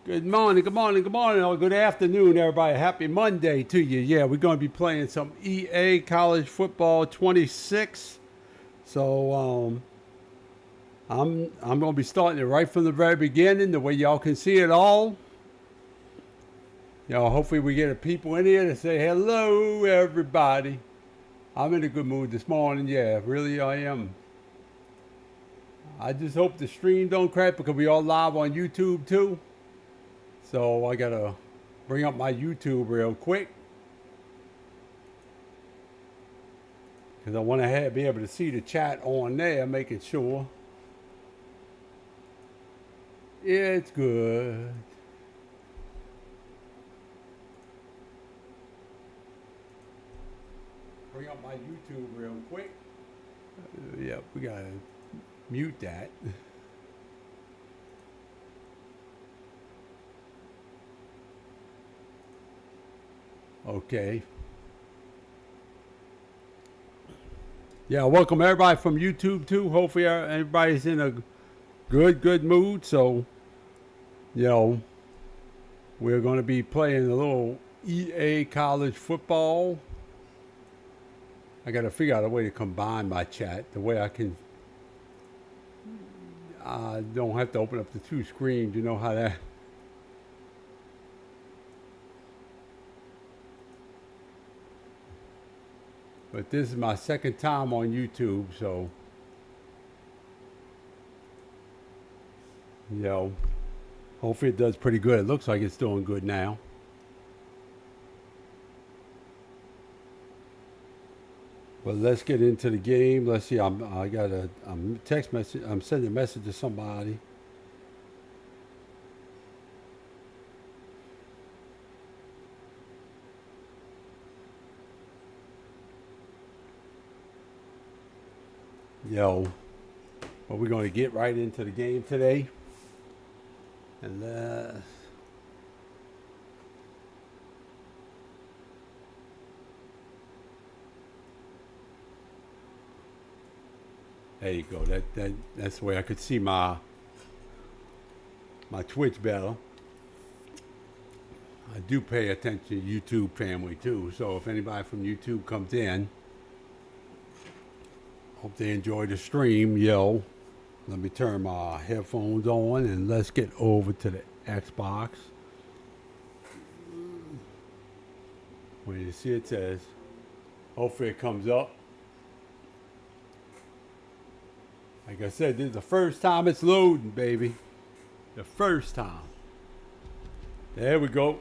Good morning, good morning, good morning, or good afternoon, everybody. Happy Monday to you. Yeah, we're going to be playing some EA College Football 26. So I'm going to be starting it right from the very beginning, the way y'all can see it all. Hopefully we get people in here to say hello, everybody. I'm in a good mood this morning. Yeah, really I am. I just hope the stream don't crack because we all live on YouTube too. So I gotta bring up my YouTube real quick because I want to be able to see the chat on there, making sure it's good. Bring up my YouTube real quick. Yep, we gotta mute that. Okay. Yeah, welcome everybody from YouTube too. Hopefully everybody's in a good mood. So, we're going to be playing a little EA college football. I got to figure out a way to combine my chat the way I can. I don't have to open up the two screens. You know how that. But this is my second time on YouTube, so hopefully it does pretty good. It looks like it's doing good now. But let's get into the game. Let's see. I got a text message. I'm sending a message to somebody. But we're going to get right into the game today. And there you go. That's the way I could see my Twitch better. I do pay attention to YouTube family too. So if anybody from YouTube comes in, hope they enjoy the stream. Let me turn my headphones on and let's get over to the Xbox. When you see it says, hopefully it comes up. Like I said, this is the first time it's loading, baby. The first time. There we go.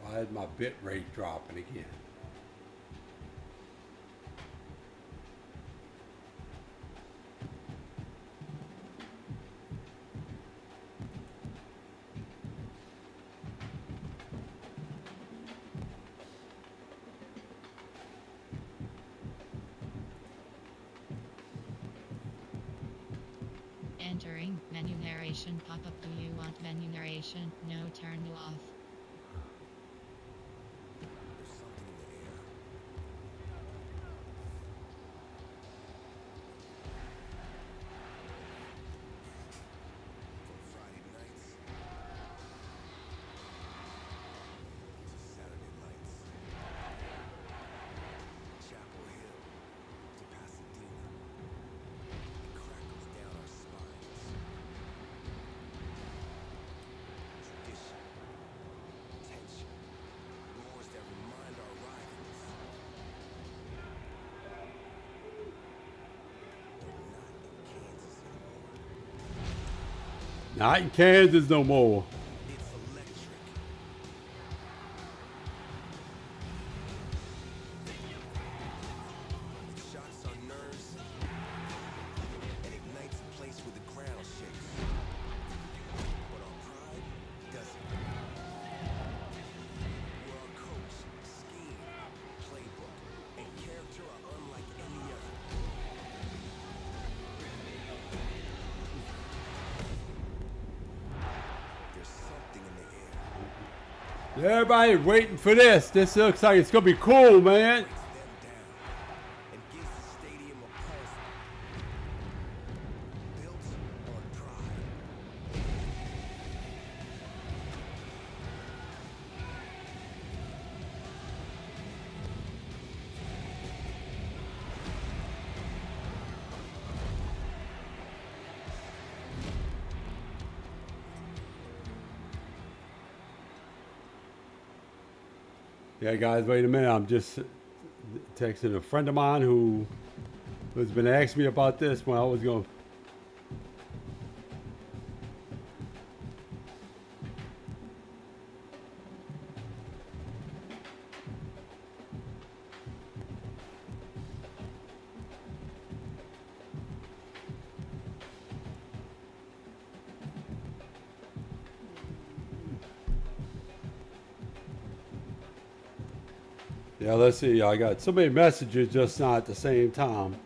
Why is my bit rate dropping again? Entering menu narration pop-up. Do you want menu narration? No, turn you off. Not in Kansas no more. Everybody waiting for this. This looks like it's gonna be cool, man. Yeah, guys, wait a minute. I'm just texting a friend of mine who has been asking me about this when I was going. Yeah, let's see. I got so many messages just not at the same time.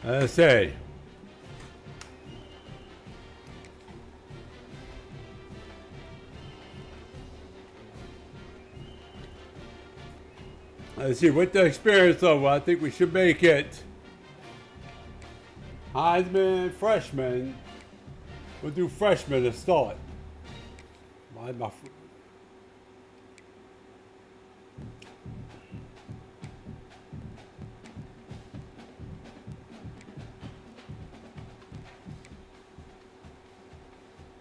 Let's see. Let's see. With the experience level, I think we should make it. Heisman, freshman. We'll do freshman to start. My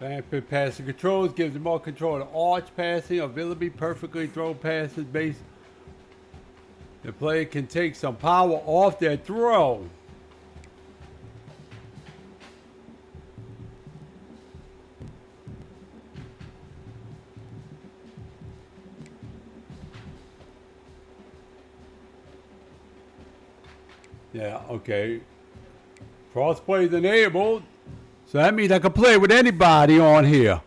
Rapid passing controls gives them more control of arch passing, ability perfectly throw passes based. The player can take some power off their throw. Yeah, okay. Crossplay is enabled. So that means I can play with anybody on here.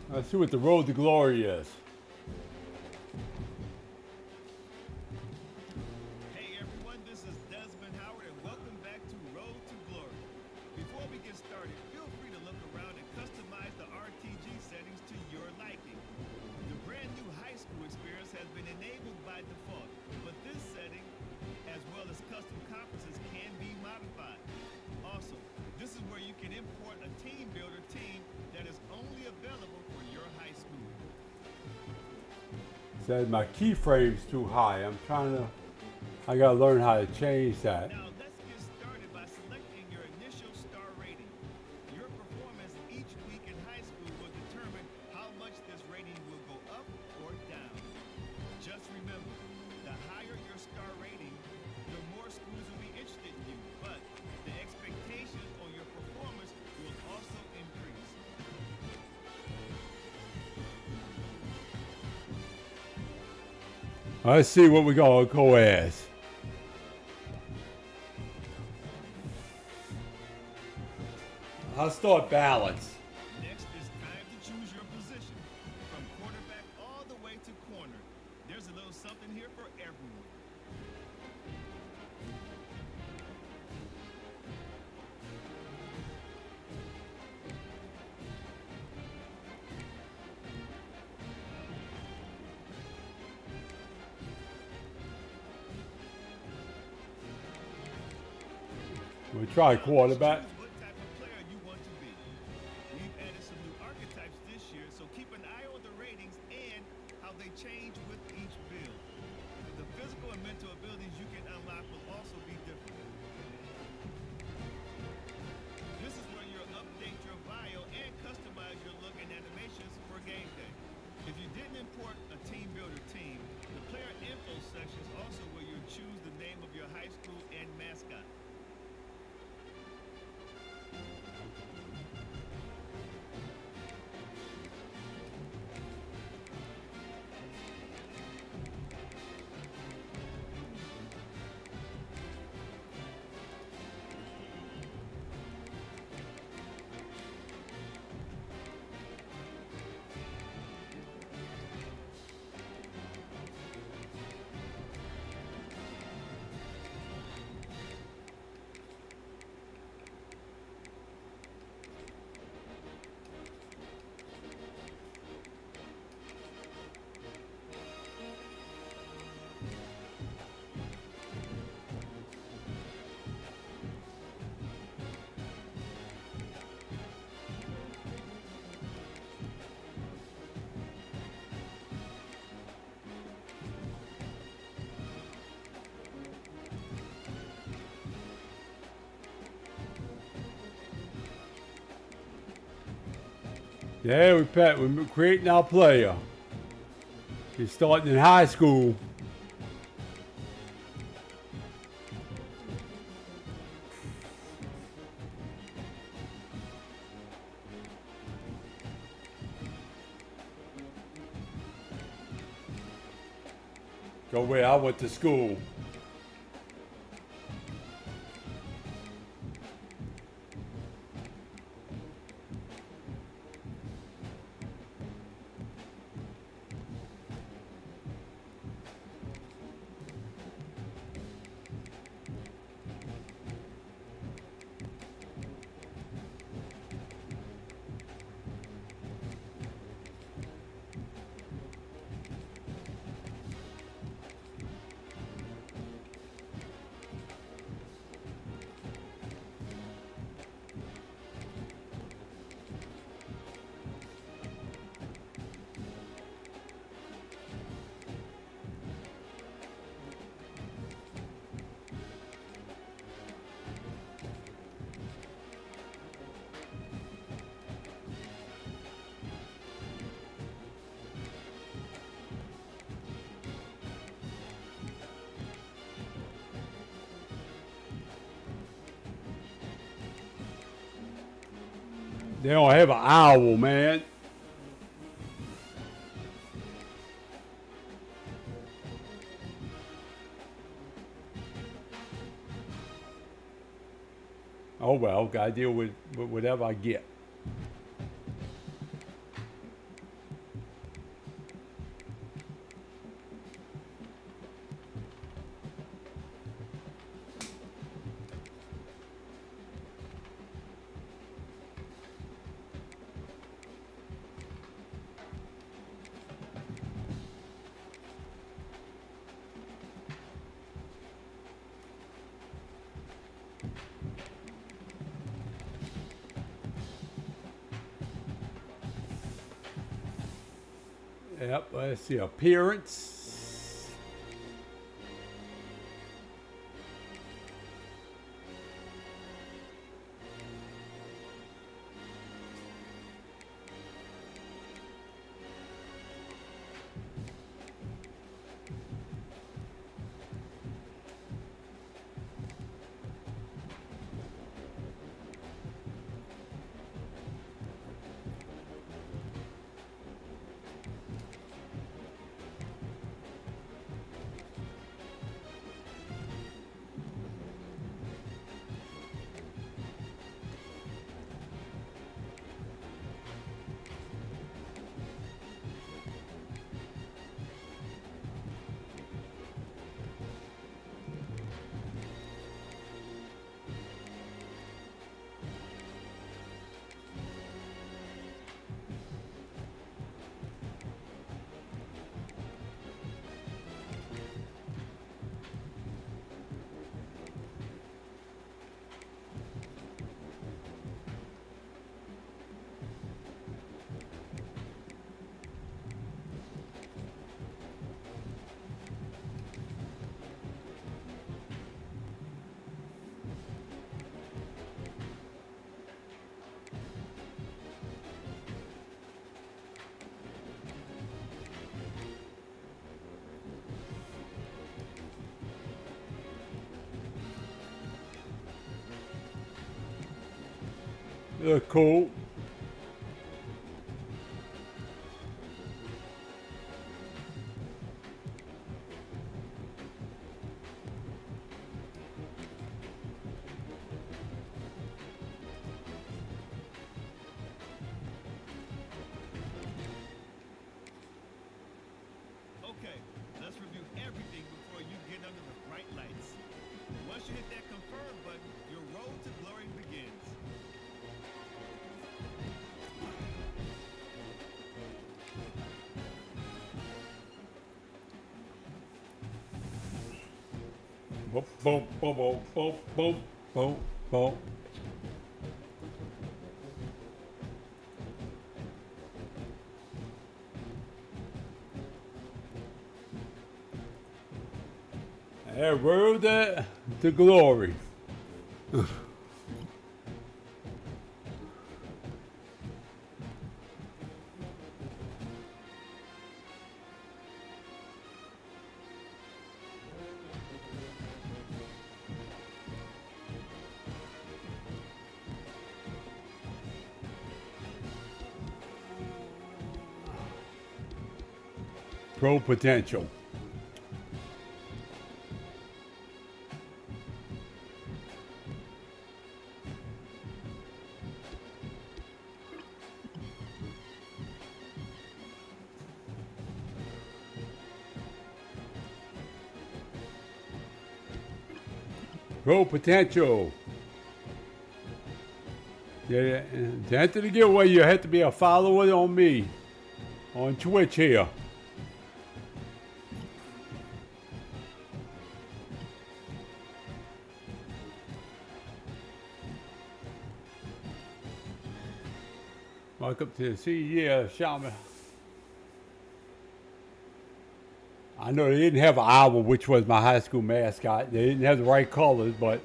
Let's see what the road to glory is. Hey everyone, this is Desmond Howard and welcome back to Road to Glory. Before we get started, feel free to look around and customize the RTG settings to your liking. The brand new high school experience has been enabled by default, but this setting, as well as custom conferences, can be modified. Also, this is where you can import a team builder team that is only available for your high school. Said my keyframe's too high. I gotta learn how to change that. Now let's get started by selecting your initial star rating. Your performance each week in high school will determine how much this rating will go up or down. Just remember, the higher your star rating, the more schools will be interested in you, but the expectations on your performance will also increase. Let's see what we gonna go as. I'll start balance. Next, it's time to choose your position. From quarterback all the way to corner, there's a little something We try quarterback. Choose what type of player you want to be. We've added some new archetypes this year, so keep an eye on the ratings and how they change with each build. The physical and mental abilities you can unlock will also be different. This is where you'll update your bio and customize your look and animations for game day. If you didn't import a team builder team, the player info section is also where you'll choose the name of your high school and mascot. Yeah, we're creating our player. He's starting in high school. Go where I went to school. They don't have an owl, man. Oh well, gotta deal with whatever I get. Yep, let's see, appearance. Look cool. Okay, let's review everything before you get under the bright lights. Once you hit that confirm button, your road to glory begins. Boom, boom, boom, boom, boom, boom, boom, boom. And road to glory. Pro potential. Pro potential. Yeah, and to enter the giveaway, you have to be a follower on me on Twitch here. Welcome to the CES Shaman. I know they didn't have an owl, which was my high school mascot. They didn't have the right colors, but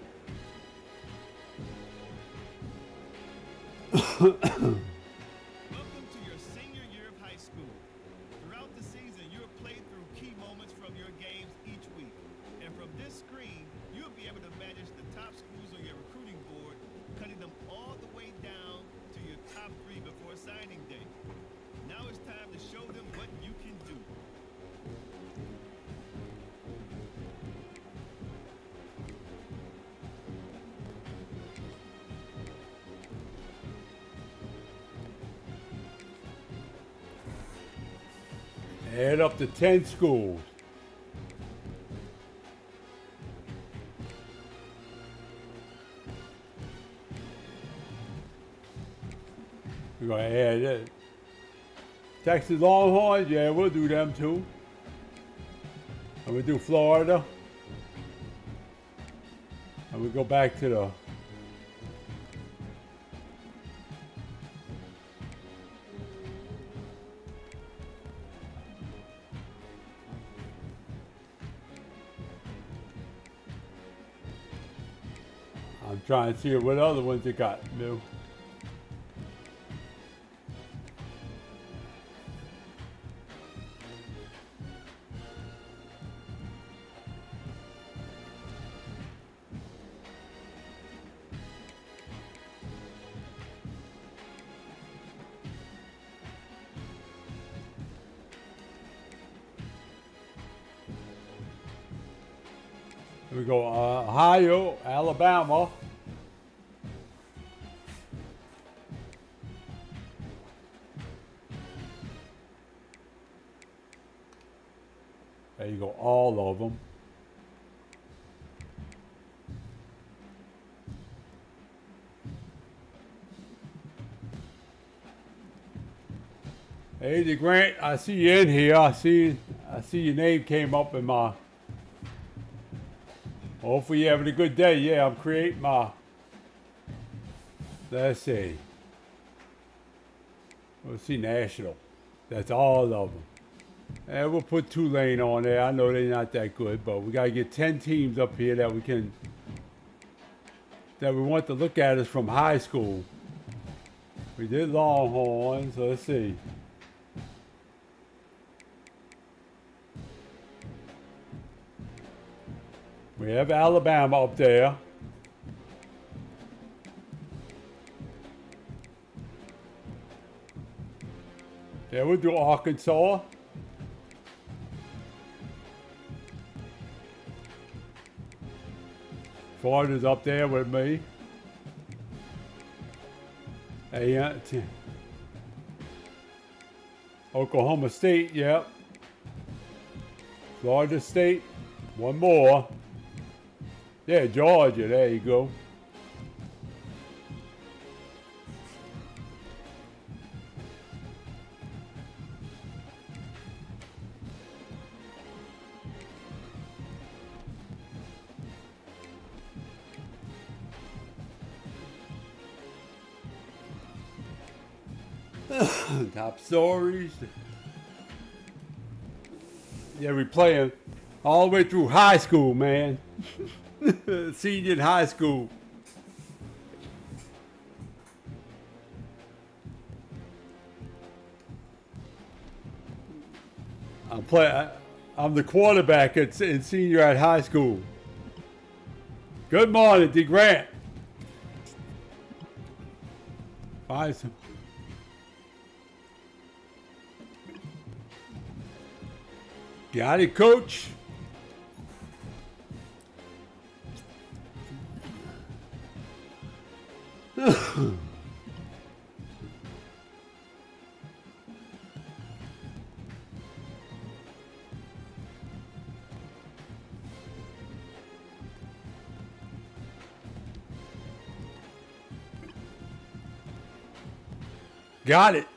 Welcome to your senior year of high school. Throughout the season, you have played through key moments from your games each week. And from this screen, you'll be able to manage the top schools on your recruiting board, cutting them all the way down to your top 3 before signing day. Now it's time to show them what you can do. add up to 10 schools. We're going to add it. Texas Longhorns, yeah, we'll do them too. And we'll do Florida. And we go back to the I'm trying to see what other ones they got new. Here we go, Ohio, Alabama. There you go, all of them. Hey, Grant, I see you in here. I see your name came up in my. Hopefully you're having a good day. Yeah, I'm creating my. Let's see. Let's see, National. That's all of them. And we'll put Tulane on there. I know they're not that good, but we got to get 10 teams up here that we can. That we want to look at us from high school. We did Longhorns. So let's see. We have Alabama up there. Yeah, we'll do Arkansas. Florida's up there with me. Oklahoma State, yep. Florida State, one more. Yeah, Georgia, there you go. Top stories. Yeah, we playing all the way through high school, man. Senior in high school. I'm the quarterback in senior at high school. Good morning, D. Grant. Find some. Got it, coach. Got it.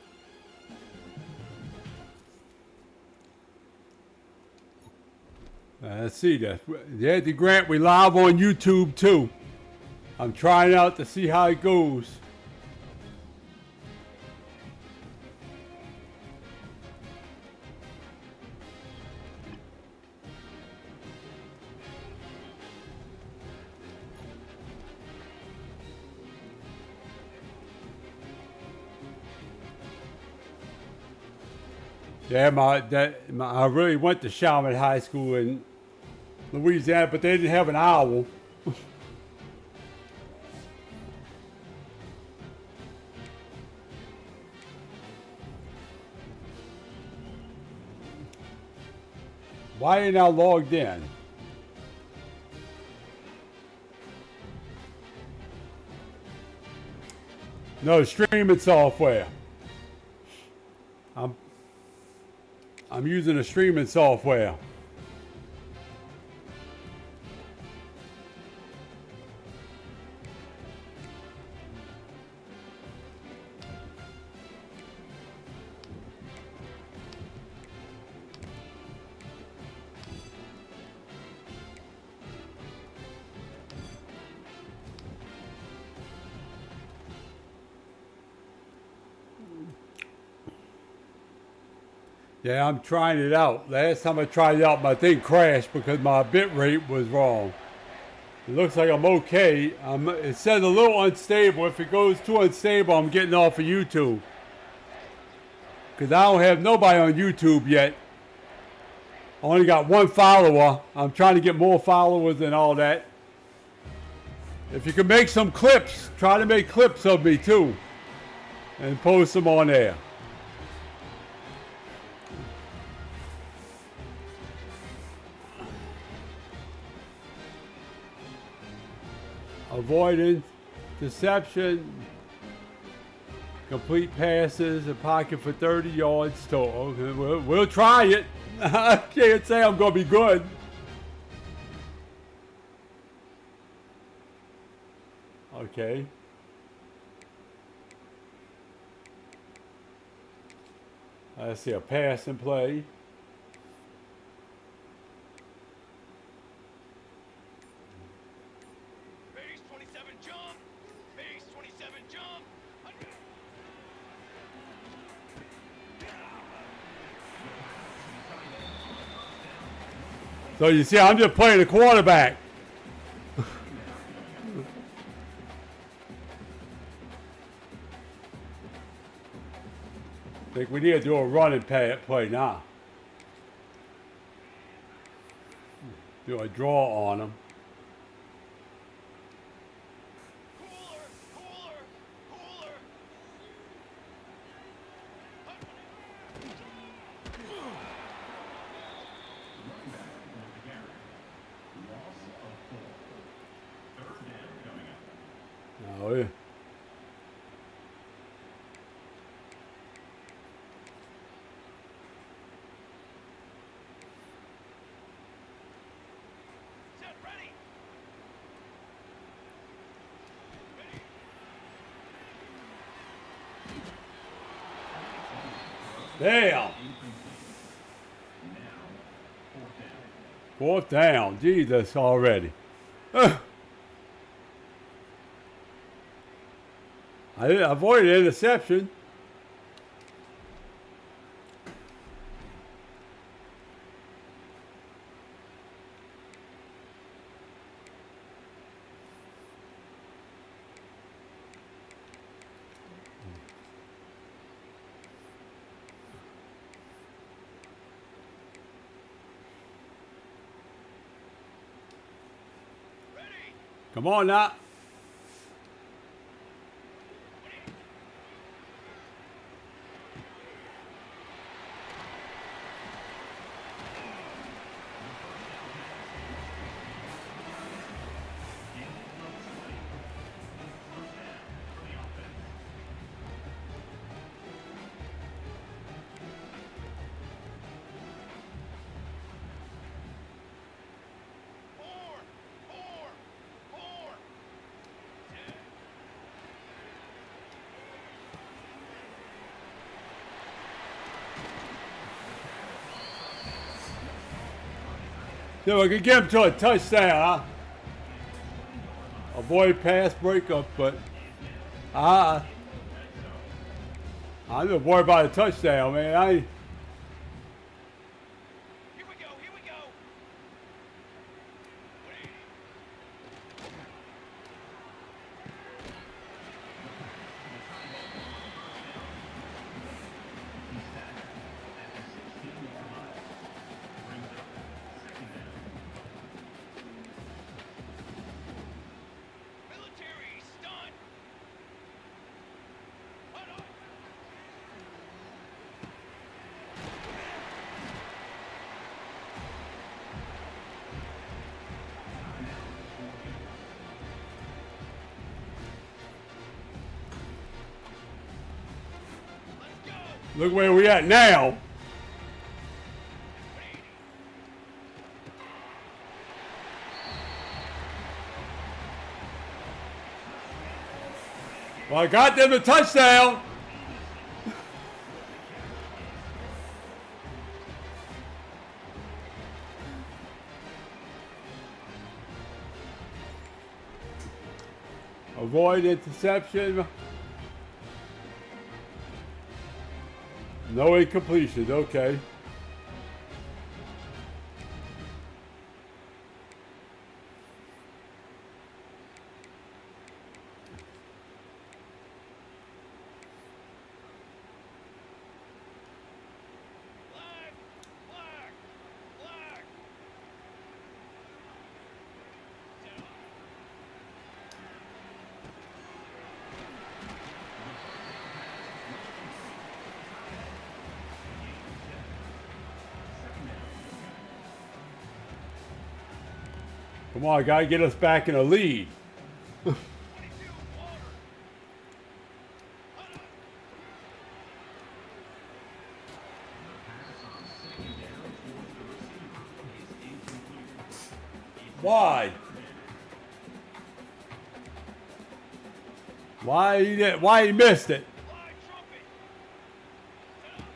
Let's see that. Yeah, the Grant, we live on YouTube too. I'm trying out to see how it goes. Yeah, I really went to Shaman High School in Louisiana, but they didn't have an owl. Why ain't I logged in? No streaming software. I'm using a streaming software. Yeah, I'm trying it out. Last time I tried it out, my thing crashed because my bit rate was wrong. It looks like I'm okay. It says a little unstable. If it goes too unstable, I'm getting off of YouTube. Because I don't have nobody on YouTube yet. I only got one follower. I'm trying to get more followers and all that. If you can make some clips, try to make clips of me too. And post them on there. Avoidance, deception, complete passes, a pocket for 30 yards total. Okay, we'll try it. I can't say I'm going to be good. Okay. Let's see, a pass and play. So you see, I'm just playing the quarterback. I think we need to do a running play now. Do a draw on them. Oh, yeah. Set, ready. Damn. Fourth down. Jesus already. I avoided an interception. Ready. Come on now. Four. Four. Four. Set. So we can get him to a touchdown, huh? Avoid pass breakup, but I'm just worried about a touchdown, man. Here we go. Here we go. Ready. Military stun. Hold on. Let's go. Look where we at now. Well, I got them a touchdown. Avoid interception. No incompletion. Okay. Flag. Flag. Flag. Set up. Come on, gotta get us back in a lead. 22 water. Hold on. Why? Why he missed it? Fly trumpet. Set up.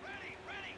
Ready. Ready.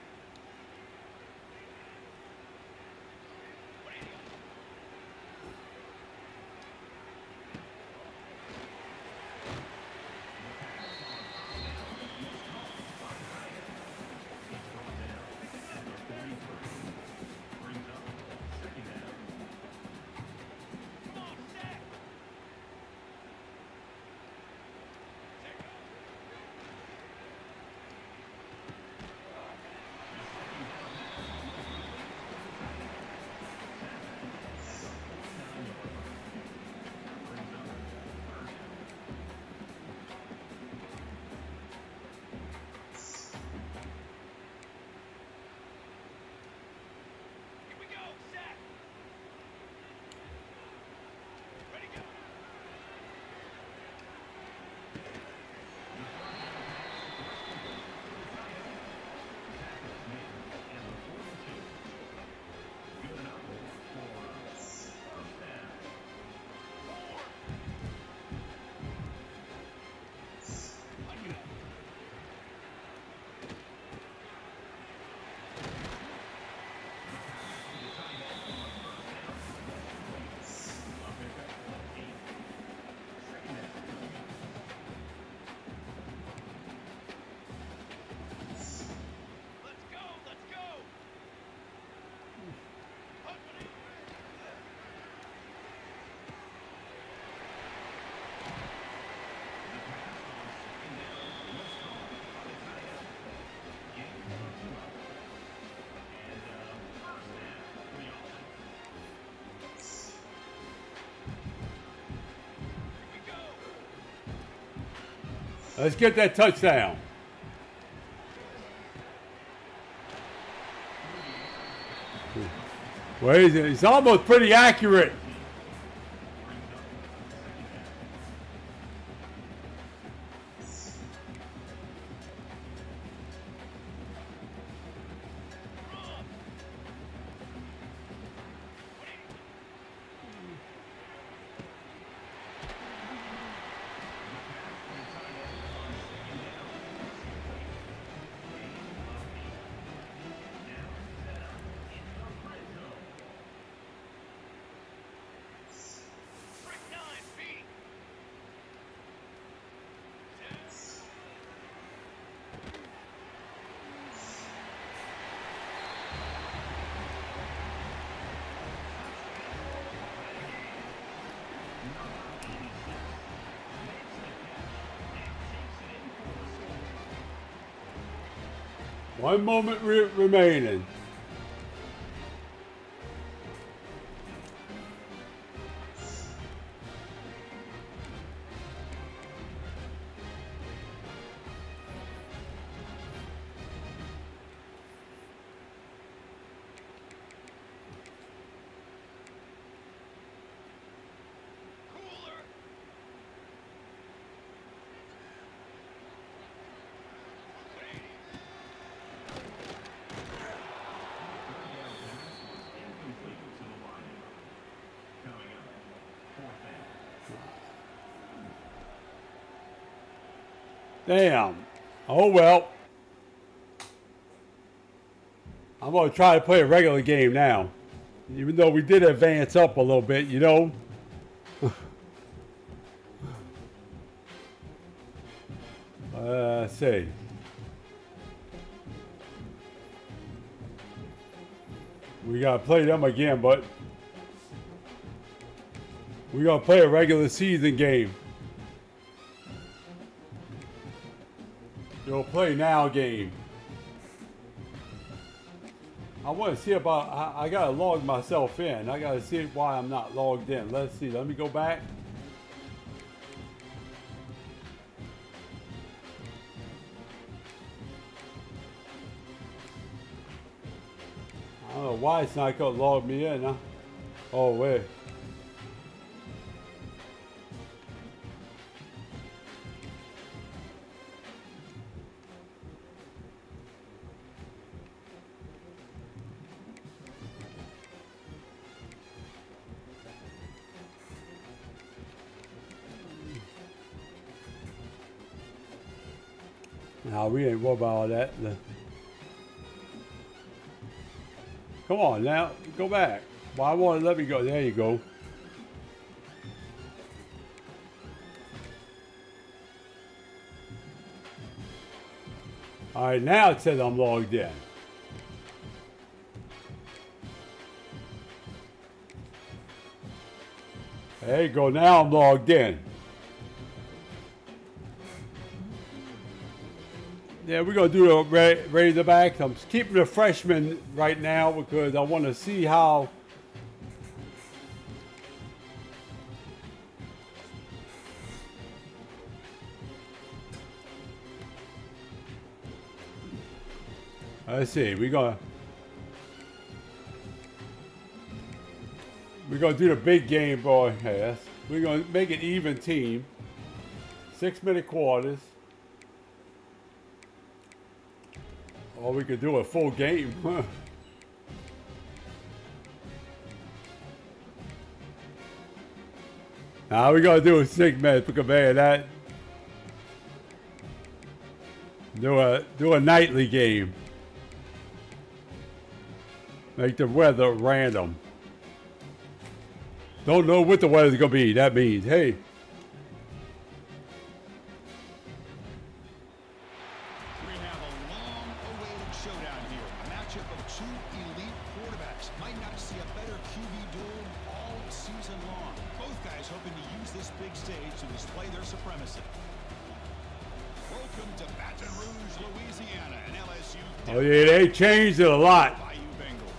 Let's get that touchdown. Well, he's almost pretty accurate. One moment remaining. Damn. Oh well. I'm going to try to play a regular game now. Even though we did advance up a little bit, you know. Let's see. We got to play them again, but we got to play a regular season game. You'll play now game. I want to see about, I got to log myself in. I got to see why I'm not logged in. Let's see. Let me go back. I don't know why it's not going to log me in. Huh? Oh, wait. No, we ain't worried about all that. Come on now, go back. Why won't it let me go? There you go. All right, now it says I'm logged in. There you go. Now I'm logged in. Yeah, we're going to do a Razorback. I'm keeping the freshman right now because I want to see how let's see. We're gonna do the big game, boy. Yes. We're gonna make it even team. 6-minute quarters. Or we could do a full game. Now we gotta do a 6 minutes because man, that do a nightly game. Make the weather random. Don't know what the weather's gonna be. That means, hey. We have a long-awaited showdown here. A matchup of two elite quarterbacks. Might not see a better QB duel all season long. Both guys hoping to use this big stage to display their supremacy. Welcome to Baton Rouge, Louisiana, and LSU. Oh yeah, they changed it a lot. Bayou Bengals.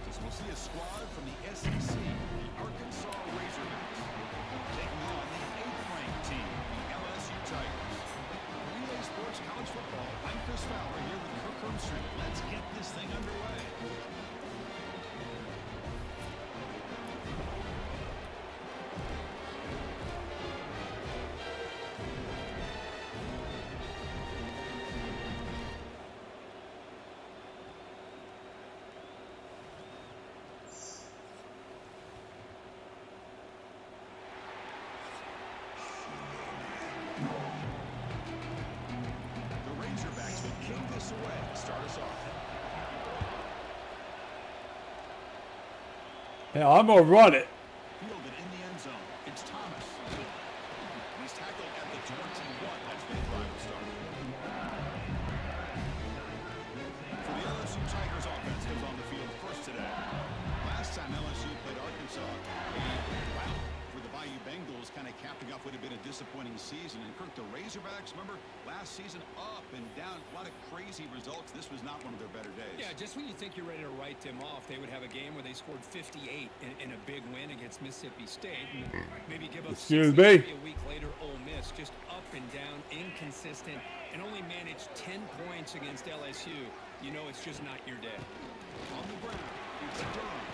As we'll see a squad from the SEC, the Arkansas Razorbacks, taking on the 8th-ranked team, the LSU Tigers. Sports College Football. I'm Chris Fowler here with Kirk Hermstrom. Let's get this thing underway. The Razorbacks will kick this away. Start us off. Yeah, I'm gonna run it. Fielded in the end zone. It's Thomas. He's tackled at the 21. That's been a drive start. For the LSU Tigers offense goes on the field first today. Last time LSU played Arkansas, a rout for the Bayou Bengals, kind of capping off what had been a disappointing season. And Kirk, the Razorbacks, remember last season, up and down, a lot of crazy results. This was not one of their better days. Yeah, just when you think you're ready to write them off, they would have a game where they scored 58 in a big win against Mississippi State, and maybe give up Excuse 63 me? a week later. Ole Miss just up and down, inconsistent, and only managed 10 points against LSU. You know it's just not your day. On the ground, it's Durham.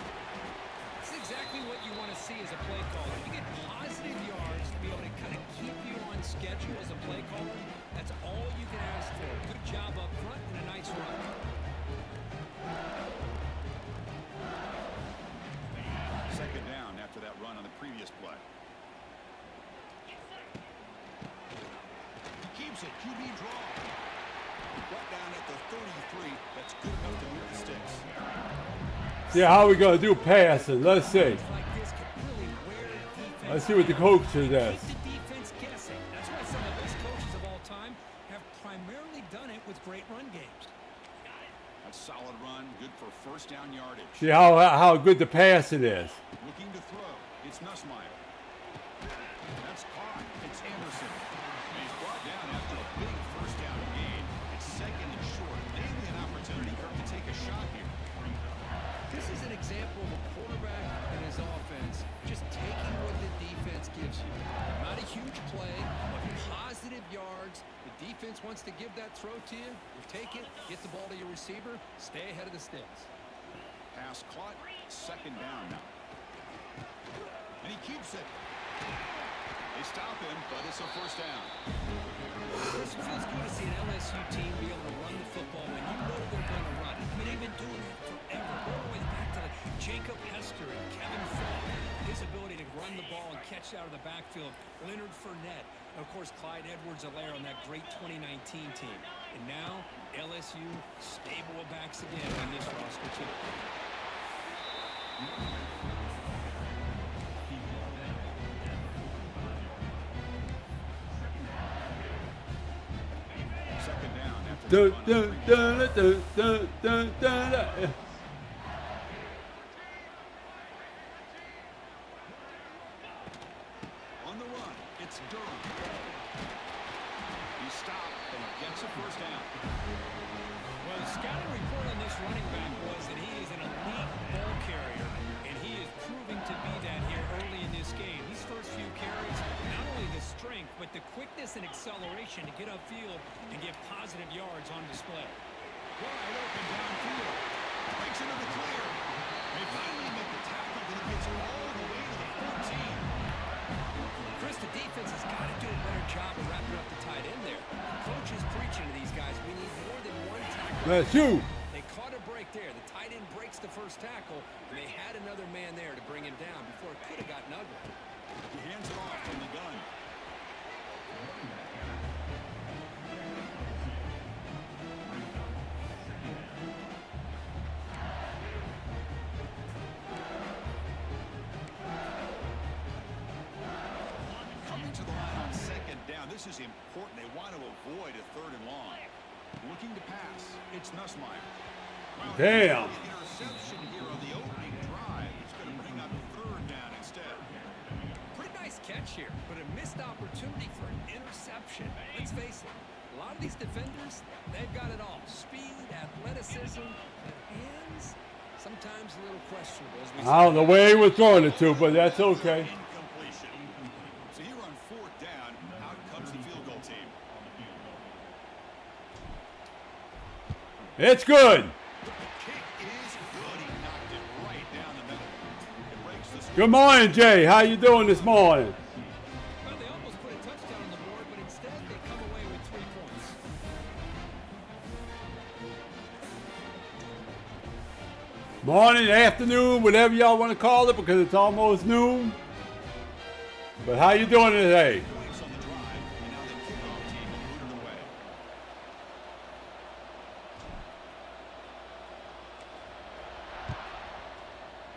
It's exactly what you want to see as a play caller. You get positive yards to be able to kind of keep you on schedule as a play caller. That's all you can ask for. Good job up front and a nice run. Second down after that run on the previous play. He keeps it. QB draw. Brought down at the 33. That's good enough to move the sticks. Yeah, how we gonna do passing? Let's see. Like this could really wear defense. Let's see what the coach says. Keep the defense guessing. That's why some of the best coaches of all time have primarily done it with great run games. A solid run, good for first down yardage. See how good the passing is. Looking to throw. It's Nussmeier. That's caught. It's Anderson. And he's brought down after a big first down gain. It's second and short. Maybe an opportunity for him to take a shot here. This is an example of a quarterback and his offense just taking what the defense gives you. Not a huge play, but positive yards. The defense wants to give that throw to you. You take it, get the ball to your receiver, stay ahead of the sticks. Pass caught. Second down now. And he keeps it. They stop him, but it's a first down. Chris, it feels good to see an LSU team be able to run the football when you know they're going to run it. I mean, they've been doing it forever. All the way back to Jacob Hester and Kevin Falk. His ability to run the ball and catch out of the backfield. Leonard Fournette. And, of course, Clyde Edwards-Helaire on that great 2019 team. And now, LSU stable of backs again on this roster, too. Second down after Dun, the run. dun, dun, dun, dun, dun, dun, dun. On the run, it's Durham. He stopped and gets a first down. Well, the scouting report on this running back was that he is an elite ball carrier, and he is proving to be that here early in this game. These first few carries, not only the strength, but the quickness and acceleration to get upfield and get positive yards on display. Wide open downfield. Breaks into the clear. They finally make the tackle, but it gets all the way to the 14. Chris, the defense has got to do a better job of wrapping up the tight end there. The coach is preaching to these guys. We need more than one tackle. Let's shoot. They caught a break there. The tight end breaks the first tackle, and they had another man there to bring him down before it could have gotten ugly. He hands it off from the gun. Coming to the line on second down. This is important. They want to avoid a third and long. Looking to pass. It's Nussmeier. Well, Damn. an interception here on the opening drive. It's going to bring up third down instead. Pretty nice catch here, but a missed opportunity for an interception. Let's face it, a lot of these defenders, they've got it all. Speed, athleticism, and hands, sometimes a little questionable. As we I don't know where he was throwing it to, but that's okay. Incompletion. So here on fourth down, out comes the field goal team. It's good. Kick is good. He knocked it right down the middle. It breaks the score. Good morning, Jay. How you doing this morning? Well, they almost put a touchdown on the board, but instead they come away with 3 points. Morning, afternoon, whatever y'all want to call it, because it's almost noon. But how you doing today? Points on the drive, and now the kickoff team will move it away.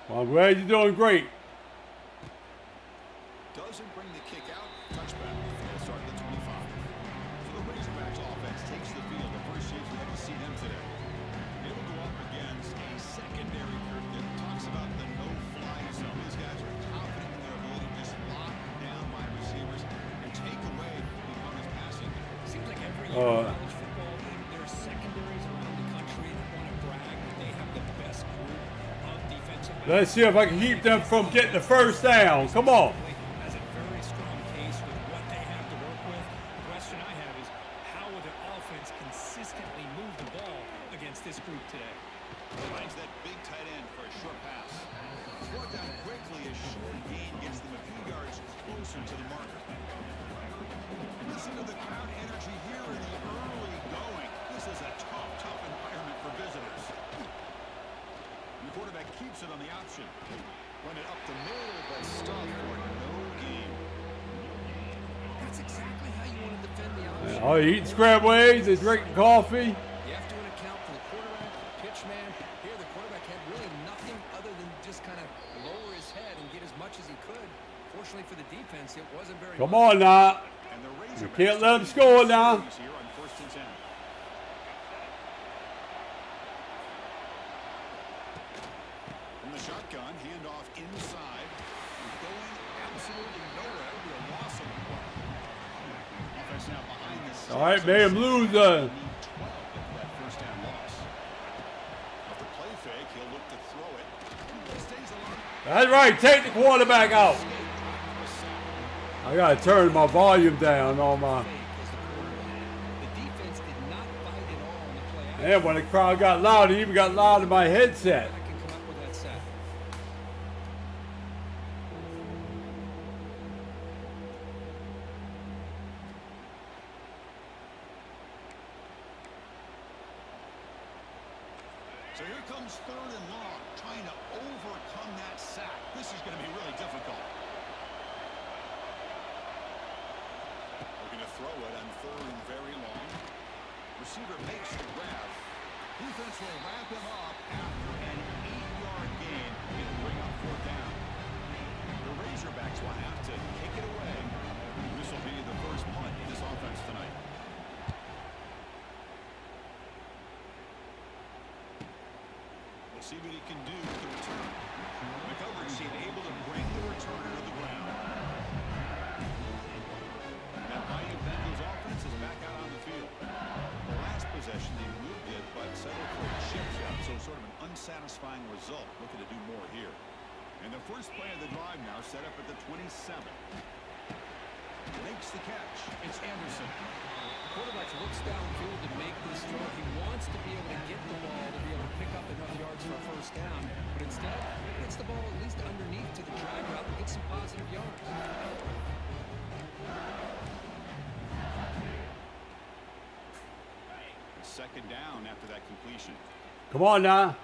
Well, I'm glad you're doing great. Doesn't bring the kick out. Touchback. They'll start at the 25. So the Razorbacks offense takes the field. The first chance we haven't seen them today. They will go up against a secondary group that talks about the no-fly zone. These guys are confident in their ability to just lock down wide receivers and take away the opponent's passing game. Seems like every year in college football, there are secondaries around the country that want to brag that they have the best group of defensive backs. Let's see if I can keep them from getting the first down. Come on. Has a very strong case with what they have to work with. The question I have is, how will the offense consistently move the ball against this group today? Finds that big tight end for a short pass. Brought down quickly. A short gain gets them a few yards closer to the marker. Listen to the crowd energy here in the early going. This is a tough environment for visitors. The quarterback keeps it on the option. Run it up the middle, but stuff for no gain. That's exactly how you want to defend the option. Oh, you eating scrambled eggs, they're drinking coffee. You have to account for the quarterback, the pitch man. Here, the quarterback had really nothing other than just kind of lower his head and get as much as he could. Fortunately for the defense, it wasn't very Come much. on now. And the You Razorbacks can't let them score now. here on 1st and 10. From the shotgun, handoff inside. Going absolutely nowhere. It'll be a loss of one. Offense now behind the sticks. All right, made him lose. Need 12 after that first down loss. Off the play fake, he'll look to throw it. Stays alone. That's right. Take the quarterback out. I gotta turn my volume down on my. Fake as the quarterback. The defense did not fight at all on the play. And when the crowd got loud, it even got loud in my headset. I can come up with that sack. So here comes 3rd and long, trying to overcome that sack. This is going to be really difficult. Looking to throw it on 3rd and very long. Receiver makes the grab. Defense will wrap him up after an 8-yard gain. It'll bring up 4th down. The Razorbacks will have to kick it away. This will be the first punt in this offense tonight. We'll see what he can do with the return. The coverage team able to bring the returner to the ground. That Bayou Bengals offense is back out on the field. The last possession they moved it, but settled for a chip shot, so sort of an unsatisfying result. Looking to do more here. And the first play of the drive now set up at the 27. Makes the catch. It's Anderson. Quarterback looks downfield to make this throw. He wants to be able to get the ball to be able to pick up enough yards for a first down. But instead, he gets the ball at least underneath to the drag route and get some positive yards. Second down after that completion. Come on now.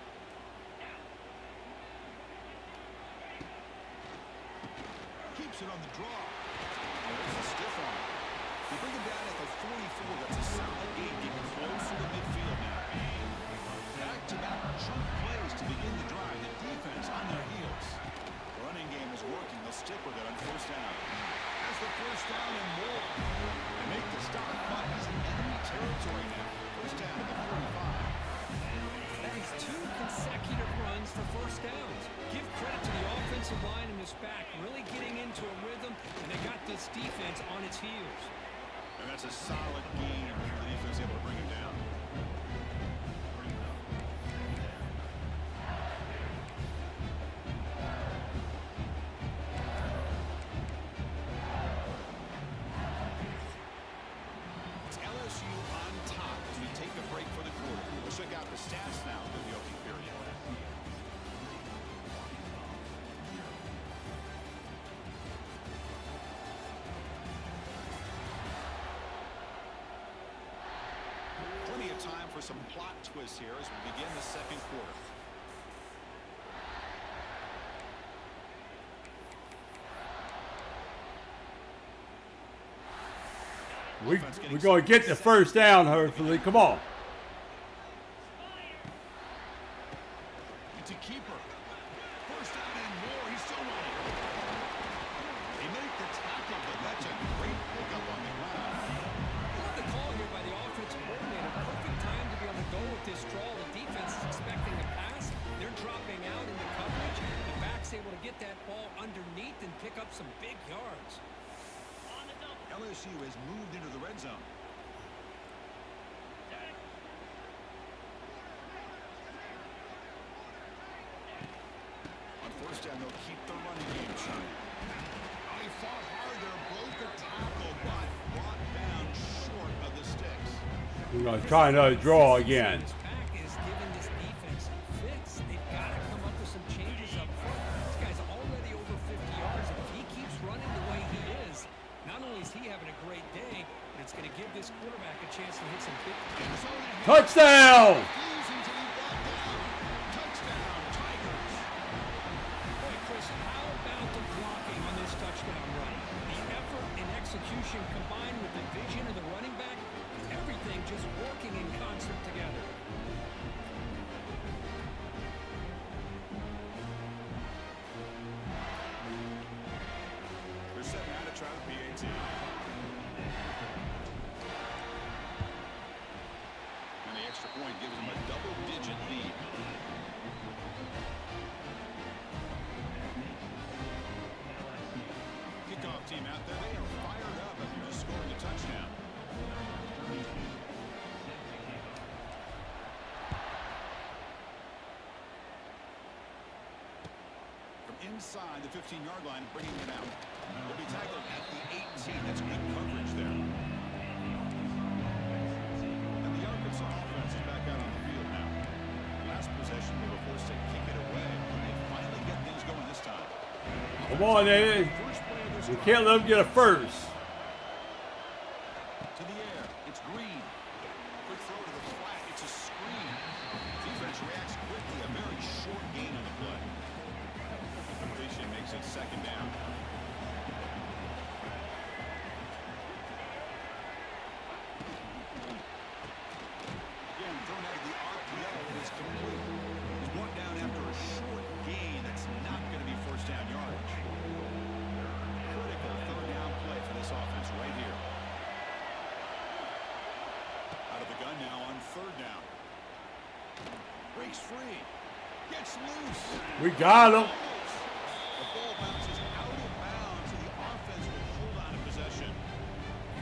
Keeps it on the draw. There's a stiff arm. They bring him down at the 44. That's a solid gain, getting closer to midfield now. Back-to-back chunk plays to begin the drive. The defense on their heels. The running game is working. They'll stick with it on first down. That's the first down and more. They make the stop, but he's in enemy territory now. First down at the 45. That is 2 consecutive runs for first downs. Give credit to the offensive line in this back, really getting into a rhythm, and they got this defense on its heels. And that's a solid gain. The defense able to bring him down. It's LSU on top as we take a break for the quarter. We'll check out plot twists here as we begin the second quarter. We're going to get the first down, hopefully. Come on. It's a keeper. First down and more. He's still running. They make the tackle, but that's a great pickup on the ground. Love the call here by the offensive coordinator. Perfect time to be able to go with this draw. The defense is expecting a pass. They're dropping out into coverage. The back's able to get that ball underneath and pick up some big yards. LSU has moved into the red zone. On first down, they'll keep the running game trying. They fought hard there, broke a tackle, but brought down short of the sticks. We're going to try another draw again. This back is giving this defense fits. They've got to come up with some changes up front. This guy's already over 50 yards, and if he keeps running the way he is, not only is he having a great day, but it's going to give this quarterback a chance to hit some big Touchdown! Refusing to be brought down. Touchdown, Tigers. Boy, Chris, how about the blocking on this touchdown run? The effort and execution combined with the vision of the running back, everything just working in concert together. They're setting out to try the PAT. And the extra point gives them a double-digit lead. Kickoff team out there. They are fired up after just scoring a touchdown. From inside the 15-yard line, bringing it out. They'll be tackled at the 18. That's good coverage there. And the Arkansas offense is back out on the field now. Last possession, they were forced to kick it away. They finally get things going this time. Come on, Eddie. First play of this We can't let them get a first. to the air. It's Green. Quick throw to the flat. It's a screen. Defense reacts quickly. A very short gain on the play. Completion makes it second down. Again, thrown out of the RPO. It is complete. He's brought down after a short gain. That's not going to be first down yardage. Critical third down play for this offense right here. Out of the gun now on third down. Breaks free. Gets loose. We got him. The ball bounces out of bounds, and the offense will hold on to possession.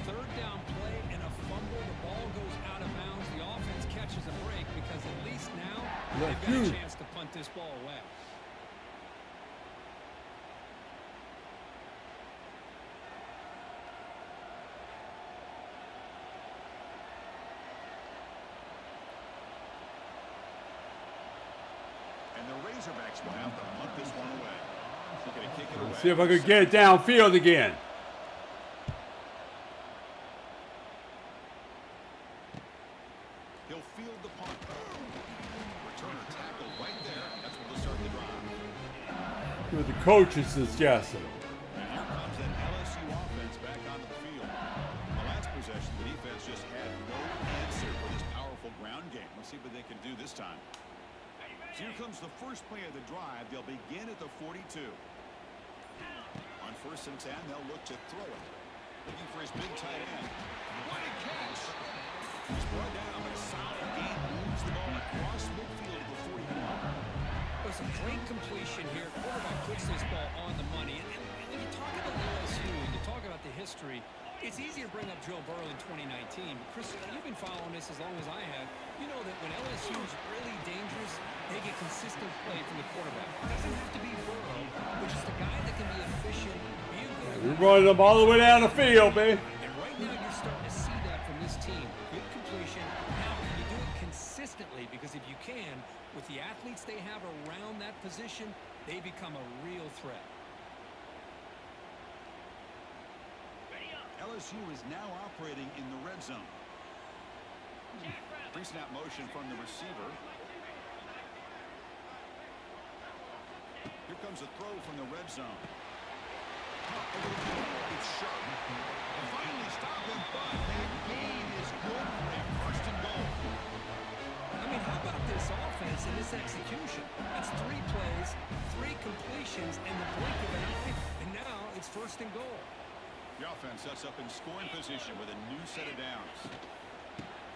Third down play and a fumble. The ball goes out of bounds. The offense catches a break because at least now they've got a chance to punt this ball away. And the Razorbacks will have to punt this one away. They're going to kick it away. See if I could get it downfield again. He'll field the punt. Returner tackle right there. That's where they'll start the drive. What the coach is suggesting. And here comes that LSU offense back onto the field. The last possession, the defense just had no answer for this powerful ground game. Let's see what they can do this time. So here comes the first play of the drive. They'll begin at the 42. On first and 10, they'll look to throw it. Looking for his big tight end. What a catch! He's brought down, but a solid gain moves the ball across midfield to the 41. It was a great completion here. Quarterback puts this ball on the money. And when you talk about LSU, you talk about the history, it's easy to bring up Joe Burrow in 2019. But Chris, you've been following this as long as I have. You know that when LSU is really dangerous, they get consistent play from the quarterback. It doesn't have to be Burrow, but just a guy that can be efficient, be a good. We're running them all the way down the field, baby. And right now you're starting to see that from this team. Good completion. Now, can you do it consistently? Because if you can, with the athletes they have around that position, they become a real threat. LSU is now operating in the red zone. Pre-snap motion from the receiver. Here comes a throw from the red zone. It's sharp. And finally stop him, but that gain is good for a first and goal. I mean, how about this offense and this execution? That's 3 plays, 3 completions in the blink of an eye, and now it's first and goal. The offense sets up in scoring position with a new set of downs.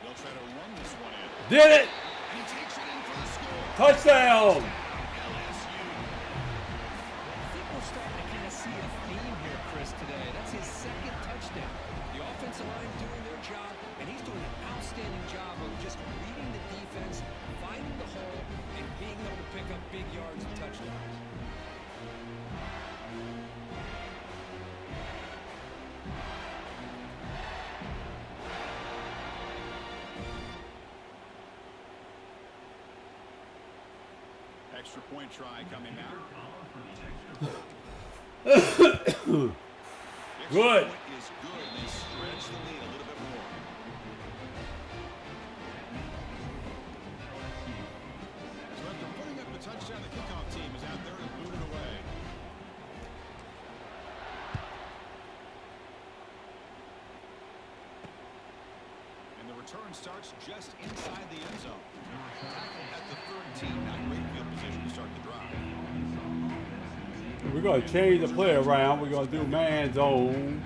They'll try to run this one in. Did it! And he takes it in for the score. Touchdown! LSU. I think we're starting to kind of see a theme here, Chris, today. That's his 2nd touchdown. The offensive line doing their job, and he's doing an outstanding job of just reading the defense, finding the hole, and being able to pick up big yards and touchdowns. Extra point try coming out. Good. Extra point is good. They stretch the lead a little bit more. So after putting up the touchdown, the kickoff team is out there to boot it away. And the return starts just inside the end zone. Tackle at the 13. Not great field position to start the drive. We're going to change the play around. We're going to do man zone.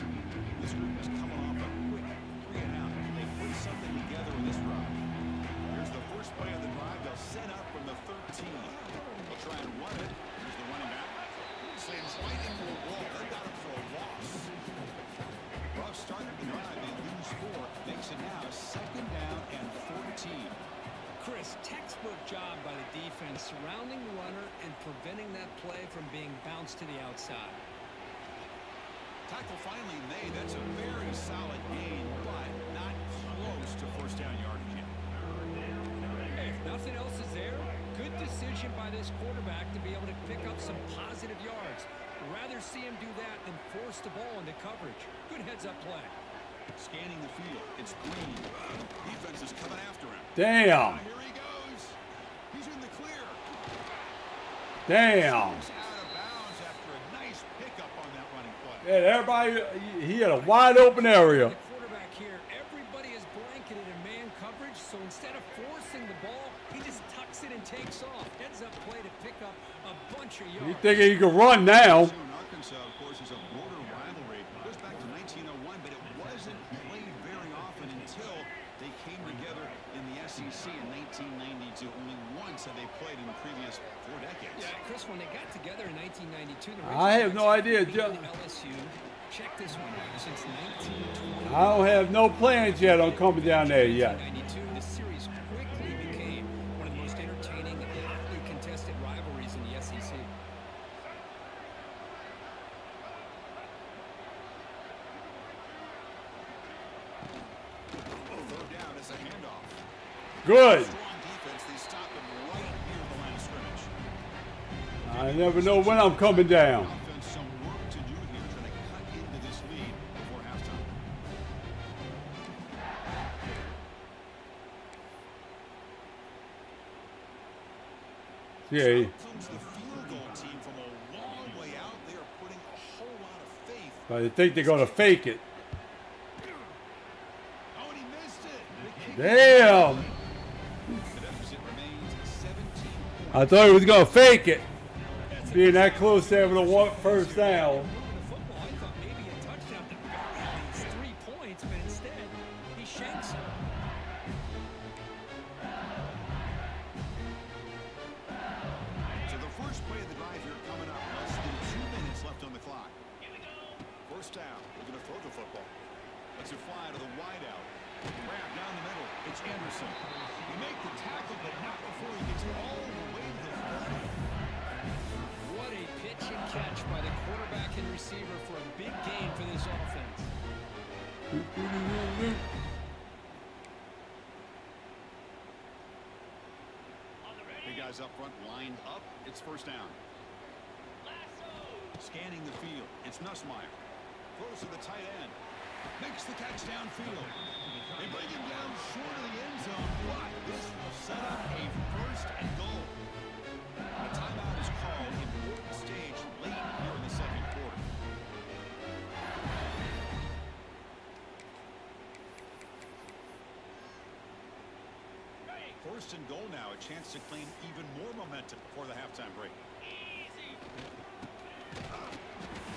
This group is coming off a quick 3 and out. They put something together in this drive. Here's the first play of the drive. They'll set up from the 13. They'll try and run it. Here's the running back. Slams right into a wall. They got him for a loss. Rough start of the drive. They lose 4. Makes it now 2nd down and 14. Chris, textbook job by the defense surrounding the runner and preventing that play from being bounced to the outside. Tackle finally made. That's a very solid gain, but not close to first down yardage yet. Hey, if nothing else is there, good decision by this quarterback to be able to pick up some positive yards. Rather see him do that than force the ball into coverage. Good heads-up play. Scanning the field. It's Green. Defense is coming after him. Damn. Here he goes. He's in the clear. Damn. He's out of bounds after a nice pickup on that running play. Yeah, everybody, he had a wide open area. The quarterback here, everybody is blanketed in man coverage, so instead of forcing the ball, he just tucks it and takes off. Heads-up play to pick up a bunch of He yards. thinking he could run now. Soon, Arkansas, of course, is a border rivalry. It goes back to 1901, but it wasn't played very often until they came together in the SEC in 1992. Only once have they played in the previous 4 decades. Yeah, Chris, when they got together in 1992, the I have no idea, Joe. Joe. LSU, check this one out, since 1920. I don't have no plans yet on coming down there yet. 1992, this series quickly became one of the most entertaining and hotly contested rivalries in the SEC. Third down is a handoff. Good. Strong defense. They stop him right near the line of scrimmage. I never know when I'm coming down. Offense, some work to do here, trying to cut into this lead before halftime. Yeah, Comes the field goal team from a long way out. They are putting a whole lot of faith. but I think they're going to fake it. Oh, and he missed it. Damn. The deficit remains 17 points. I thought he was going to fake it. Being that close to having a first down. Moving the football, I thought maybe a touchdown to bury these 3 points, but instead, he shanks it. So the first play of the drive here coming up. Less than 2 minutes left on the clock. First down. We're going to throw the football. Let's it fly to the wideout. Grab down the middle. It's Anderson. He make the tackle, but not before he gets all the way to the 40. What a pitch and catch by the quarterback and receiver for a big gain for this offense. Big guys up front lined up. It's first down. Scanning the field. It's Nussmeier. Throws to the tight end. Makes the catch downfield. They bring him down short of the end zone, but this will set up a first and goal. A timeout is called. Important stage late here in the second quarter. First and goal now, a chance to claim even more momentum before the halftime break.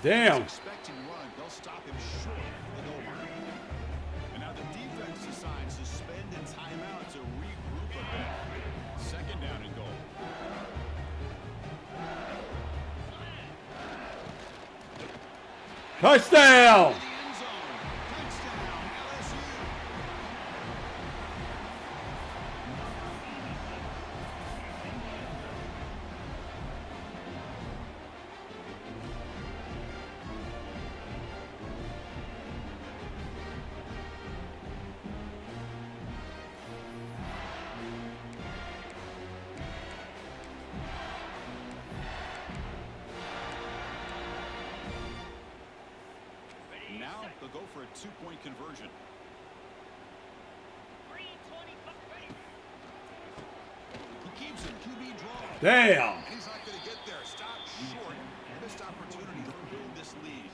Damn. Expecting run, they'll stop him short of the goal line. And now the defense decides to spend a timeout to regroup a bit. Second down and goal. Touchdown. The end zone. Touchdown, LSU. Now they'll go for a two-point conversion. He keeps it. QB draw. Damn. And he's not going to get there. Stop short. Missed opportunity to build this lead.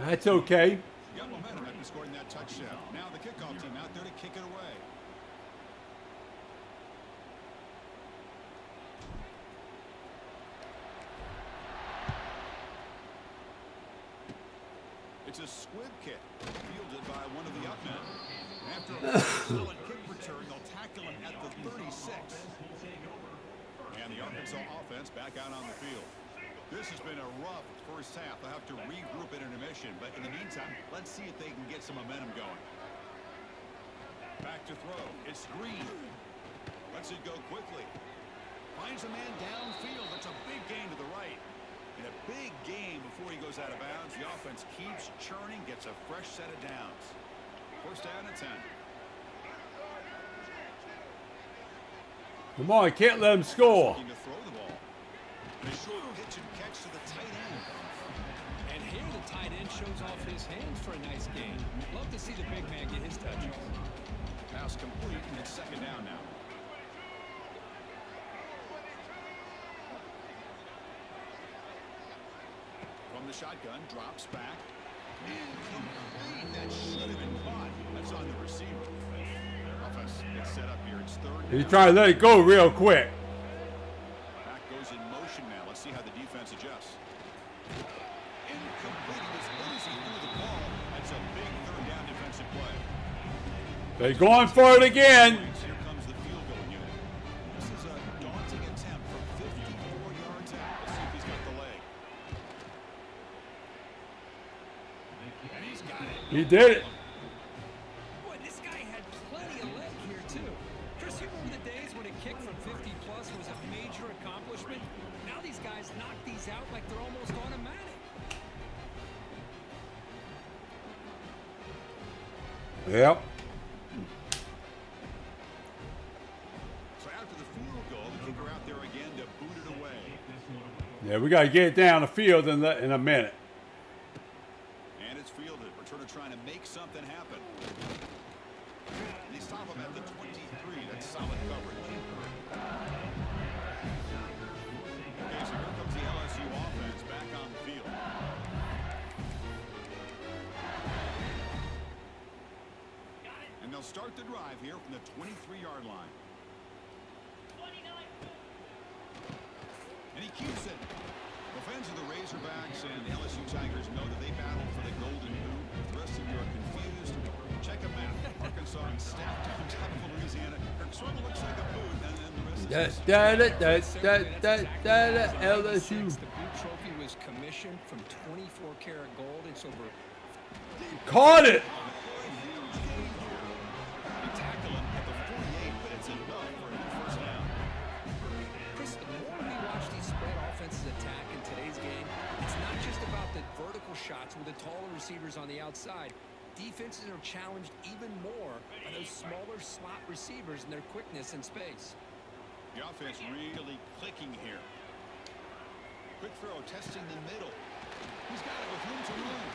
That's okay. Got momentum after scoring that touchdown. Now the kickoff team out there to kick it away. It's a squib kick, fielded by one of the up men. After a solid kick return, they'll tackle him at the 36. And the Arkansas offense back out on the field. This has been a rough first half. They'll have to regroup at intermission, but in the meantime, let's see if they can get some momentum going. Back to throw. It's Green. Lets it go quickly. Finds a man downfield. That's a big gain to the right. In a big game before he goes out of bounds, the offense keeps churning, gets a fresh set of downs. First down and 10. Come on, can't let him score. Looking to throw the ball. A short pitch and catch to the tight end. And here the tight end shows off his hands for a nice game. Love to see the big man get his touches. Pass complete, and it's second down now. From the shotgun, drops back. Incomplete. That should have been caught. That's on the receiver. Offense gets set up here. It's third He's down. trying to let it go real quick. Back goes in motion now. Let's see how the defense adjusts. Incomplete. As good as he threw the ball, that's a big third down defensive play. They're going for it again. Here comes the field goal unit. This is a daunting attempt from 54 yards out. Let's see if he's got the leg. And he's got it. He did it. Boy, this guy had plenty of leg here, too. Chris, you remember the days when a kick from 50-plus was a major accomplishment? Now these guys knock these out like they're almost automatic. Yep. So after the field goal, the kicker out there again to boot it away. Yeah, we got to get it down the field in a minute. And it's fielded. Returner trying to make something happen. And they stop him at the 23. That's solid coverage. Okay, so here comes the LSU offense back on the field. And they'll start the drive here from the 23-yard line. And he keeps it. The fans of the Razorbacks and LSU Tigers know that they battle for the Golden Boot. If the rest of you are confused, check a map. Arkansas and staff down top of Louisiana. Sort of looks like a boot, and then the rest is LSU. The boot trophy was commissioned from 24-karat gold. It's over. Caught it. They tackle him at the 48, but it's enough for a new first down. Chris, the more we watch these spread offenses attack in today's game, it's not just about the vertical shots with the taller receivers on the outside. Defenses are challenged even more by those smaller slot receivers and their quickness in space. The offense really clicking here. Quick throw, testing the middle. He's got it with room to move.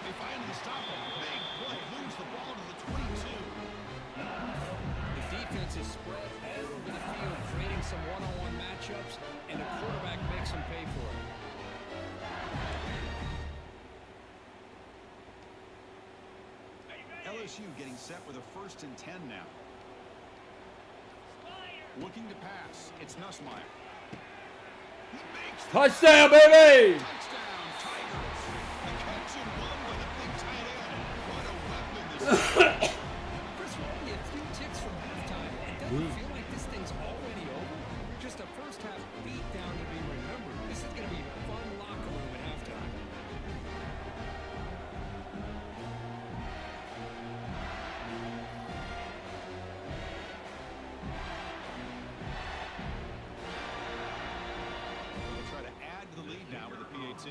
They finally stop him. Big play. Moves the ball to the 22. The defense is spread all over the field, creating some one-on-one matchups, and the quarterback makes them pay for it. LSU getting set with a 1st and 10 now. Looking to pass. It's Nussmeier. He makes the Touchdown, baby! touchdown, Tigers. A catch and run by the big tight end. What a weapon this is. Chris, we're only a few ticks from halftime. It doesn't feel like this thing's already over. Just a first-half beatdown to be remembered. This is going to be a fun locker room at halftime. They'll try to add to the lead now with the PAT.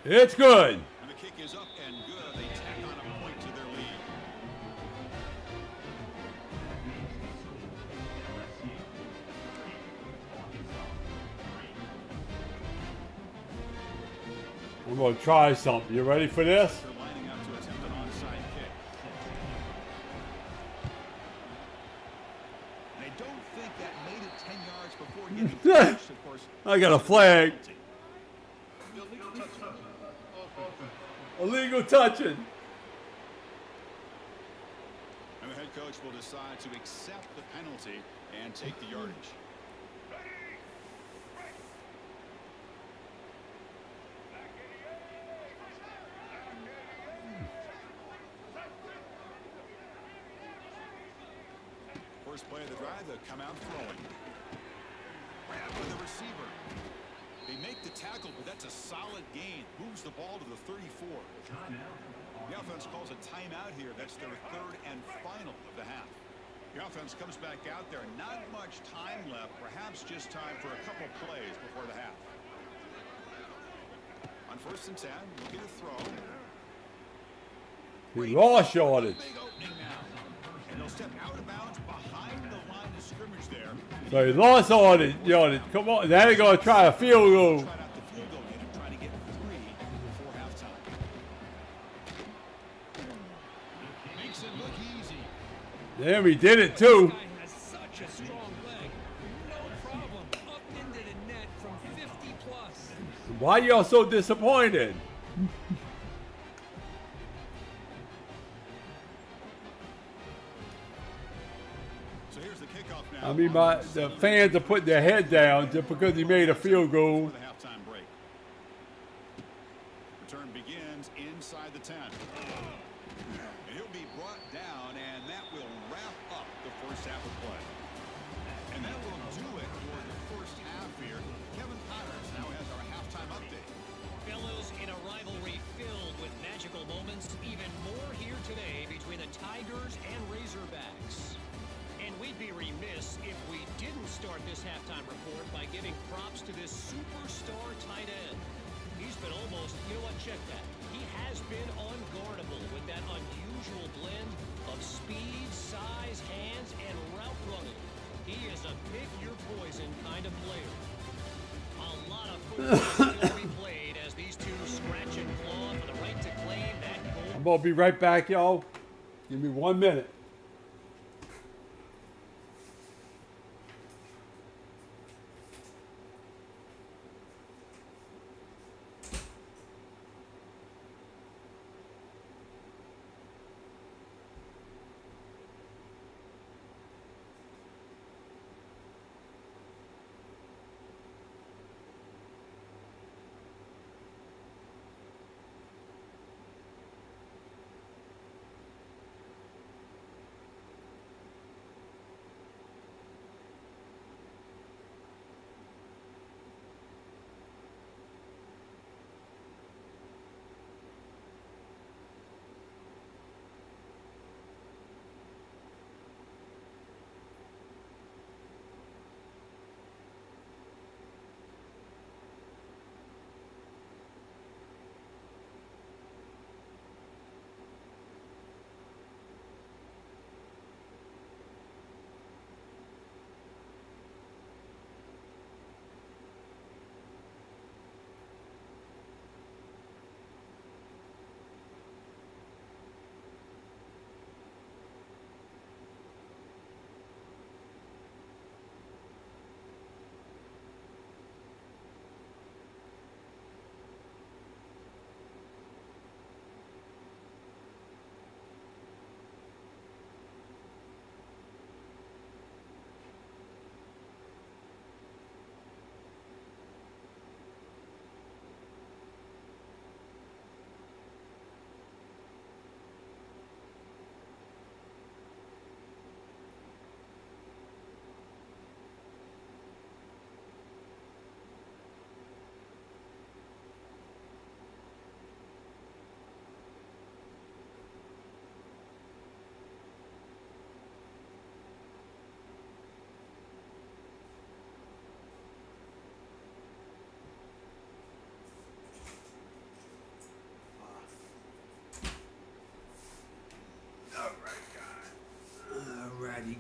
It's good. And the kick is up and good. They tack on a point to their lead. I'm going to try something. You ready for this? They're lining up to attempt an onside kick. And I don't think that made it 10 yards before getting pushed, of course. I got a flag. Illegal touchdown. Illegal touching. And the head coach will decide to accept the penalty and take the yardage. First play of the drive, they'll come out throwing. Grab with the receiver. They make the tackle, but that's a solid gain. Moves the ball to the 34. The offense calls a timeout here. That's their 3rd and final of the half. The offense comes back out there. Not much time left. Perhaps just time for a couple plays before the half. On 1st and 10, looking to throw. He lost yardage. Big opening now. And they'll step out of bounds behind the line of scrimmage there. So he lost yardage. Come on. Now they're going to try a field goal. Tried out the field goal unit, trying to get 3 before halftime. Makes it look easy. Damn, he did it too. This guy has such a strong leg. No problem. Up into the net from 50 plus. Why y'all so disappointed? So here's the kickoff now. I mean, the fans are putting their head down just because he made a field goal. For the halftime break. Return begins inside the 10. And he'll be brought down, and that will wrap up the first half of play. And that will do it for the first half here. Kevin Connors now has our halftime update. Fellows, in a rivalry filled with magical moments, even more here today between the Tigers and Razorbacks. And we'd be remiss if we didn't start this halftime report by giving props to this superstar tight end. He's been almost, you know what, check that. He has been unguardable with that unusual blend of speed, size, hands, and route running. He is a pick-your-poison kind of player. A lot of football still to be played as these two scratch and claw for the right to claim that goal. I'm going to be right back, y'all. Give me 1 minute.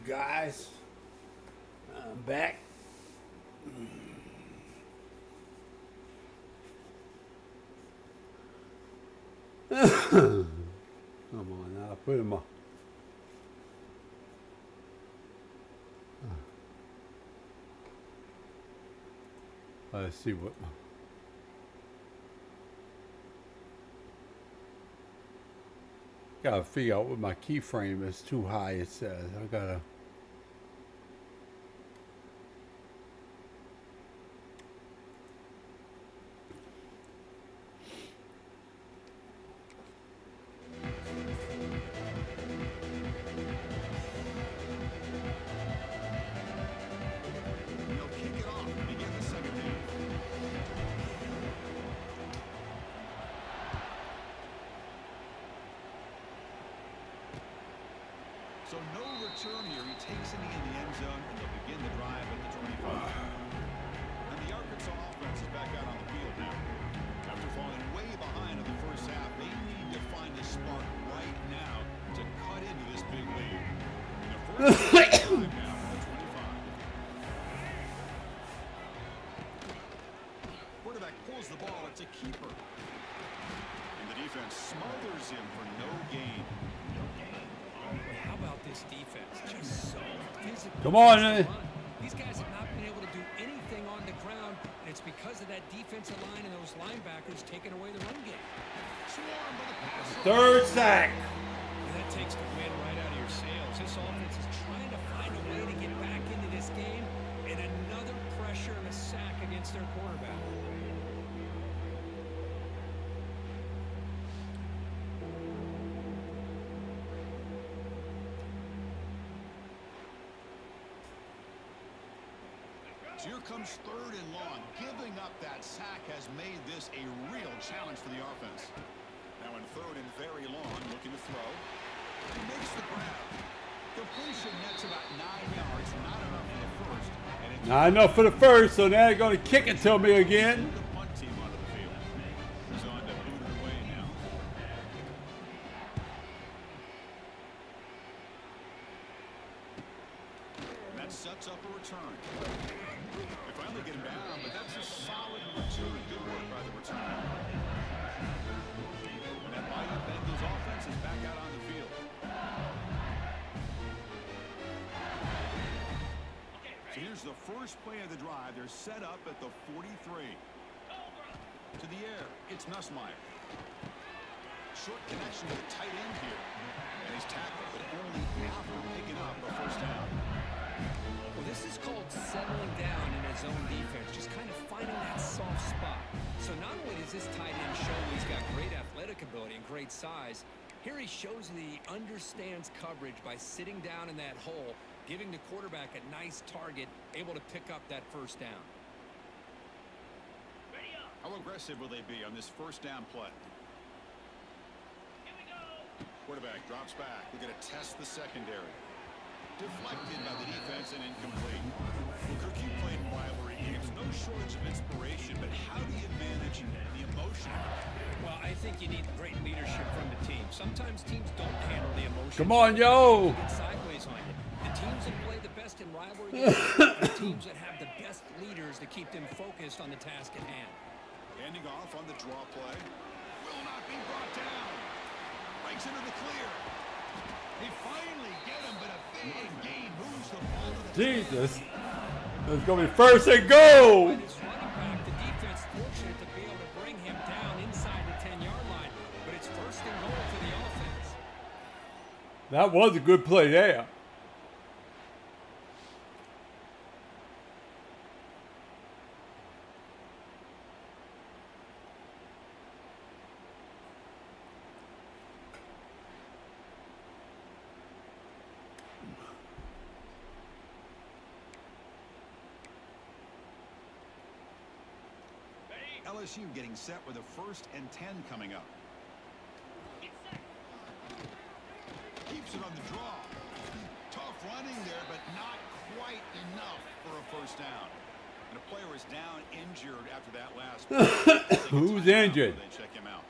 guys? I'm back. Come on now, put him on. Let's see what. Gotta figure out what my keyframe is too high, it says. I gotta. He'll kick it off to begin the second half. So no return here. He takes it in the end zone, and they'll begin the drive at the 25. And the Arkansas offense is back out on the field now. After falling way behind in the first half, they need to find the spark right now to cut into this big lead. And the first drive now at the 25. Quarterback pulls the ball. It's a keeper. And the defense smothers him for no gain. How about this defense? Just so physical. Come on, against the run. These guys have not been able to do anything on the ground, and it's because of that defensive line and those linebackers taking away the run game. Swarmed by the pass. Third sack. And that takes the wind right out of your sails. This offense is trying to find a way to get back into this game, and another pressure and a sack against their quarterback. So here comes third and long. Giving up that sack has made this a real challenge for the offense. Now in third and very long, looking to throw. He makes the grab. Completion nets about 9 yards, not enough for the first. And it's Not enough for the first, so now they're going to kick it to me again. the punt team onto the field. He's on to boot it away now. And that sets up a return. They finally get him down, but that's a solid return. Good work by the returner. And that Mighty Bengals offense is back out on the field. So here's the first play of the drive. They're set up at the 43. To the air, it's Nussmeier. Short connection to the tight end here. And he's tackled, but only after picking up a first down. Well, this is called settling down in his own defense, just kind of finding that soft spot. So not only does this tight end show he's got great athletic ability and great size, here he shows that he understands coverage by sitting down in that hole, giving the quarterback a nice target, able to pick up that first down. How aggressive will they be on this first down play? Quarterback drops back. We're going to test the secondary. Deflected by the defense and incomplete. Well, Kirk, you played rivalry games. No shortage of inspiration, but how do you manage the emotion? Well, I think you need great leadership from the team. Sometimes teams don't handle the emotions. Come on, yo. Get sideways on you. The teams that play the best in rivalry games are the teams that have the best leaders to keep them focused on the task at hand. Handing off on the draw play. Will not be brought down. Breaks into the clear. They finally get him, but a big gain moves the ball to the Jesus. It's going to be first and go. By this running back, the defense fortunate to be able to bring him down inside the 10-yard line, but it's first and goal for the offense. That was a good play there. LSU getting set with a 1st and 10 coming up. Keeps it on the draw. Tough running there, but not quite enough for a first down. And a player is down injured after that last play. Who's injured? They check him out.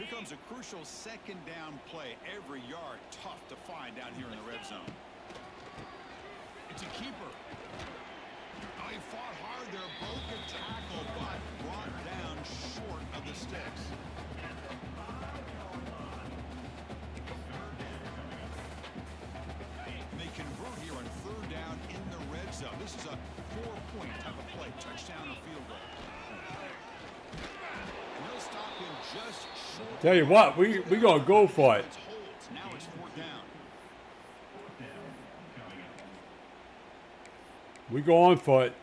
Here comes a crucial second down play. Every yard tough to find down here in the red zone. It's a keeper. Oh, he fought hard there, broke a tackle, but brought down short of the sticks. They convert here on third down in the red zone. This is a 4-point type of play, touchdown or field goal. And they'll stop him just short. Tell you what, we gonna go for it. Now it's fourth down. We going for it.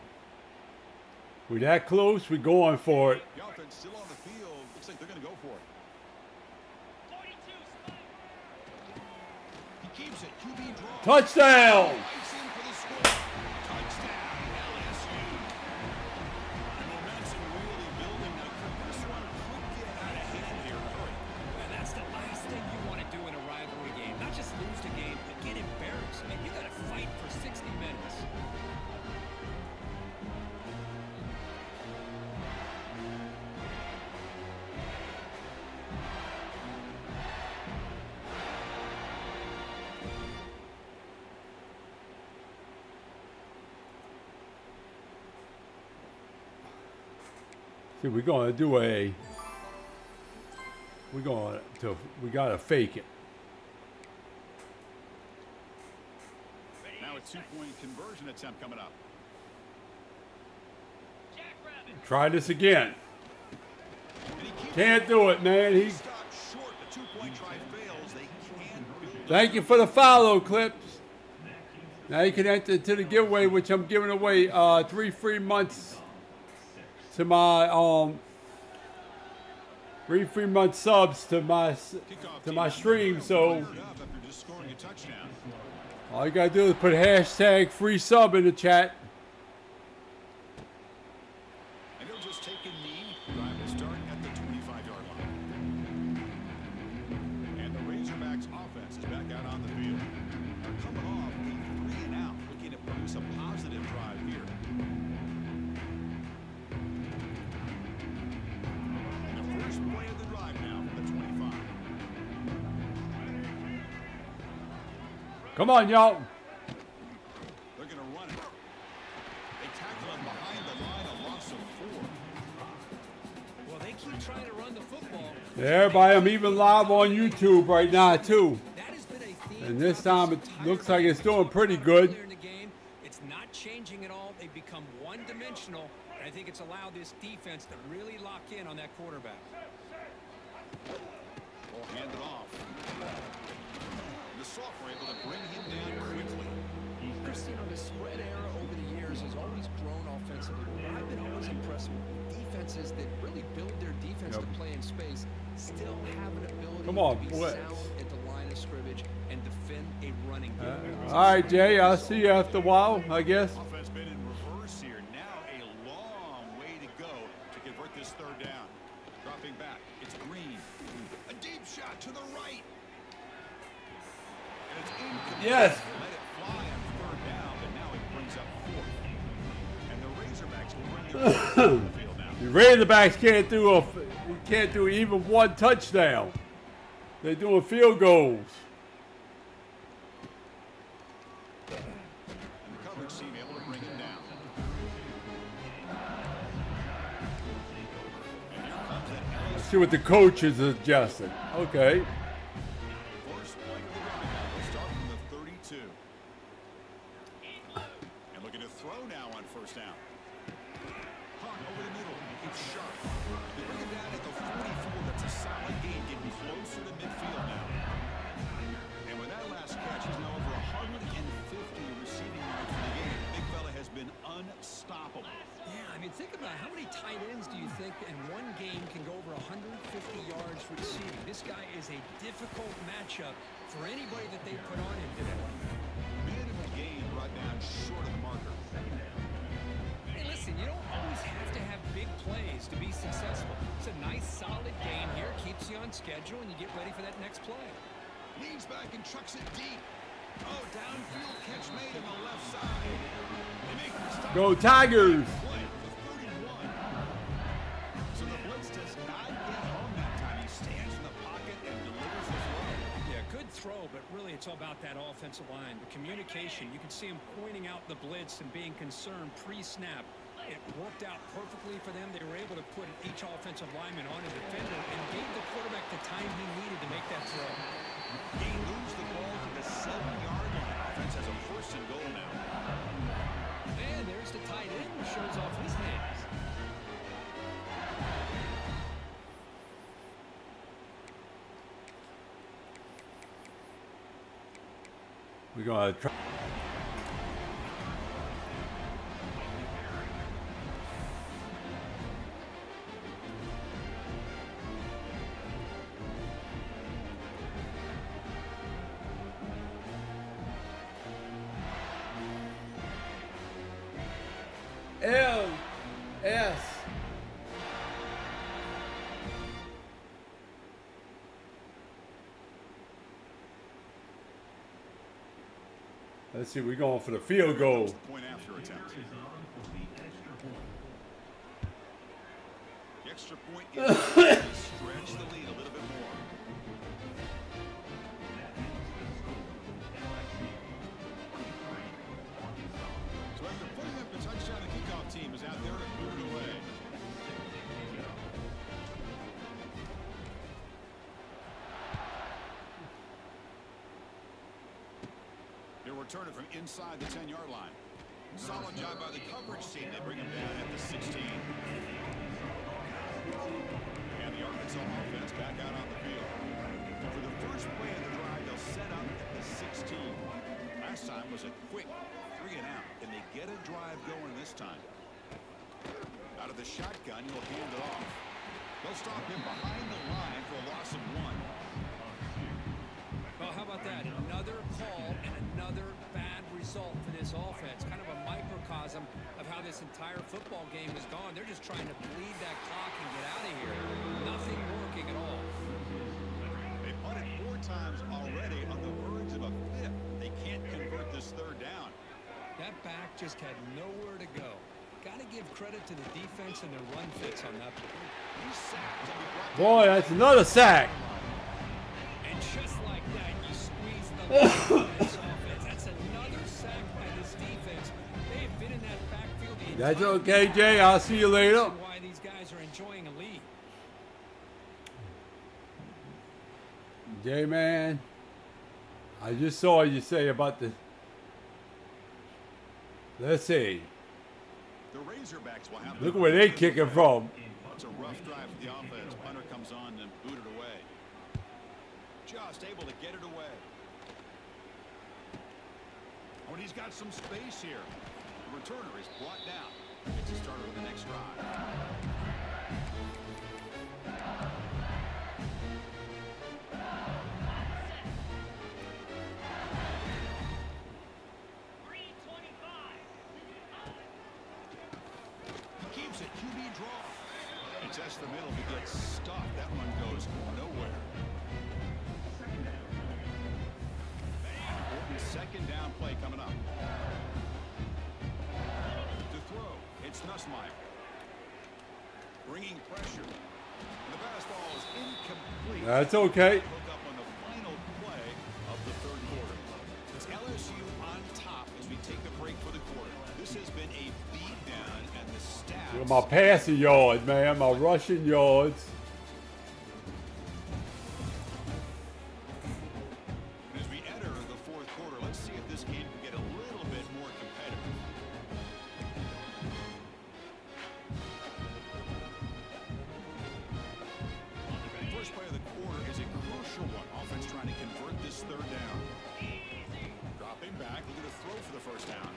We that close, we going for it. The offense still on the field. Looks like they're going to go for it. He keeps it. QB draw. Touchdown! Lights in for the score. Touchdown, LSU. And momentum really building. Now, this one could get out of hand here. And that's the last thing you want to do in a rivalry game. Not just lose the game, but get embarrassed. I mean, you got to fight for 60 minutes. See, we're gonna do a. We gotta fake it. Now a 2-point conversion attempt coming up. Try this again. And he keeps Can't do it, man. He. stopped short. The 2-point try fails. They can't build. Thank you for the follow, Clips. Now you can enter to the giveaway, which I'm giving away 3 free months to my 3 free month subs to my stream. So Fired up after just scoring a touchdown. all you gotta do is put hashtag free sub in the chat. And he'll just take a knee. Drive will start at the 25-yard line. And the Razorbacks offense is back out on the field. They're coming off a 3-and-out, looking to produce a positive drive here. The first play of the drive now from the 25. Come on, y'all. They're going to run it. They tackle him behind the line, a loss of 4. Well, they keep trying to run the football. Everybody, I'm even live on YouTube right now too. That has been a theme And this throughout time it entire looks like it's doing season. pretty good. Earlier in the game, it's not changing at all. They've become one-dimensional. And I think it's allowed this defense to really lock in on that quarterback. Ball handed off. The sophomore able to bring him down quickly. Christian, the spread era over the years has always grown offensively. But I've been always impressed with defenses that really build their defense to play in space, still have an ability Come on, to be blitz. sound at the line of scrimmage and defend a running game. All right, Jay. I'll see you after a while, I guess. Offense been in reverse here. Now a long way to go to convert this third down. Dropping back. It's Green. A deep shot to the right. And it's incomplete. Yes. Let it fly on third down, but now it brings up 4th. And the Razorbacks will bring their offense on the field now. The Razorbacks can't do even one touchdown. They're doing field goals. And the coverage team able to bring him down. And here comes that Let's see what the coach is adjusting. Okay. first play of the drive. They'll start from the 32. And looking to throw now on first down. Hung over the middle. It's sharp. They bring it down at the 44. That's a solid gain, getting closer to midfield now. And with that last catch, he's now over 150 receiving yards for the game. Big fella has been unstoppable. Yeah, I mean, think about how many tight ends do you think in one game can go over 150 yards receiving? This guy is a difficult matchup for anybody that they put on him today. Minimal gain brought down short of the marker. Hey, listen, you don't always have to have big plays to be successful. It's a nice, solid game here, keeps you on schedule, and you get ready for that next play. Leans back and trucks it deep. Oh, downfield catch made on the left side. They make the stop. Go Tigers! Play for 31. So the blitz does not get home that time. He stands in the Really, it's all about that offensive line, the communication. You can see him pointing out the blitz and being concerned pre-snap. It worked out perfectly for them. They were able to put each offensive lineman on a defender and gave the quarterback the time he needed to make that throw. They lose the ball to the 7-yard line. Offense has a 1st and goal now. And there's the tight end who shows off his hands. We're going to try. LS. Let's see, we're going for the field goal. Point after attempt. The extra point is to stretch the lead a little bit more. So after putting up the touchdown, the kickoff team is out there to move it away. They'll return it from inside the 10-yard line. Solid job by the coverage team. They bring him down at the 16. And the Arkansas offense back out on the field. For the first play of the drive, they'll set up at the 16. Last time was a quick 3 and out, and they get a drive going this time. Out of the shotgun, he'll hand it off. They'll stop him behind the line for a loss of 1. Well, how about that? Another call and another bad result for this offense. Kind of a microcosm of how this entire football game has gone. They're just trying to bleed that clock and get out of here. Nothing working at all. They punted 4 times already on the verge of a 5th. They can't convert this 3rd down. That back just had nowhere to go. Got to give credit to the defense and their run fits on that play. He's sacked. He'll be brought down. Boy, that's another sack. And just like that, you squeeze the line of this offense. That's another sack by this defense. They have been in that backfield the entire That's okay, Jay. I'll see you later. reason why these guys are enjoying a lead. Jay, man, I just saw you say about the. Let's see. The Razorbacks will have Look where they kicking from. It's a rough drive for the offense. Punter comes on and booted away. Just able to get it away. Oh, and he's got some space here. The returner is brought down. It's a starter with the next drive. He keeps it. QB draw. He tests the middle. He gets stopped. That one goes nowhere. Important 2nd down play coming up. To throw, it's Nussmeier. Bringing pressure. And the fastball is incomplete. That's okay. Hook up on the final play of the 3rd quarter. It's LSU on top as we take a break for the quarter. This has been a beatdown, and the stats. Look at my passing yards, man. My rushing yards. As we enter the 4th quarter, let's see if this game can get a little bit more competitive. First play of the quarter is a crucial one. Offense trying to convert this 3rd down. Dropping back, looking to throw for the 1st down.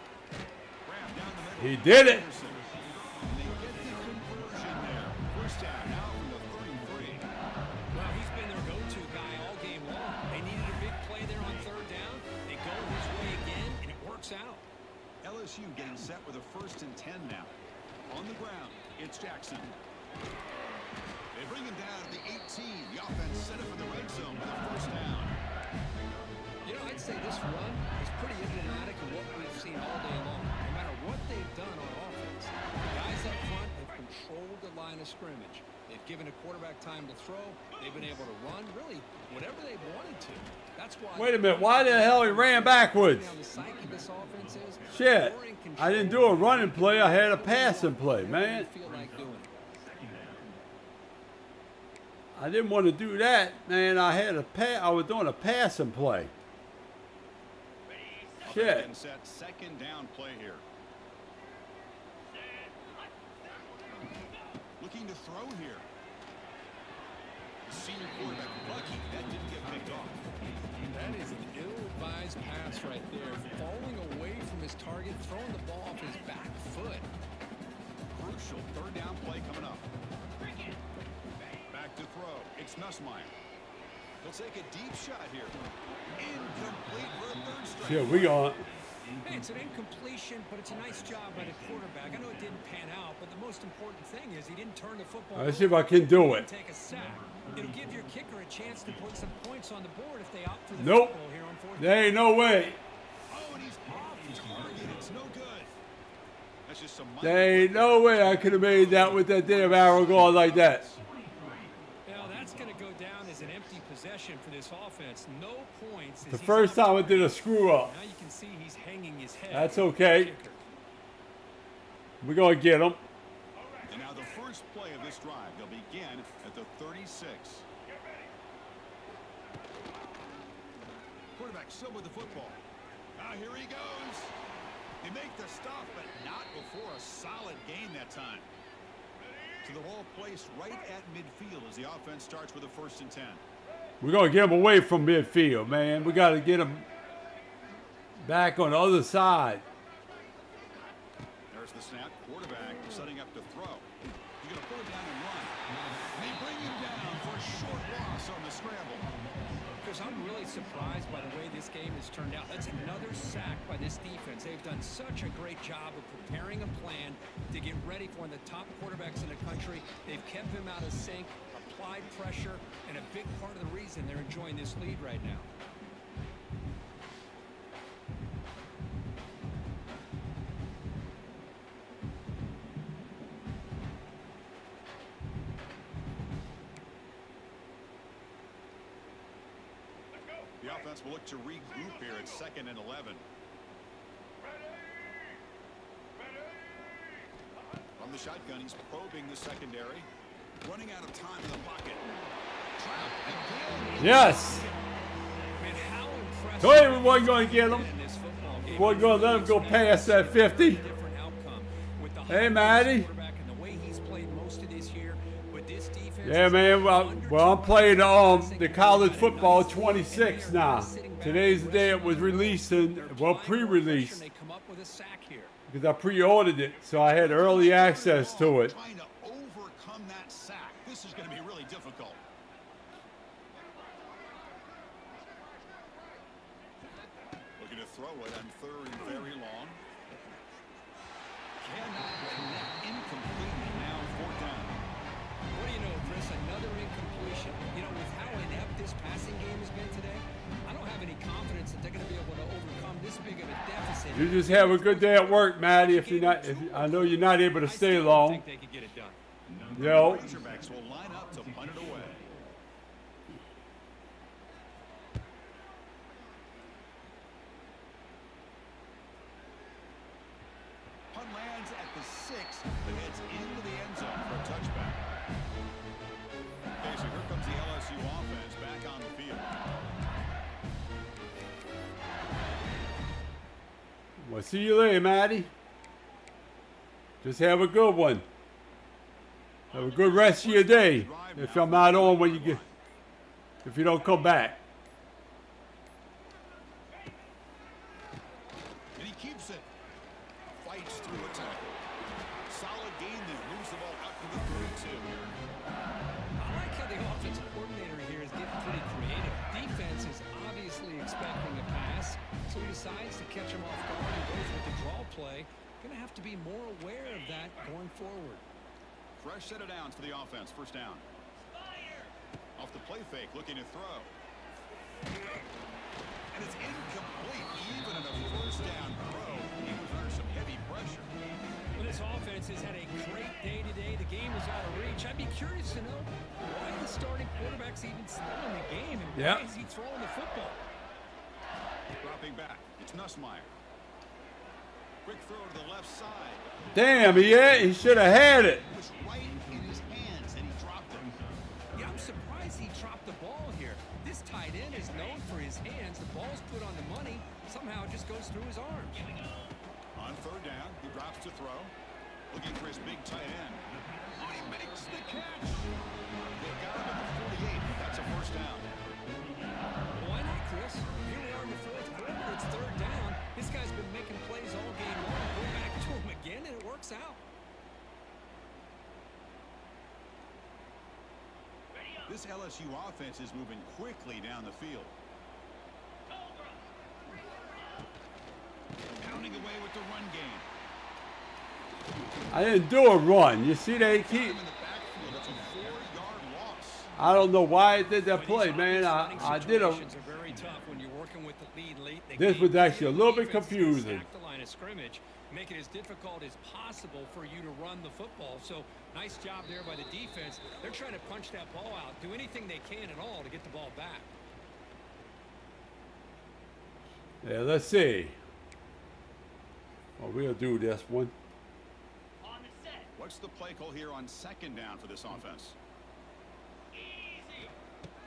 Graham down the middle. He did it. Anderson. And they get the conversion there. 1st down now from the 33. Well, he's been their go-to guy all game long. They needed a big play there on 3rd down. They go his way again, and it works out. LSU getting set with a 1st and 10 now. On the ground, it's Jackson. They bring him down to the 18. The offense set up for the red zone with a 1st down. You know, I'd say this run is pretty emblematic of what we've seen all day long. No matter what they've done on offense, the guys up front have controlled the line of scrimmage. They've given a quarterback time to throw. They've been able to run, really, whatever they wanted to. That's why. Wait a minute. Why the hell he ran backwards? Now the psyche of this offense is Shit. you're in I didn't do control. a running play. I had a passing play, man. You feel like doing it. I didn't want to do that, man. I was doing a passing play. Shit. And set second down play here. Looking to throw here. Senior quarterback lucky that didn't get picked off. That is an ill-advised pass right there. Falling away from his target, throwing the ball off his back foot. Crucial third down play coming up. Back to throw. It's Nussmeier. He'll take a deep shot here. Incomplete for a third strike. Shit, we on. Hey, it's an incompletion, but it's a nice job by the quarterback. I know it didn't pan out, but the most important thing is he didn't turn the football. Let's see if I can do over it. and take a sack. It'll give your kicker a chance to put some points on the board if they opt for the Nope. field goal here on fourth. There ain't no way. Oh, and he's off target. It's no good. That's just some There ain't no way I could have made that with that damn arrow going like that. Now that's going to go down as an empty possession for this offense. No points. as The he's first out time I did a screw up. Now you can see he's hanging his head. That's over the okay. kicker. We're going to get him. And now the first play of this drive, they'll begin at the 36. Quarterback still with the football. Now here he goes. They make the stop, but not before a solid gain that time. So the ball placed right at midfield as the offense starts with a 1st and 10. We're going to get him away from midfield, man. We got to get him back on the other side. There's the snap. Quarterback setting up to throw. He's going to pull it down and run. And they bring him down for a short loss on the scramble. Chris, I'm really surprised by the way this game has turned out. That's another sack by this defense. They've done such a great job of preparing a plan to get ready for one of the top quarterbacks in the country. They've kept him out of sync, applied pressure, and a big part of the reason they're enjoying this lead right now. The offense will look to regroup here at 2nd and 11. From the shotgun, he's probing the secondary. Running out of time in the pocket. Trapped again. Yes. Man, how impressive. Told you we wasn't going to get him. in this football game. Wasn't going to let him go past that 50. Different outcome with the Hey, high-pace Matty. quarterback and the way he's played most of this year, but this defense Yeah, is man. Well, I'm playing the college football 26 now. Today's the day it was released and, well, pre-released. They come up with a sack here. Because I pre-ordered it, so I had early access to it. Trying to overcome that sack. This is going to be really difficult. Looking to throw it on 3rd and very long. Cannot connect. Incomplete. And now 4th down. What do you know, Chris? Another incompletion. You know, with how inept this passing game has been today, I don't have any confidence that they're going to be able to overcome this big of a deficit. You just have a good day at work, Matty. If you're not, I know you're not able to stay I long. think they could get it done. Yo, Razorbacks will line up to punt it away. Punt lands at the 6, but heads into the end zone for a touchback. Okay, so here comes the LSU offense back on the field. well, see you later, Matty. Just have a good one. Have a good rest of your day. If I'm not on when you get, if you don't come back. And he keeps it. Fights through a tackle. Solid gain there. Moves the ball out to the 32. I like how the offensive coordinator here is getting pretty creative. Defense is obviously expecting a pass, so he decides to catch him off guard and goes with the draw play. Going to have to be more aware of that going forward. Fresh set of downs for the offense. 1st down. Off the play fake, looking to throw. And it's incomplete. Even in a 1st down throw, he was under some heavy pressure. Well, this offense has had a great day today. The game is out of reach. I'd be curious to know why the starting quarterback's even still in the game and Yeah. why is he throwing the football? Dropping back. It's Nussmeier. Quick throw to the left side. Damn, he should have had it. It was right in his hands, and he dropped it. Yeah, I'm surprised he dropped the ball here. This tight end is known for his hands. The ball's put on the money. Somehow it just goes through his arms. On third down, he drops to throw. Looking for his big tight end. Oh, he makes the catch. They got him at the 48. That's a first down. Why not, Chris? Here we are in the fourth quarter. It's third down. This guy's been making plays all game long. Go back to him again, and it works out. This LSU offense is moving quickly down the field. Pounding away with the run game. I didn't do a run. You see, they keep. In the backfield, it's a 4-yard loss. I don't know why I did that But play, these man. obvious I running did a. situations are very tough when you're working with the lead late in the This game. was actually a little bit Defense is gonna confusing. stack the line of scrimmage, make it as difficult as possible for you to run the football. So nice job there by the defense. They're trying to punch that ball out, do anything they can at all to get the ball back. Yeah, let's see. Well, we'll do this one. What's the play call here on second down for this offense?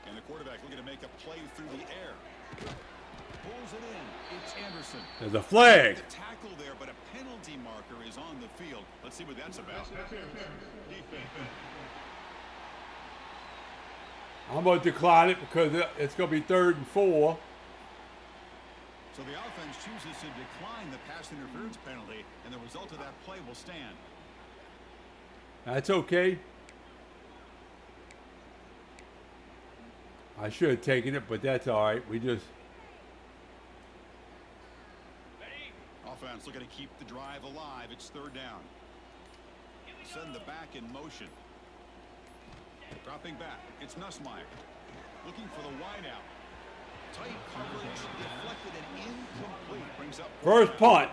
And the quarterback looking to make a play through the air. Pulls it in. It's Anderson. There's a flag. The tackle there, but a penalty marker is on the field. Let's see what that's about. I'm going to decline it because it's going to be 3rd and 4. So the offense chooses to decline the pass interference penalty, and the result of that play will stand. That's okay. I should have taken it, but that's all right. We just. Offense looking to keep the drive alive. It's third down. Send the back in motion. Dropping back. It's Nussmeier. Looking for the wideout. Tight coverage. Deflected and incomplete. Brings up First punt.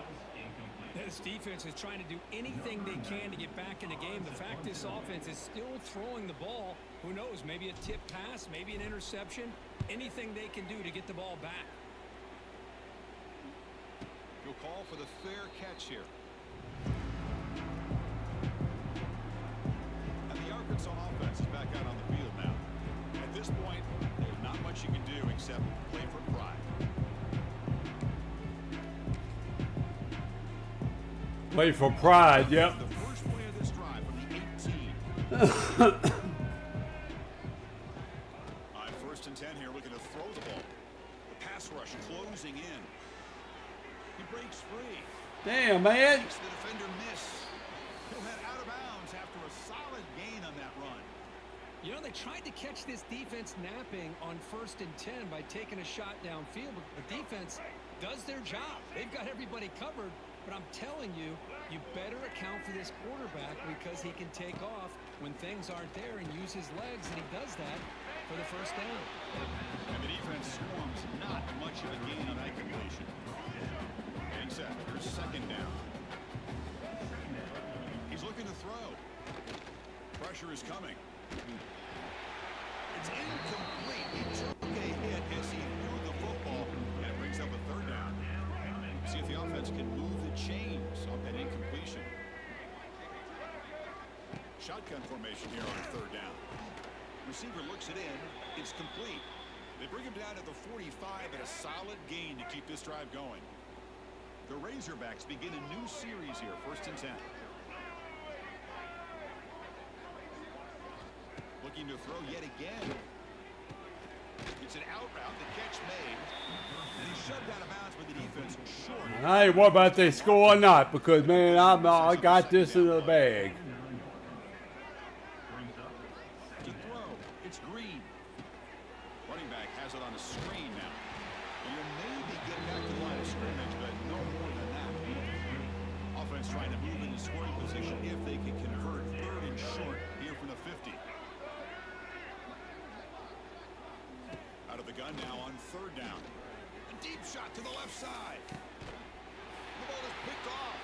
This defense is trying to do anything they can to get back in the game. The fact this offense is still throwing the ball, who knows, maybe a tip pass, maybe an interception, anything they can do to get the ball back. He'll call for the fair catch here. And the Arkansas offense is back out on the field now. At this point, there's not much you can do except play for pride. Play for pride, yep. The first play of this drive from the 18. On 1st and 10 here, looking to throw the ball. The pass rush closing in. He breaks free. Damn, man. Makes the defender miss. He'll head out of bounds after a solid gain on that run. You know, they tried to catch this defense napping on 1st and 10 by taking a shot downfield, but the defense does their job. They've got everybody covered, but I'm telling you, you better account for this quarterback because he can take off when things aren't there and use his legs, and he does that for the first down. And the defense swarms not much of a gain on that completion. Getting set. Here's second down. He's looking to throw. Pressure is coming. It's incomplete. He took a hit as he threw the football, and it brings up a third down. See if the offense can move the chains off that incompletion. Shotgun formation here on third down. Receiver looks it in. It's complete. They bring him down to the 45 and a solid gain to keep this drive going. The Razorbacks begin a new series here, 1st and 10. Looking to throw yet again. It's an out route. The catch made. And he's shoved out of bounds by the defense short. I ain't worried about if they score or not because, man, I got this in the bag. To throw. It's Green. Running back has it on a screen now. And you'll maybe get back to the line of scrimmage, but no more than that. Offense trying to move into scoring position if they can convert. 3rd and short here from the 50. Out of the gun now on 3rd down. A deep shot to the left side. The ball is picked off.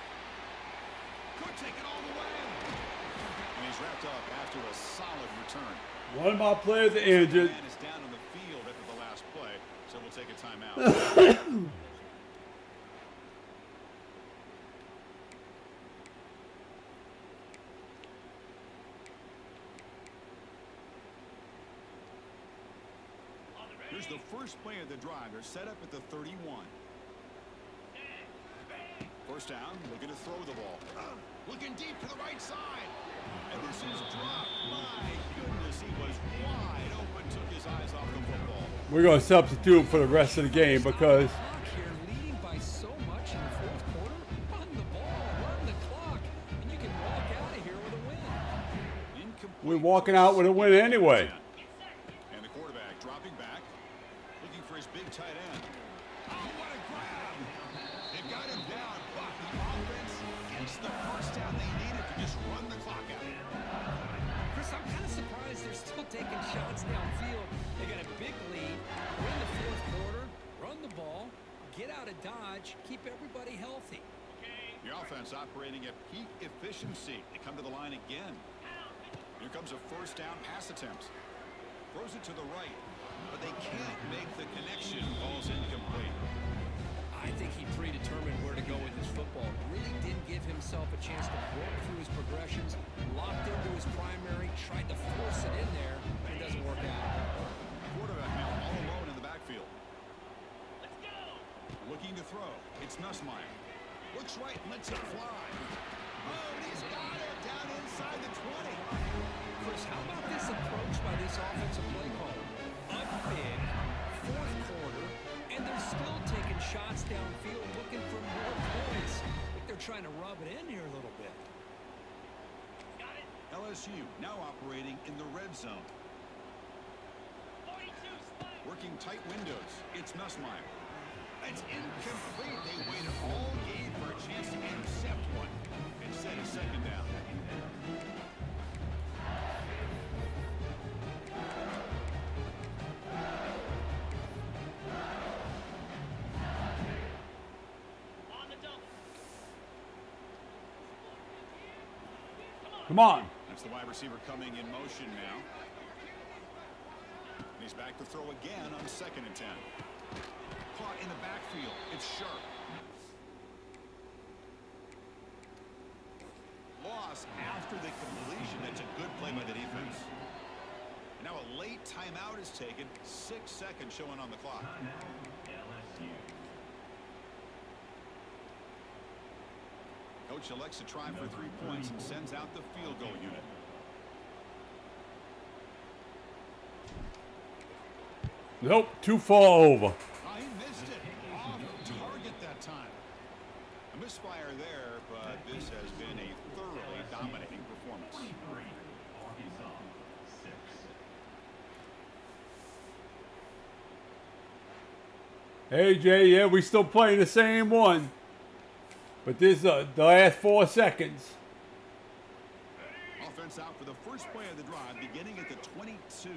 Could take it all the way. And he's wrapped up after a solid return. One of my players injured. Man is down on the field after the last play. So we'll take a timeout. Here's the first play of the drive. They're set up at the 31. First down, looking to throw the ball. Looking deep to the right side. And this is dropped. My goodness, he was wide open, took his eyes off the football. We're going to substitute him for the rest of the game because You're leading by so much in the fourth quarter. Run the ball, run the clock, and you can walk out of here with a win. Incomplete. we're walking out with a win anyway. And the quarterback dropping back, looking for his big tight end. Oh, what a grab! They've got him down, but the offense gets the first down they needed to just run the clock out. Chris, I'm kind of surprised they're still taking shots downfield. They got a big lead. We're in the fourth quarter. Run the ball, get out of Dodge, keep everybody healthy. The offense operating at peak efficiency. They come to the line again. Here comes a first down pass attempt. Throws it to the right, but they can't make the connection. Ball's incomplete. I think he predetermined where to go with his football. Really didn't give himself a chance to work through his progressions. Locked into his primary, tried to force it in there, but it doesn't work out. Quarterback now all alone in the backfield. Looking to throw. It's Nussmeier. Looks right, lets it fly. Oh, and he's got it down inside the 20. Chris, how about this approach by this offensive play caller? Up big, fourth quarter, and they're still taking shots downfield looking for more points. I think they're trying to rub it in here a little bit. LSU now operating in the red zone. Working tight windows. It's Nussmeier. It's incomplete. They waited all game for a chance to intercept one. Instead of second down. Come on. That's the wide receiver coming in motion now. And he's back to throw again on 2nd and 10. Caught in the backfield. It's Sharp. Loss after the completion. That's a good play by the defense. And now a late timeout is taken. 6 seconds showing on the clock. Coach elects to try for 3 points and sends out the field goal unit. Nope, too far over. Oh, he missed it. Off target that time. A misfire there, but this has been a thoroughly dominating performance. Hey, Jay, yeah, we still playing the same one. But this is the last 4 seconds. Offense out for the first play of the drive, beginning at the 22.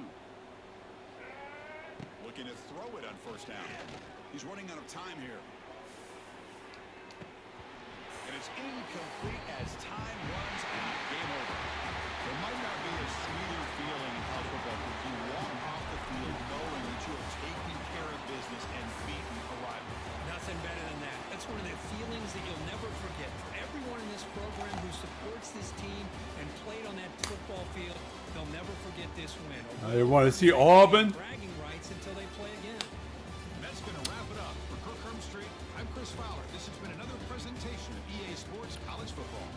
Looking to throw it on first down. He's running out of time here. And it's incomplete as time runs out. Game over. There might not be a sweeter feeling in college football if you walk off the field knowing that you have taken care of business and beaten a rival. Nothing better than that. That's one of the feelings that you'll never forget. For everyone in this program who supports this team and played on that football field, they'll never forget this win. I want to see Auburn. Bragging rights until they play again. That's going to wrap it up. For Kirk Street, I'm Chris Fowler. This has been another presentation of EA Sports College Football.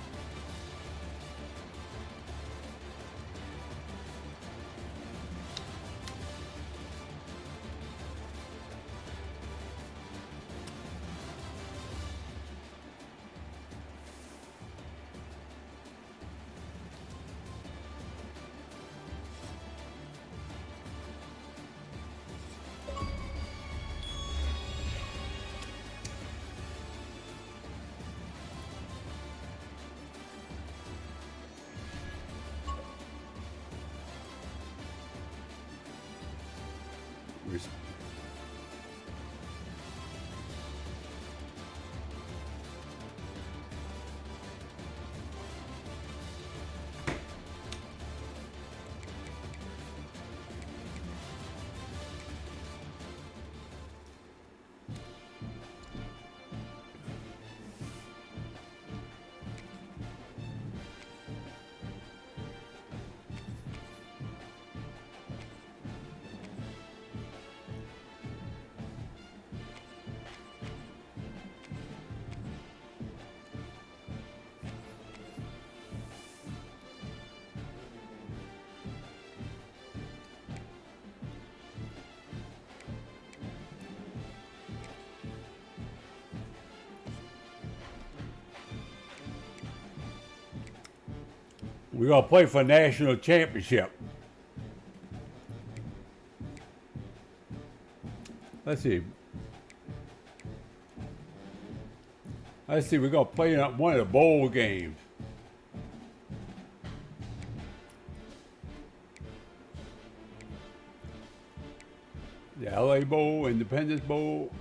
We're gonna play for national championship. Let's see. We're gonna play in one of the bowl games. The LA Bowl, Independence Bowl.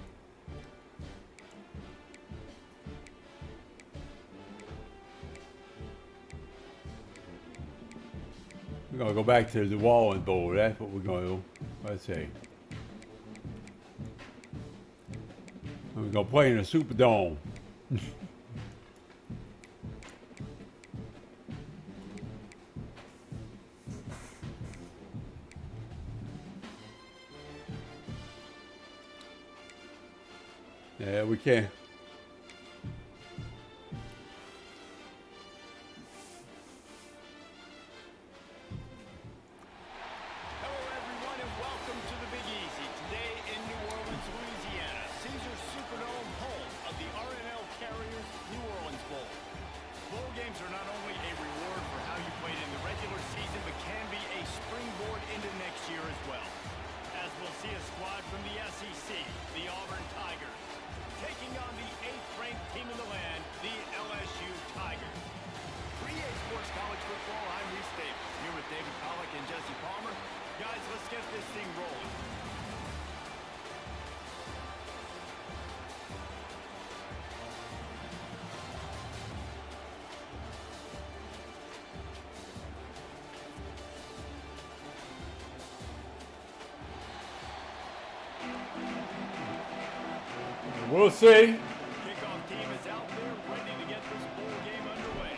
We're gonna go back to the New Orleans Bowl. That's what we're gonna do. Let's see. We're gonna play in the Superdome. Yeah, we can. Hello, everyone, and welcome to the Big Easy. Today in New Orleans, Louisiana, Caesars Superdome, home of the R&L Carriers New Orleans Bowl. Bowl games are not only a reward for how you played in the regular season, but can be a springboard into next year as well. As we'll see a squad from the SEC, the Auburn Tigers, taking on the 8th-ranked team in the land, the LSU Tigers. For EA Sports College Football, I'm Reese Davis, here with David Pollack and Jesse Palmer. Guys, let's get this thing rolling. We'll see. Kickoff team is out there, ready to get this bowl game underway.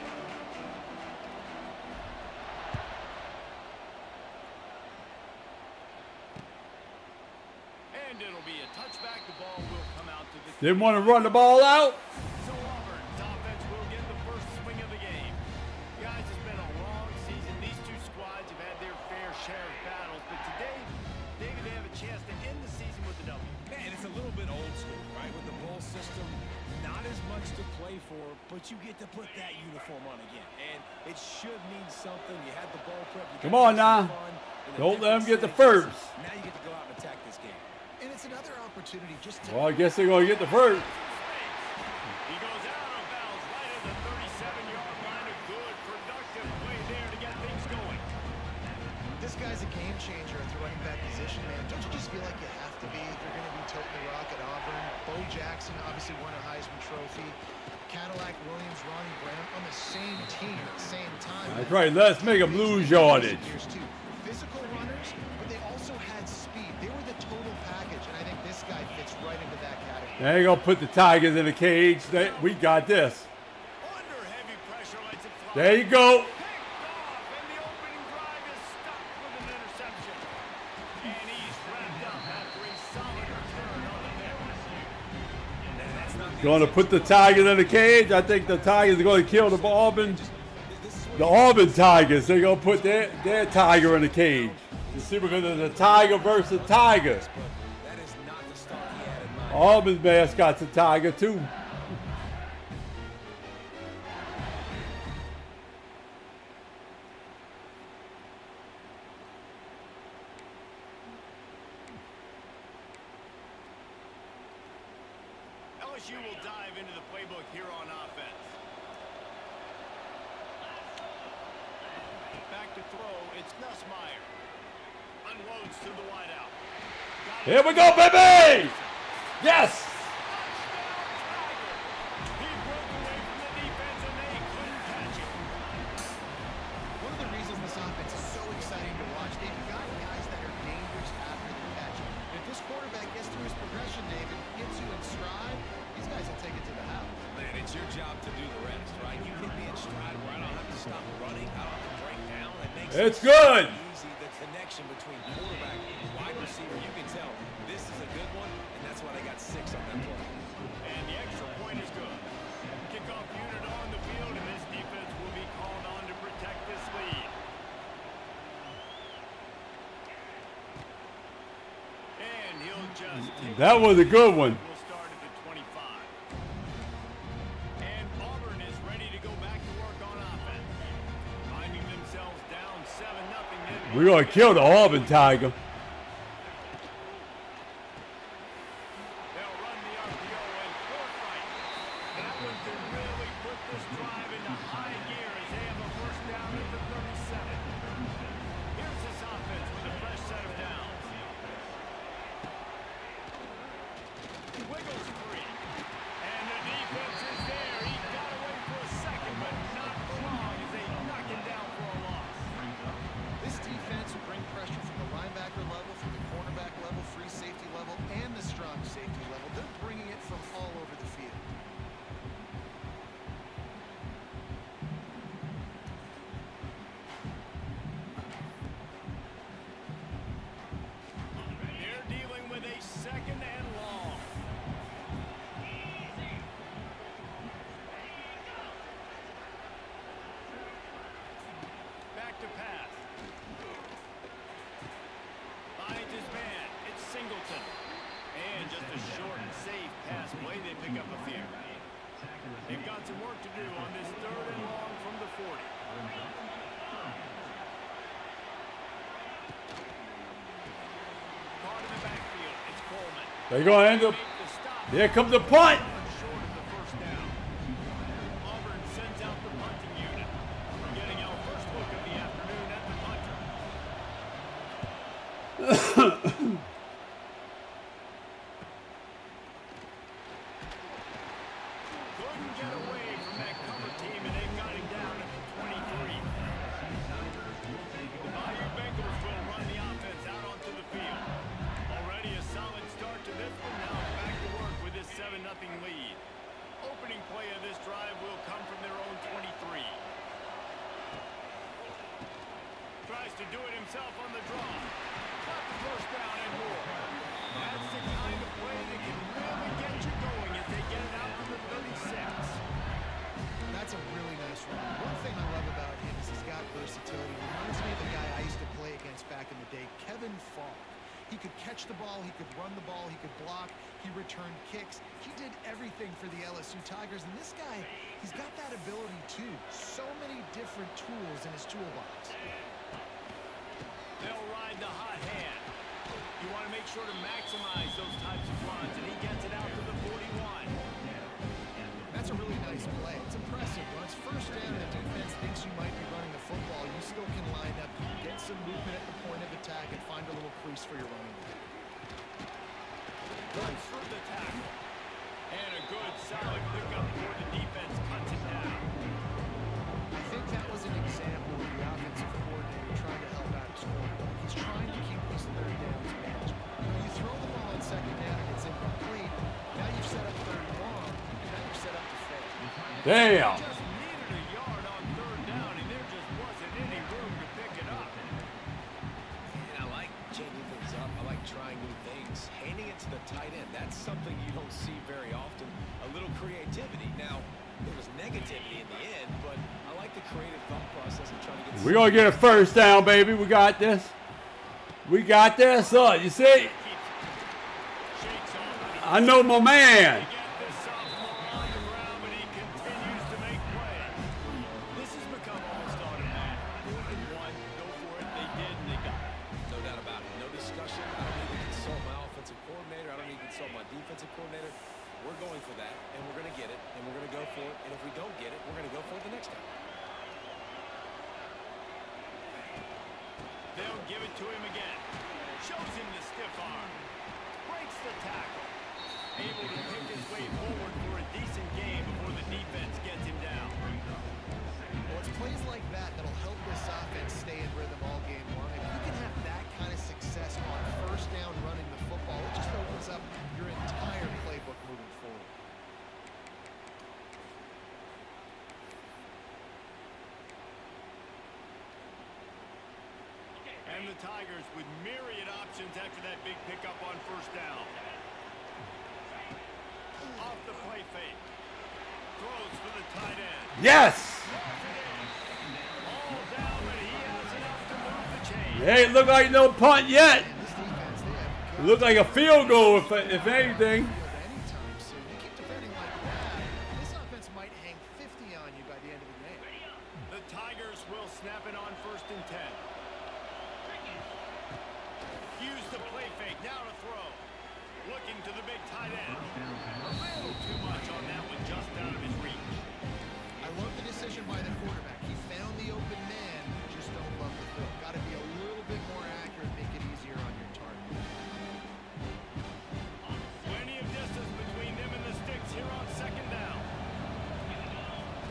And it'll be a touchback. The ball will come out to the... Didn't want to run the ball out. So Auburn's offense will get the first swing of the game. Guys, it's been a long season. These two squads have had their fair share of battles, but today, David, they have a chance to end the season with a W. Man, it's a little bit old school, right? With the bowl system, not as much to play for, but you get to put that uniform on again. And it should mean something. You had the ball prep. Come on now. Don't let them get the first. Now you get to go out and attack this game. And it's another opportunity just to... Well, I guess they're going to get the first. He goes out of bounds right at the 37-yard line. A good, productive play there to get things going. This guy's a game changer at the running back position, man. Don't you just feel like you have to be if you're going to be toting the rock at Auburn? Bo Jackson obviously won a Heisman Trophy. Cadillac Williams, Ronnie Brown on the same team at the same time. That's right. Let's make them lose yardage. Physical runners, but they also had speed. They were the total package, and I think this guy fits right into that category. There you go. Put the Tigers in the cage. We got this. Under heavy pressure, lets it fly. There you go. Picked off, and the opening drive is stopped with an interception. And he's wrapped up after a solid return on the neck. Going to put the Tigers in the cage. I think the Tigers are going to kill the Auburn. The Auburn Tigers. They're going to put their Tiger in the cage. You see, because it's a Tiger versus Tiger. That is not the stuff he had in mind. Auburn's mascot's a Tiger, too. LSU will dive into the playbook here on offense. Back to throw, it's Nussmeier. Unloads to the wideout. Here we go, baby! Yes! He broke away from the defense and they couldn't catch him. One of the reasons this offense is so exciting to watch, they've got guys that are dangerous after the catch. If this quarterback gets through his progression, David, gets you in stride, these guys will take it to the house. Man, it's your job to do the rest, right? You hit me in stride where I don't have to stop running. I don't have to break down. It makes It's it good. easy. The connection between quarterback and wide receiver, you can tell this is a good one, and that's why they got 6 on that play. And the extra point is good. Kickoff unit on the field, and this defense will be called on to protect this lead. And he'll just take That was a good one. We'll start at the 25. And Auburn is ready to go back to work on offense. Finding We're going to kill the Auburn Tiger. They'll run the RPO and force-right. That one can really put this drive into high gear as they have a first down at the 37. Here's this offense with a fresh set of downs. Wiggles free. And the defense is there. He got away for a second, but not for long as they knock him down for a loss. This defense will bring pressure from the linebacker level, from the cornerback level, free safety level, and the strong safety level. They're bringing it from all over the field. They're dealing with a second and long. Back to pass. Finds his man. It's Singleton. And just a short and safe pass play. They pick up a few. They've got some work to do on this third and long from the 40. Part of the backfield. It's Coleman. They're going to end up. Make the stop. Here comes the punt. Short of the first down. Auburn sends out the punting unit. We're getting our first look of the afternoon at the punter. Couldn't get away from that cover team, and they've got him down at the 23. The Bayou Bengals will run the offense out onto the field. Already a solid start to this one. Now back to work with this 7-0 lead. Opening play of this drive will come from their own 23. Tries to do it himself on the draw. Got the first down and more. That's the kind of play that can really get you going as they get it out to the 36. That's a really nice run. One thing I love about him is he's got versatility. Reminds me of the guy I used to play against back in the day, Kevin Falk. He could catch the ball, he could run the ball, he could block, he returned kicks. He did everything for the LSU Tigers, and this guy, he's got that ability too. So many different tools in his toolbox. They'll ride the hot hand. You want to make sure to maximize those types of runs, and he gets it out to the 41. That's a really nice play. It's impressive. When it's first down and the defense thinks you might be running the football, you still can line up, get some movement at the point of attack, and find a little crease for your running back. Runs through the tackle. And a good, solid pickup before the defense cuts it down. I think that was an example of the offensive coordinator trying to help out his quarterback. He's trying to keep these third downs manageable. You throw the ball on second down and it's incomplete. Now you've set up third and long, and now you're set up to fail. Damn. Just needed a yard on third down, and there just wasn't any room to pick it up. And I like changing things up. I like trying new things. Handing it to the tight end, that's something you don't see very often. A little creativity. Now, there was negativity in the end, but I like the creative thought process of trying to get... We're going to get a first down, baby. We got this. We got this. You see? Shakes off. I know my man. Get this sophomore on the ground, but he continues to make plays. This has become almost automatic. 4th and 1, go for it. They did, and they got it. No doubt about it. No discussion. I don't need to consult my offensive coordinator. I don't need to consult my defensive coordinator. We're going for that, and we're going to get it, and we're going to go for it. And if we don't get it, we're going to go for it the next time. They'll give it to him again. Shows him the stiff arm. Breaks the tackle. Able to pick his way forward for a decent game before the defense gets him down. Well, it's plays like that that'll help this offense stay in rhythm all game long. If you can have that kind of success on first down running the football, it just opens up your entire playbook moving forward. And the Tigers with myriad options after that big pickup on first down. Off the play fake. Throws for the tight end. Yes. All down, but he has enough to move the chain. It ain't look like no punt yet. This defense, they have It looked like a field goal, if anything. anytime soon. You keep defending like that, this offense might hang 50 on you by the end of the game. The Tigers will snap it on 1st and 10. used the play fake. Now to throw. Looking to the big tight end. A little too much on that one, just out of his reach. I love the decision by the quarterback. He found the open man, just don't love the throw. Got to be a little bit more accurate, make it easier on your target. Plenty of distance between them and the sticks here on second down.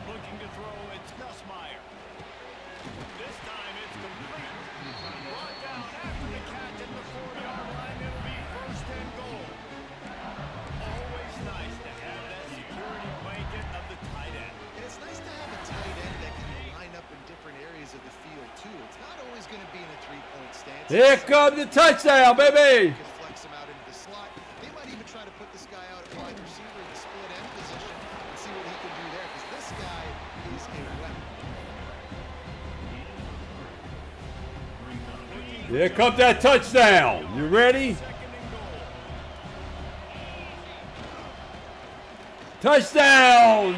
Looking to throw, it's Nussmeier. This time it's complete. Brought down after the catch at the 4-yard line. It'll be first and goal. Always nice to have that security blanket of the tight end. And it's nice to have a tight end that can line up in different areas of the field, too. It's not always going to be in a three-point stance. Here comes the touchdown, baby. You can flex him out into the slot. They might even try to put this guy out at wide receiver in the split end position and see what he can do there, because this guy is a weapon. Here comes that touchdown. You ready? Touchdown!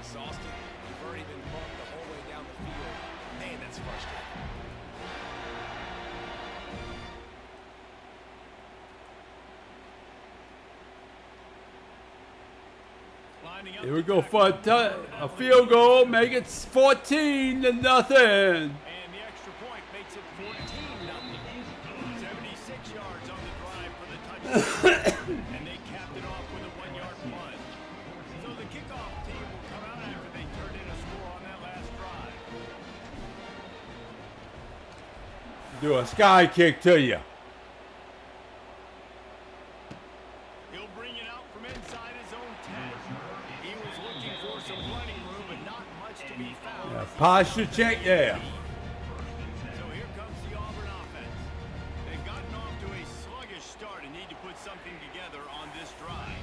Exhausted. You've already been bumped the whole way down the field. Man, that's frustrating. Here we go for a field goal. Make it 14-0. And the extra point makes it 14-0. 76 yards on the drive for the touchdown. And they capped it off with a 1-yard plunge. So the kickoff team will come out after they turned in a score on that last drive. Do a sky kick to you. He'll bring it out from inside his own 10. He was looking for some running room, but not much to be found. Yeah, posture check, yeah. So here comes the Auburn offense. They've gotten off to a sluggish start and need to put something together on this drive.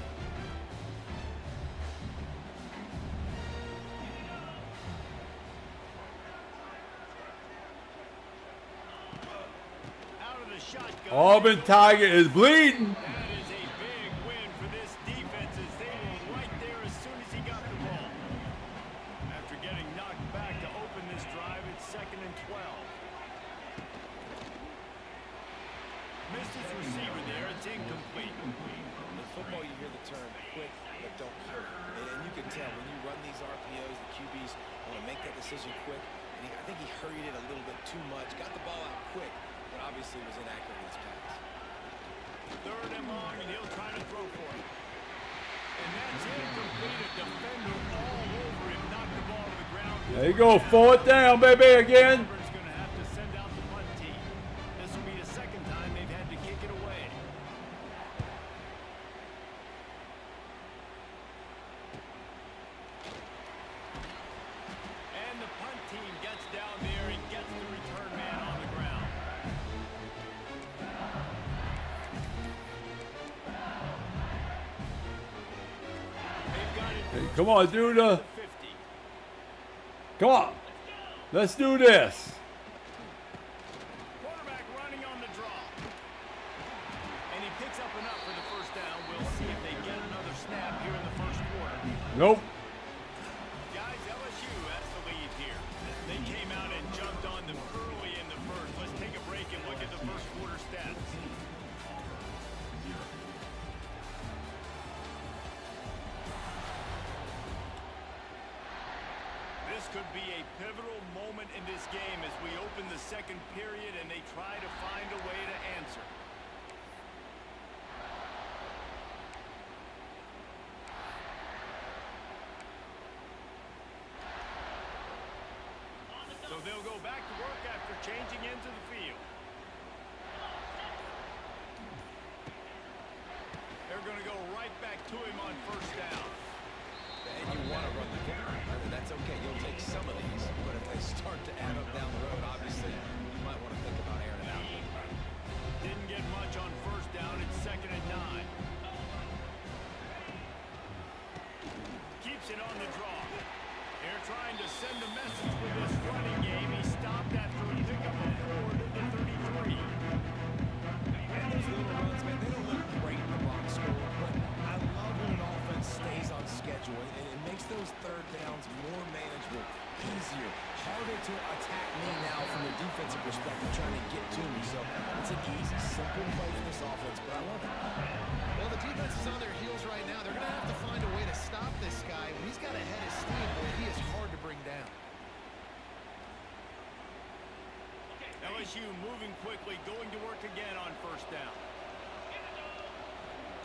Out of the shotgun. Auburn Tiger is bleeding. That is a big win for this defense as they were right there as soon as he got the ball. After getting knocked back to open this drive, it's 2nd and 12. Missed his receiver there. It's incomplete. In football, you hear the term quick, but don't hurry. And you can tell when you run these RPOs, the QBs want to make that decision quick. And I think he hurried it a little bit too much. Got the ball out quick, but obviously was inaccurate in his pass. 3rd and long, and he'll try to throw for it. And that's incomplete. A defender all over him. Knocked the ball to the ground. There you go, 4th down, baby, again. Auburn's going to have to send out the punt team. This will be the 2nd time they've had to kick it away. And the punt team gets down there and gets the return man on the ground. They've got it. Hey, come on, dude. 50. Come on. Let's do this. Quarterback running on the draw. And he picks up enough for the first down. We'll see if they get another snap here in the first quarter. Nope. Guys, LSU has the lead here. They came out and jumped on them early in the first. Let's take a break and look at the first quarter stats. This could be a pivotal moment in this game as we open the second period and they try to find a way to answer. So they'll go back to work after changing into the field. They're going to go right back to him on first down. And you want to run the football. I mean, that's okay. You'll take some of these, but if they start to add up down the road, obviously, you might want to think about airing it out. Didn't get much on first down. It's 2nd and 9. Keeps it on the draw. They're trying to send a message with respect. They're trying to get to me. So it's an easy, simple play for this offense, but I love it. Well, the defense is on their heels right now. They're going to have to find a way to stop this guy. When he's got a head of steam, boy, he is hard to bring down. LSU moving quickly, going to work again on first down.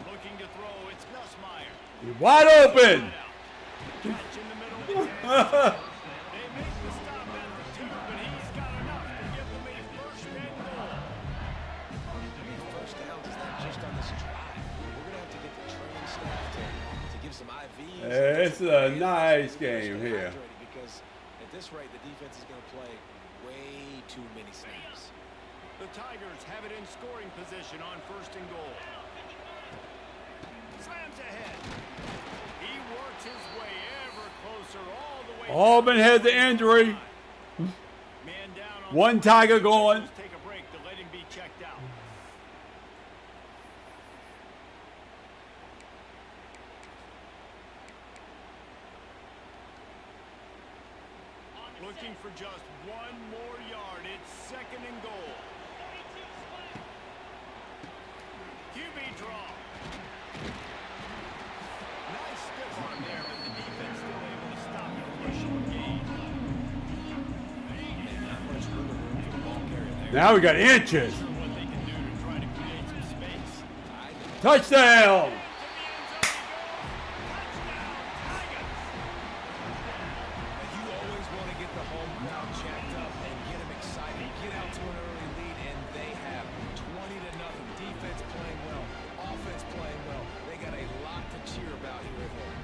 Looking to throw, it's Nussmeier. You're wide open. Catch in the middle. They make the stop at the 2, but he's got enough to give them a first and goal. I mean, first downs is not just on this drive. We're going to have to get the training staff to give some IVs. It's a nice game here. Because at this rate, the defense is going to play way too many snaps. The Tigers have it in scoring position on first and goal. Slams ahead. He works his way ever closer all the way. Auburn has the injury. Man down on One Tiger going. Take a break to let him be checked out. Looking for just one more yard. It's second and goal. QB draw. Nice stiff arm there, but the defense still able to stop it for a short gain. Not much wiggle room for the ball carrier there. Now we got inches. What they can do to try to create some space. Touchdown. You always want to get the home crowd jacked up and get them excited. Get out to an early lead, and they have 20-0. Defense playing well, offense playing well. They got a lot to cheer about here at home.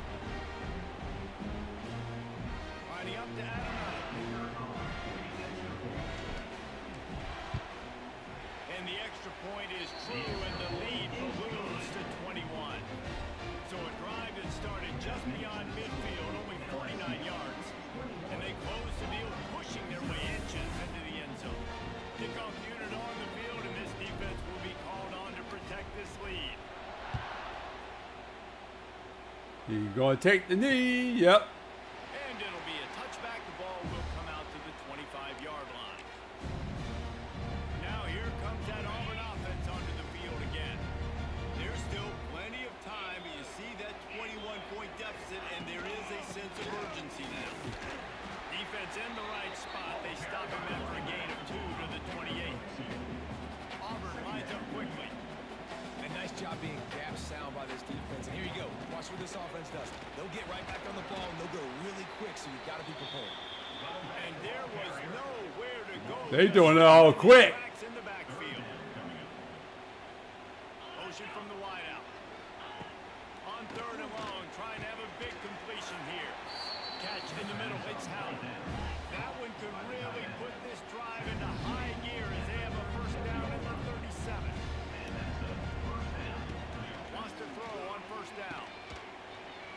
Lining up to Adam. And the extra point is true, and the lead balloons to 21. So a drive that started just beyond midfield, only 49 yards. And they close the deal, pushing their way inches into the end zone. Kickoff unit on the field, and this defense will be called on to protect this lead. You're going to take the knee. Yep. And it'll be a touchback. The ball will come out to the 25-yard line. Now here comes that Auburn offense onto the field again. There's still plenty of time. You see that 21-point deficit, and there is a sense of urgency now. Defense in the right spot. They stop him after a gain of 2 to the 28. Auburn lines up quickly. And nice job being gap sound by this defense. And here you go. Watch what this offense does. They'll get right back on the ball, and they'll go really quick, so you've got to be prepared. And there was nowhere to go. They doing it all quick. Backs in the backfield. Motion from the wideout. On third and long, trying to have a big completion here. Catch in the middle. It's Howard. That one could really put this drive into high gear as they have a first down at the 37. Wants to throw on first down.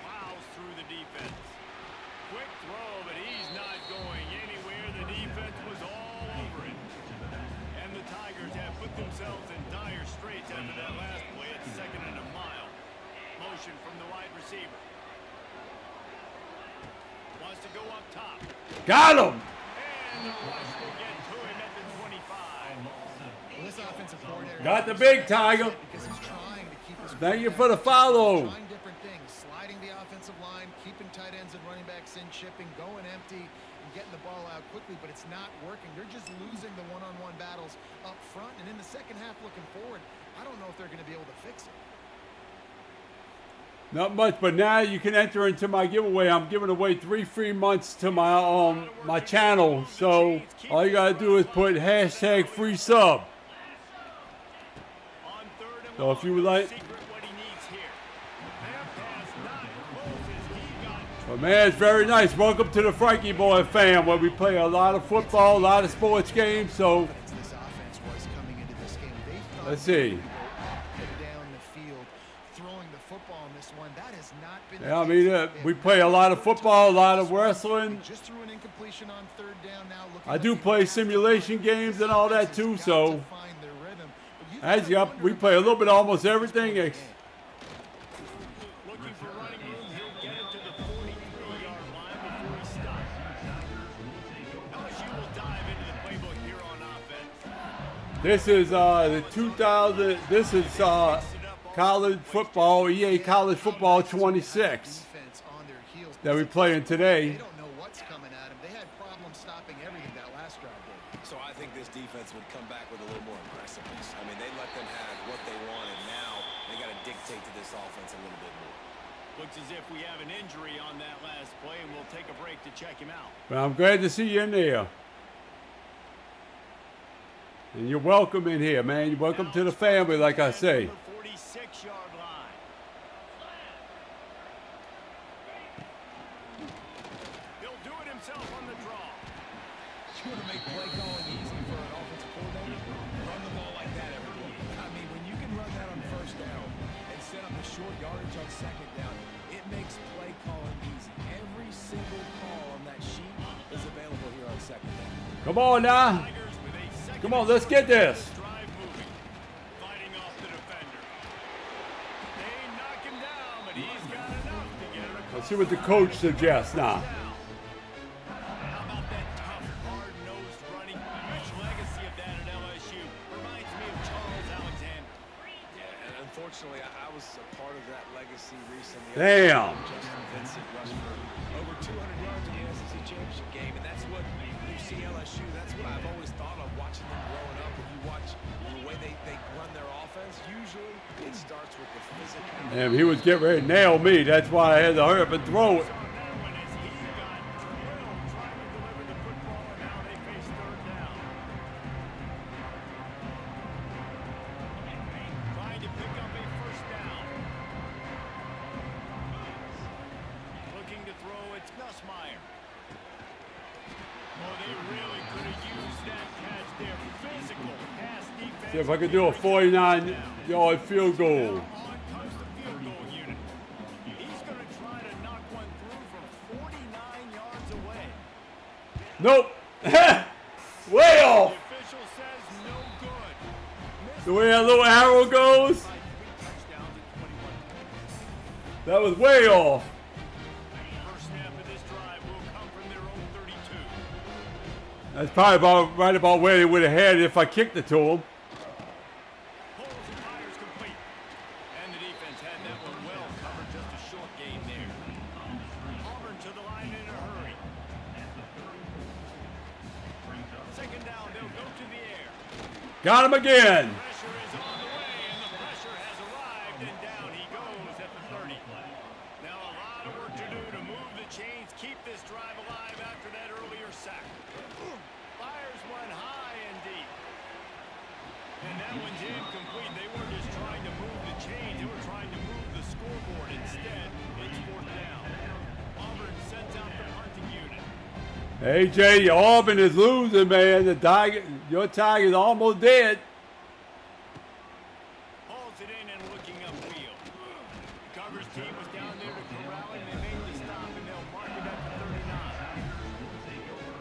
Plows through the defense. Quick throw, but he's not going anywhere. The defense was all over it. And the Tigers have put themselves in dire straits after that last play at second and a mile. Motion from the wide receiver. Wants to go up top. Got him. And the rush will get to him at the 25. Well, this offensive coordinator Got the big Tiger. because he's trying to keep his Thank you for the follow. trying different things, sliding the offensive line, keeping tight ends and running backs in, chipping, going empty, and getting the ball out quickly, but it's not working. They're just losing the one-on-one battles up front, and in the second half looking forward, I don't know if they're going to be able to fix it. Not much, but now you can enter into my giveaway. I'm giving away 3 free months to my channel. So all you gotta do is put hashtag free sub. On third and So if you would long, like, secret what he needs here. That pass not close as he got but man, it's very nice. Welcome to the Frankie Boy fam, where we play a lot of football, a lot of sports games. So This offense was coming into this game. They thought let's they see. could go up and down the field, throwing the football in this one. That has not been. Yeah, I the mean, case. we play a lot of football, a lot of wrestling. Just threw an incompletion on third down. Now looking I like do they play have to simulation find games and all that too. got to So find their rhythm. But you as gotta yup, wonder we if play a little bit of almost everything. looking for running room. He'll get it to the 43-yard line before he stops. LSU will dive into the playbook here on offense. This is the 2000. This is college football, EA College Football 26 Defense on their heels. that we're playing today. They don't know what's coming at them. They had problems stopping everything that last drive did. So I think this defense would come back with a little more aggressiveness. I mean, they let them have what they wanted. Now they got to dictate to this offense a little bit more. Looks as if we have an injury on that last play, and we'll take a break to check him out. But I'm glad to see you in there. And you're welcome in here, man. You're welcome to the family, like I say. 46-yard line. He'll do it himself on the draw. You want to make play calling easy for an offensive coordinator? Run the ball like that every week. I mean, when you can run that on first down and set up a short yardage on second down, it makes play calling easy. Every single call on that sheet is available here on second down. Come on now. Tigers with a second Come on, let's get this. drive moving. Fighting off the defender. They knock him down, but he's got enough to get it across. Let's see what the coach suggests now. How about that tough, hard-nosed running? Rich legacy of that at LSU. Reminds me of Charles Alexander. Yeah, and unfortunately, I was a part of that legacy recently. Damn. Justin Vincent rushed for over 200 yards in the SEC championship game, and that's what you see LSU. That's what I've always thought of watching them growing up. When you watch the way they run their offense, usually it starts with the physicality. Damn, he was getting ready to nail me. That's why I had to hurry up and throw it. On that one as he got drilled trying to deliver the football, and now they face third down. Trying to pick up a first down. Looking to throw, it's Nussmeier. Oh, they really could have used that catch there. Physical pass defense. See if I can do a 49-yard field goal. On comes the field goal unit. He's going to try to knock one through from 49 yards away. Nope. Way off. The official says no good. The way that little arrow goes, By 3 touchdowns and 21 points. that was way off. First snap of this drive will come from their own 32. That's probably right about where they would have had it if I kicked it to him. Pulls and fires complete. And the defense had that one well covered. Just a short gain there. Auburn to the line in a hurry. Second down, they'll go to the air. Got him again. Pressure is on the way, and the pressure has arrived, and down he goes at the 30. Now a lot of work to do to move the chains, keep this drive alive after that earlier sack. Fires one high and deep. And that one's incomplete. They weren't just trying to move the chains, they were trying to move the scoreboard instead. It's fourth down. Auburn sends out the punting unit. AJ, Auburn is losing, man. Your Tigers almost dead. Hauls it in and looking upfield. Cover's team was down there to corral him. They made the stop, and they'll mark it at the 39.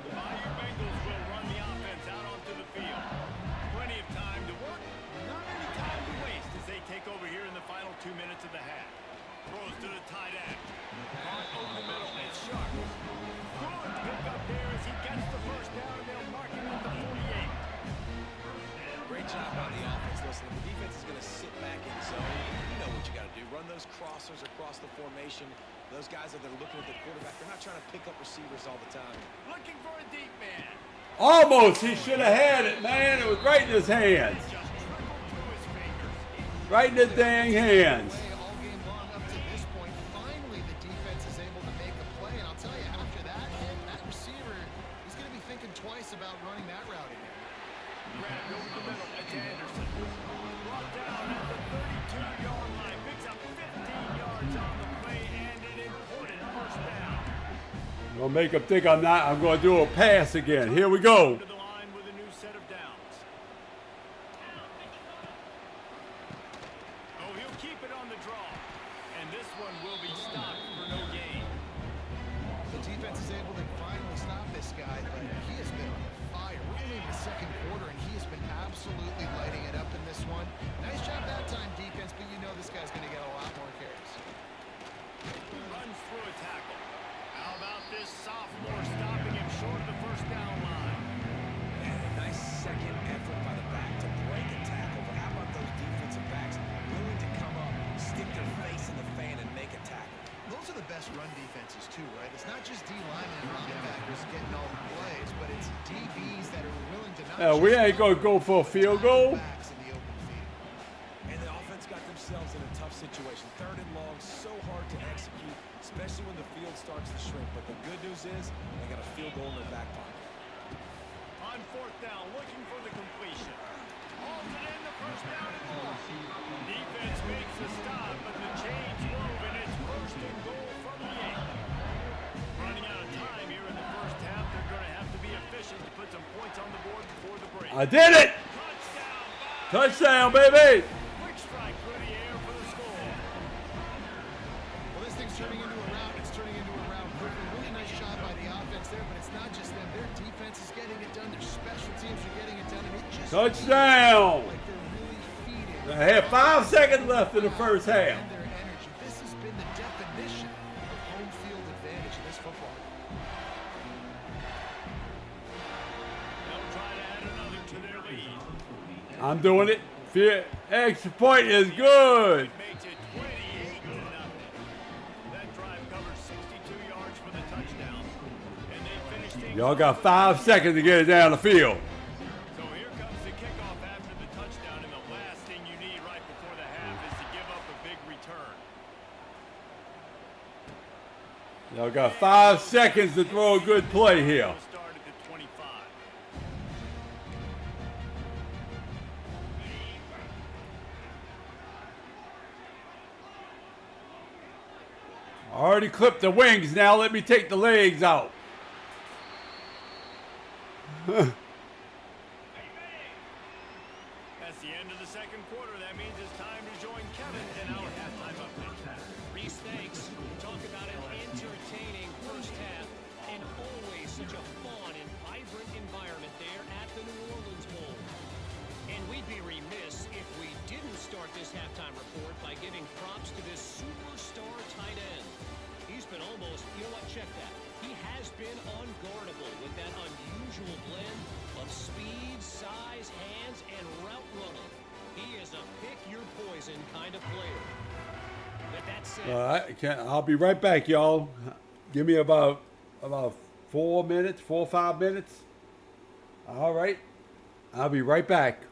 The Bayou Bengals will run the offense out onto the field. Plenty of time to work, not any time to waste as they take over here in the final 2 minutes of the half. Throws to the tight end. Caught over the middle, and Sharp. Good pick up there as he gets the first down, and they'll mark him at the 48. Great job by the offense. Listen, the defense is going to sit back in zone. You know what you got to do. Run those crossers across the formation. Those guys that are looking at the quarterback, they're not trying to pick up receivers all the time. Looking for a deep man. Almost. He should have had it, man. It was right in his hands. Just trickled through his fingers. Right in his dang hands. All game long up to this point. Finally, the defense is able to make a play, and I'll tell you, after that hit, that receiver is going to be thinking twice about running that route again. Grabbed over the middle. It's Anderson. Brought down at the 32-yard line. Picks up 15 yards on the play and an important first down. Gonna make him think I'm gonna do a pass again. Here we go. To the line with a new set of downs. Oh, he'll keep it on the draw. And this one will be stopped for no gain. The defense is able to finally stop this guy, but he has been on fire. We're only in the second quarter, and he has been absolutely lighting it up in this one. Nice job that time, defense, but you know this guy's going to get a lot more carries. Runs through a tackle. How about this sophomore stopping him short of the first down line? And a nice second effort by the back to against run defenses too, right? It's not just D linemen and linebackers getting all the plays, but it's DBs that are willing to not We just ain't gonna go for a field goal. backs in the open field. And the offense got themselves in a tough situation. 3rd and long, so hard to execute, especially when the field starts to shrink. But the good news is they got a field goal in their back pocket. On 4th down, looking for the completion. Hauls it in the first down and long. Defense makes a stop, but the chains move, and it's 1st and goal from the 8. Running out of time here in the first half. They're going to have to be efficient to put some points on the board before the break. I did it! Touchdown, Touchdown, baby! quick strike through the air for the score. Well, this thing's turning into a rout. It's turning into a rout quickly. Really nice shot by the offense there, but it's not just them. Their defense is getting it done. Their special teams are getting it done. And it just Touchdown! feels like they're really feeding. I had 5 seconds left in the first half. And their energy. This has been the definition of home field advantage in this football. They'll try to add another to their lead. I'm doing it. Extra point is good. It makes it 28-0. That drive covers 62 yards for the touchdown, and they finish things. Y'all got 5 seconds to get it down the field. So here comes the kickoff after the touchdown, and the last thing you need right before the half is to give up a big return. Y'all got 5 seconds to throw a good play here. We'll start at the 25. I already clipped the wings. Now let me take the legs out. That's the end of the second quarter. That means it's time to join Kevin in our halftime update. Reese, thanks. Talk about an entertaining first half and always such a fun and vibrant environment there at the New Orleans Bowl. And we'd be remiss if we didn't start this halftime report by giving props to this superstar tight end. He's been almost, you know what, check that. He has been unguardable with that unusual blend of speed, size, hands, and route running. He is a pick-your-poison kind of player. With that said, All right, I'll be right back, y'all. Give me about 4 minutes, 4 or 5 minutes. All right, I'll be right back.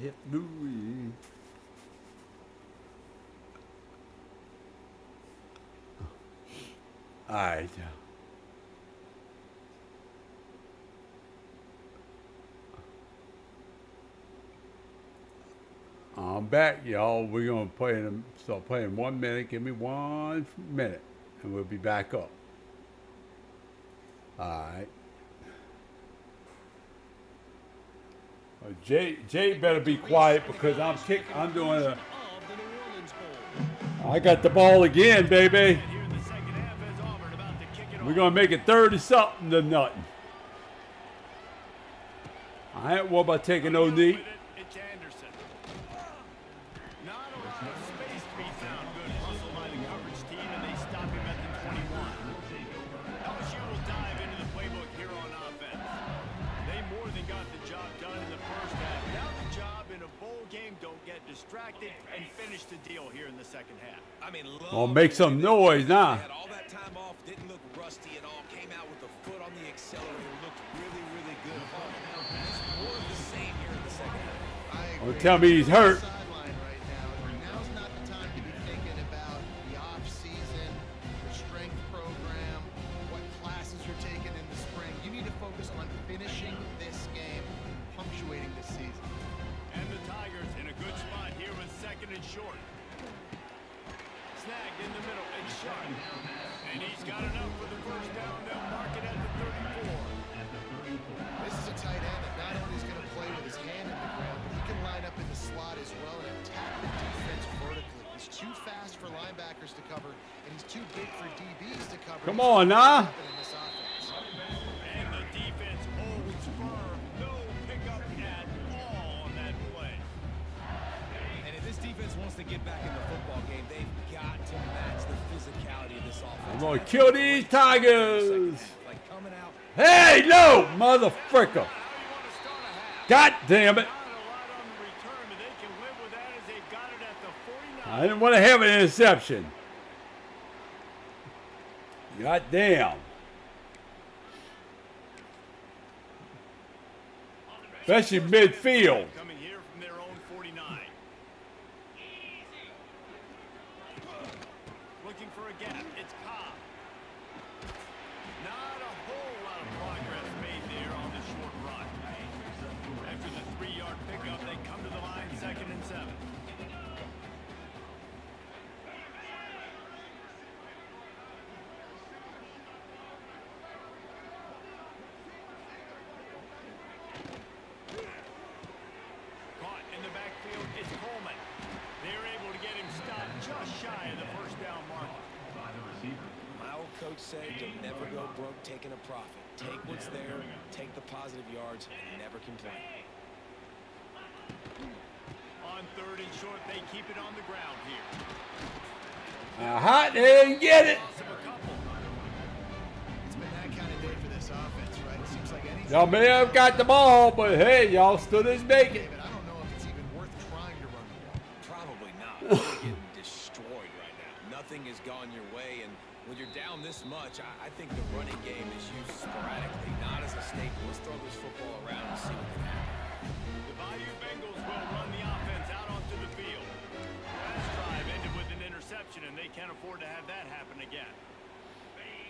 hip movie. All right. I'm back, y'all. We're gonna play in start playing in 1 minute. Give me 1 minute, and we'll be back up. All right. Jay better be quiet because I'm doing a. I got the ball again, baby. We're gonna make it 30-something to nothing. I ain't worried about taking no knee. It's Anderson. Not a lot of space to be found. Good hustle by the coverage team, and they stop him at the 21. LSU will dive into the playbook here on offense. They more than got the job done in the first half. Now the job in a bowl game, don't get distracted and finish the deal here in the second half. I mean, Gonna make some noise now. had all that time off, didn't look rusty at all, came out with the foot on the accelerator, looked really, really good. It's more of the same here in the second half. Don't tell me he's hurt. Sideline right now. Now's not the time to be thinking about the off season, the strength program, what classes you're taking in the spring. You need to focus on finishing this game, punctuating this season. And the Tigers in a good spot here with second and short. Snagged in the middle, it's Sharp. And he's got enough for the first down. They'll mark it at the 34. This is a tight end that not only is going to play with his hand in the ground, but he can line up in the slot as well and attack the defense vertically. He's too fast for linebackers to cover, and he's too big for DBs to cover. Come on, now. In this offense. And the defense holds firm. No pickup at all on that play. And if this defense wants to get back in the football game, they've got to match the physicality of this offense. I'm gonna kill these Tigers. Like coming out. Hey, no, mother fricker. God damn it. Not a lot on the return, but they can live with that as they've got it at the 49. I didn't want to have an interception. God damn. Especially midfield. Coming here from their own 49. Looking for a gap. It's Cobb. Not a whole lot of progress made there on the short run. After the 3-yard pickup, they come to the line, 2nd and 7. Caught in the backfield, it's Coleman. They're able to get him stopped just shy of the first down mark. My old coach said you'll never go broke taking a profit. Take what's there, take the positive yards, and never complain. On 3rd and short, they keep it on the ground here. Hot and get it. Loss of a couple. It's been that kind of day for this offense, right? It seems like any. Y'all may have got the ball, but hey, y'all still didn't make it. David, I don't know if it's even worth trying to run the ball. Probably not. You're getting destroyed right now. Nothing has gone your way, and when you're down this much, I think the running game is used sporadically, not as a staple. Let's throw this football around and see what can happen. The Bayou Bengals will run the offense out onto the field. Last drive ended with an interception, and they can't afford to have that happen again.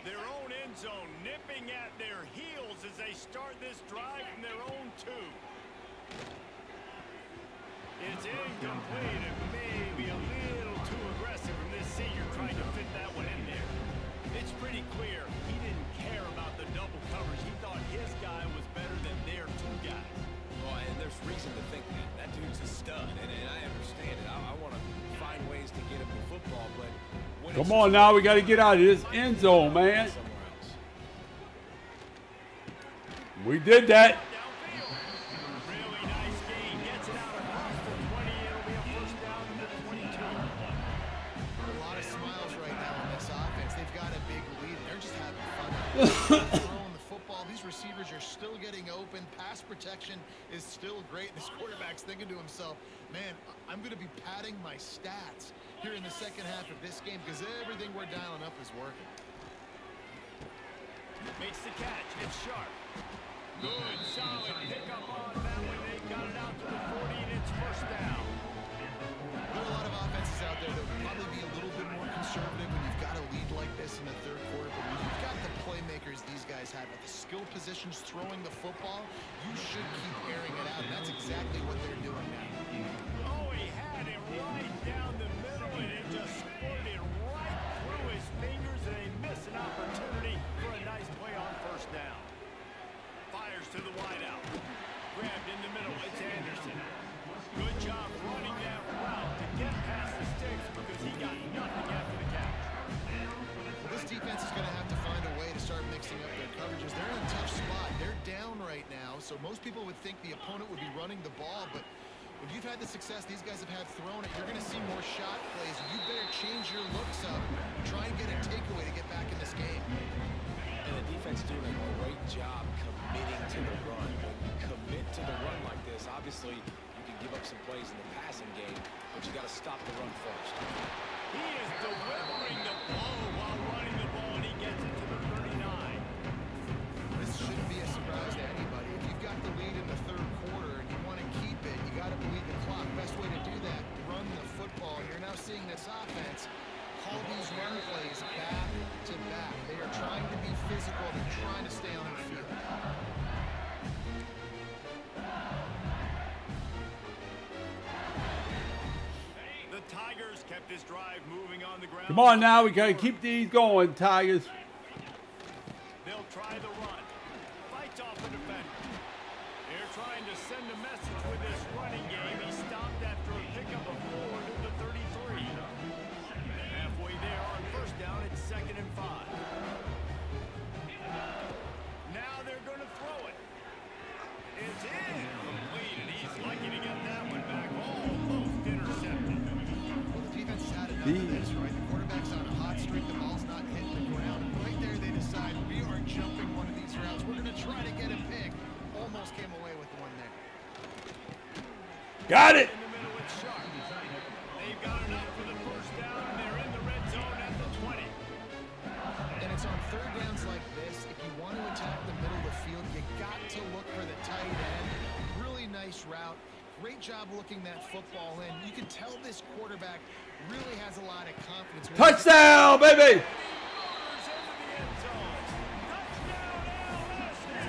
Their own end zone nipping at their heels as they start this drive from their own 2. It's incomplete and maybe a little too aggressive from this senior trying to fit that one in there. It's pretty clear he didn't care about the double coverage. He thought his guy was better than their 2 guys. Well, and there's reason to think that. That dude's a stud, and I understand it. I want to find ways to get him the football, but when Come on now, we got to get out of this end zone, man. somewhere else. We did that. Downfield. Really nice gain. Gets it out across the 20. It'll be a first down to the 22. A lot of smiles right now on this offense. They've got a big lead. They're just having fun. Throwing the football. These receivers are still getting open. Pass protection is still great. This quarterback's thinking to himself, man, I'm going to be padding my stats here in the second half of this game because everything we're dialing up is working. Makes the catch. It's Sharp. Good, solid pickup on that one. They got it out to the 40, and it's first down. There are a lot of offenses out there that would probably be a little bit more conservative when you've got a lead like this in the third quarter. But when you've got the playmakers these guys have at the skill positions throwing the football, you should keep airing it out. And that's exactly what they're doing now. Oh, he had it right down the middle, and it just squirted right through his fingers, and they miss an opportunity for a nice play on first down. Fires to the wideout. Grabbed in the middle. It's Anderson. Good job running that route to get past the sticks because he got nothing after the catch. Well, this defense is going to have to find a way to start mixing up their coverages. They're in a tough spot. They're down right now, so most people would think the opponent would be running the ball, but when you've had the success these guys have had throwing it, you're going to see more shot plays. You better change your looks up and try and get a takeaway to get back in this game. And the defense doing a great job committing to the run. When you commit to the run like this, obviously you can give up some plays in the passing game, but you got to stop the run first. He is delivering the blow while running the ball, and he gets it to the 39. This shouldn't be a surprise to anybody. If you've got the lead in the third quarter and you want to keep it, you got to bleed the clock. Best way to do that, run the football. You're now seeing this offense call these run plays back to back. They are trying to be physical. They're trying to stay on the field. The Tigers kept this drive moving on the ground. Come on now, we gotta keep these going, Tigers. They'll try the run. Fights off the defender. They're trying to send a message with this running game. He stopped after a pickup of 4 to the 33. Halfway there on first down, it's 2nd and 5. Now they're going to throw it. It's incomplete, and he's lucky to get that one back. Almost intercepted. Well, the defense has had enough of this, right? The quarterback's on a hot streak. The ball's not hitting the ground. And right there, they decide we are jumping one of these routes. We're going to try to get a pick. Almost came away with one there. Got it. In the middle, it's Sharp. They've got enough for the first down, and they're in the red zone at the 20. And it's on third downs like this. If you want to attack the middle of the field, you got to look for the tight end. Really nice route. Great job looking that football in. You can tell this quarterback really has a lot of confidence. Touchdown, baby. Motors into the end zone. Touchdown, LSU.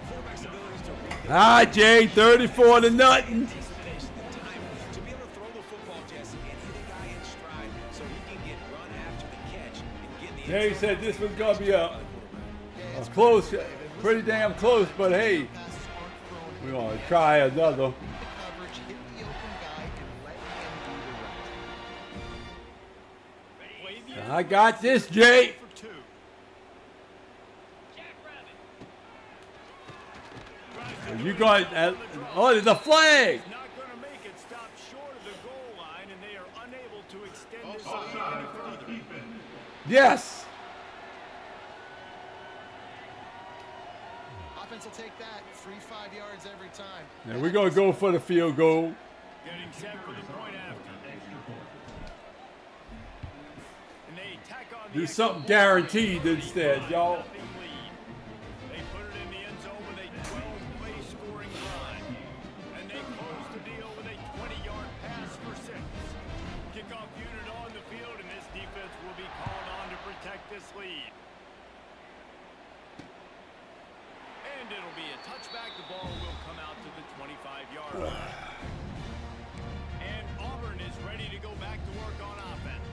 Quarterback's abilities to read Ah, Jay, 34 to nothing. anticipation, the time to be able to throw the football, Jesse, and hit a guy in stride so he can get run after the catch and get the Jay end zone. said this was gonna be a close, pretty damn close, but hey, we're gonna try another. The coverage, hit the open guy, and let him do the rest. Play the I got this, Jay. for 2. You got, oh, there's a flag. Not going to make it. Stop short of the goal line, and they are unable to extend this lead any further. Yes. Offense will take that. Free 5 yards every time. Now we're gonna go for the field goal. Getting set for the point after. And they tack on the Do extra something point. guaranteed instead, y'all. They put it in the end zone with a 12-play scoring drive. And they close the deal with a 20-yard pass for 6. Kickoff unit on the field, and this defense will be called on to protect this lead. And it'll be a touchback. The ball will come out to the 25-yard line. And Auburn is ready to go back to work on offense.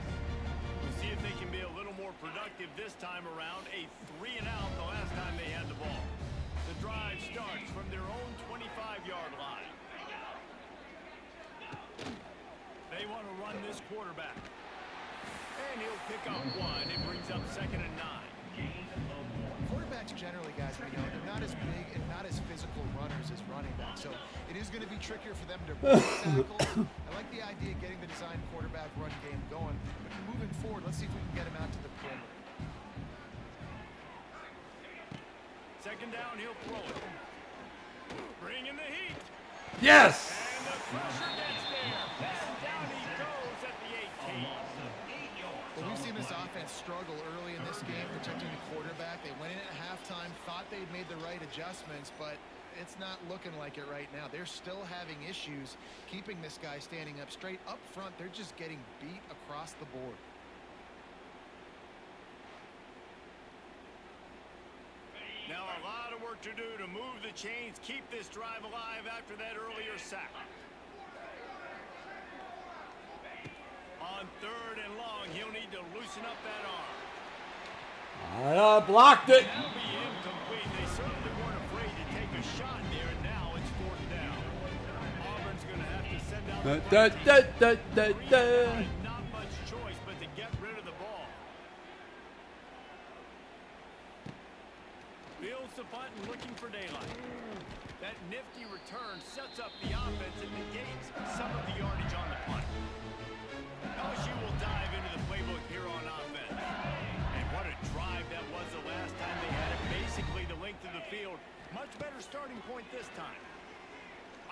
We'll see if they can be a little more productive this time around. A 3-and-out the last time they had the ball. The drive starts from their own 25-yard line. They want to run this quarterback. And he'll pick up 1. It brings up 2nd and 9. Quarterbacks generally, guys, we know, they're not as big and not as physical runners as running backs. So it is going to be trickier for them to break tackles. I like the idea of getting the design quarterback run game going. But moving forward, let's see if we can get him out to the perimeter. 2nd down, he'll throw it. Bringing the heat. Yes. And the pressure gets there. And down he goes at the 18. Well, we've seen this offense struggle early in this game protecting the quarterback. They went in at halftime, thought they'd made the right adjustments, but it's not looking like it right now. They're still having issues keeping this guy standing up straight. Up front, they're just getting beat across the board. Now a lot of work to do to move the chains, keep this drive alive after that earlier sack. On 3rd and long, he'll need to loosen up that arm. Blocked it. That'll be incomplete. They certainly weren't afraid to take a shot there, and now it's 4th down. Auburn's going to have to send out the not much choice but to get rid of the ball. Fields the punt and looking for daylight. That nifty return sets up the offense and negates some of the yardage on the punt. LSU will dive into the playbook here on offense. And what a drive that was the last time they had it. Basically the length of the field. Much better starting point this time.